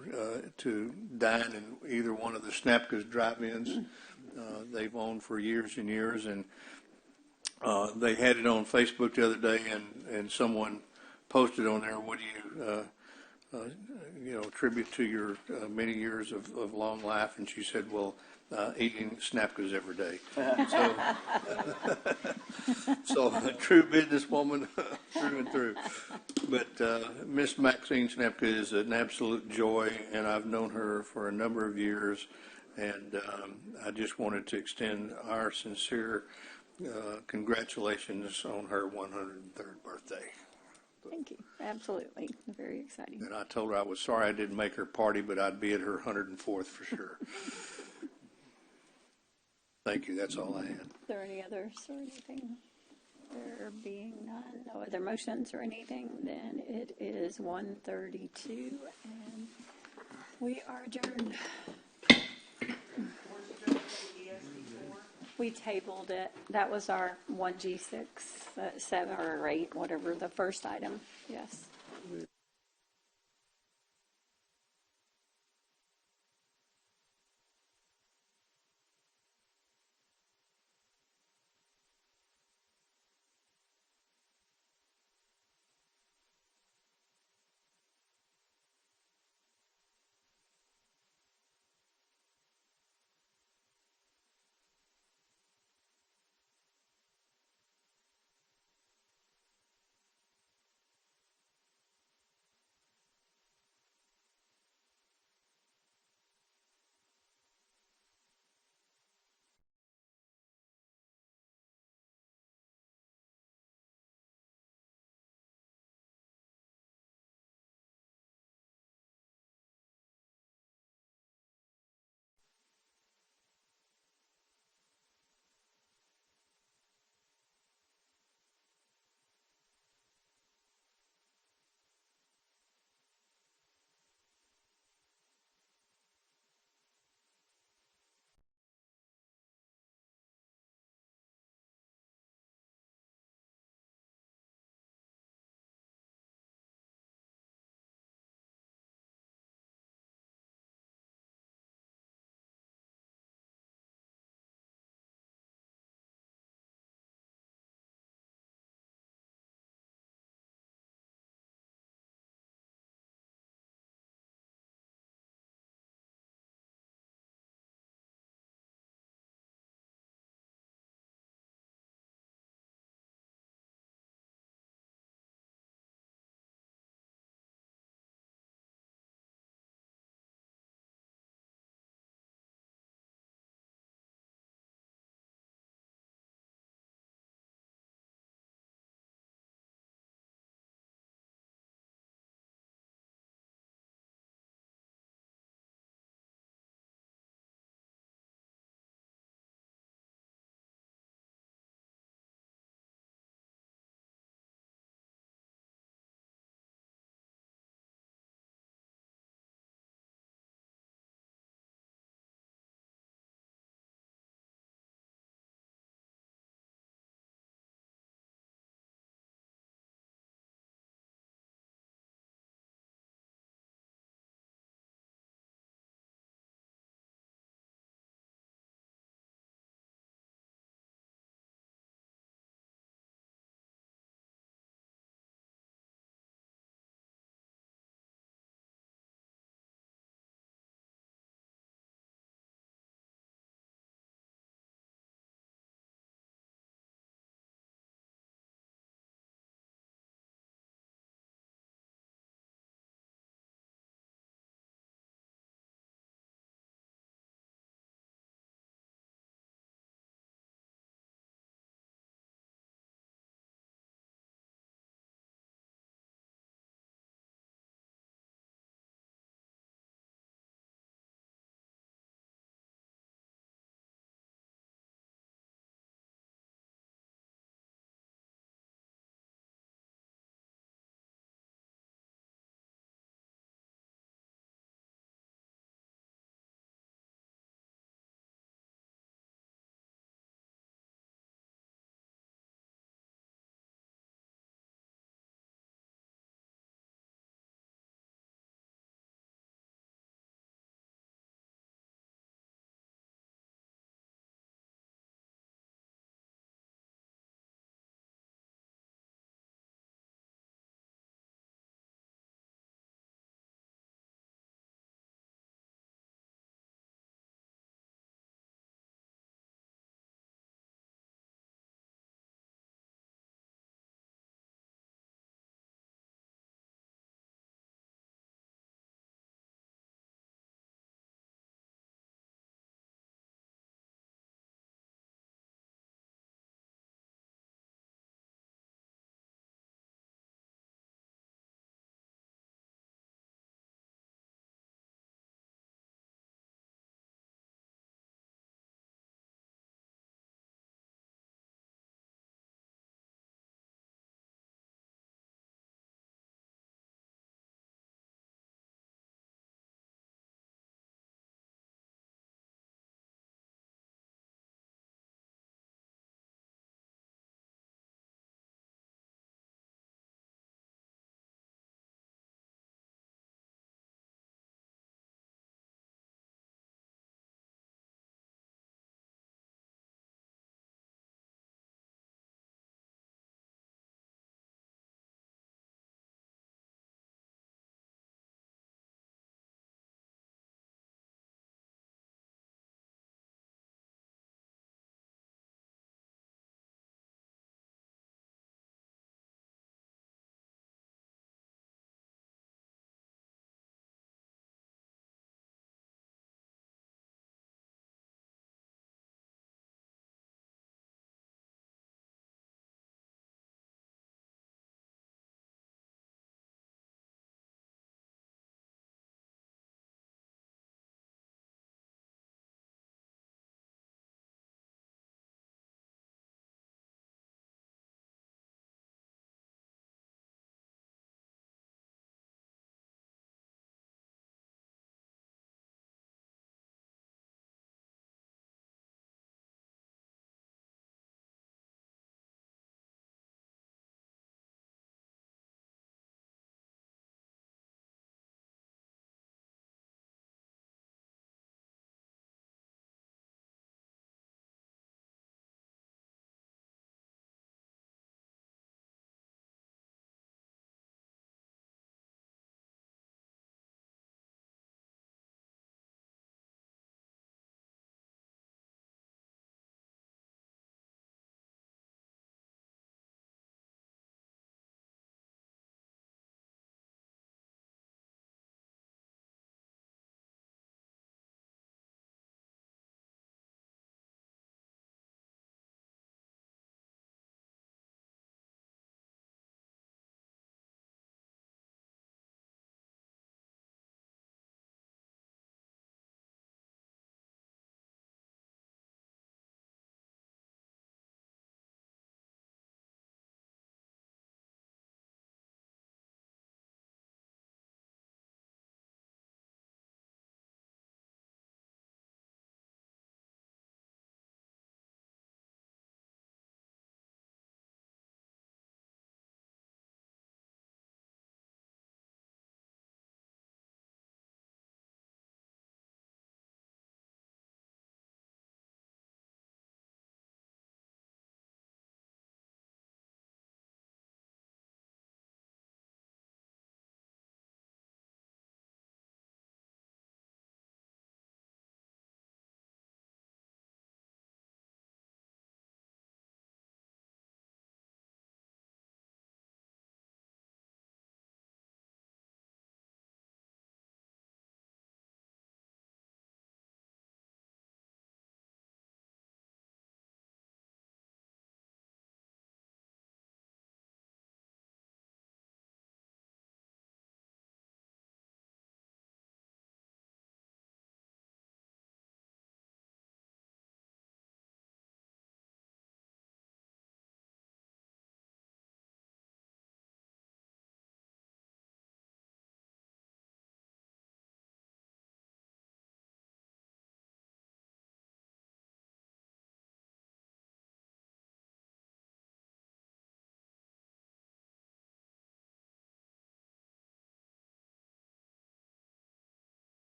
to dine in either one of the Snapka's drive-ins, they've owned for years and years, and they had it on Facebook the other day, and someone posted on there, what do you tribute to your many years of long life? And she said, well, eating Snapkas every day. So a true businesswoman through and through. But Miss Maxine Snapka is an absolute joy, and I've known her for a number of years, and I just wanted to extend our sincere congratulations on her 103rd birthday. Thank you. Absolutely. Very exciting. And I told her I was sorry I didn't make her party, but I'd be at her 104th for sure. Thank you. That's all I had. Is there any others or anything? There being none, no other motions or anything, then it is 1:32 and we are adjourned. We tabled it. That was our 1G6, 7 or 8, whatever the first item. Yes.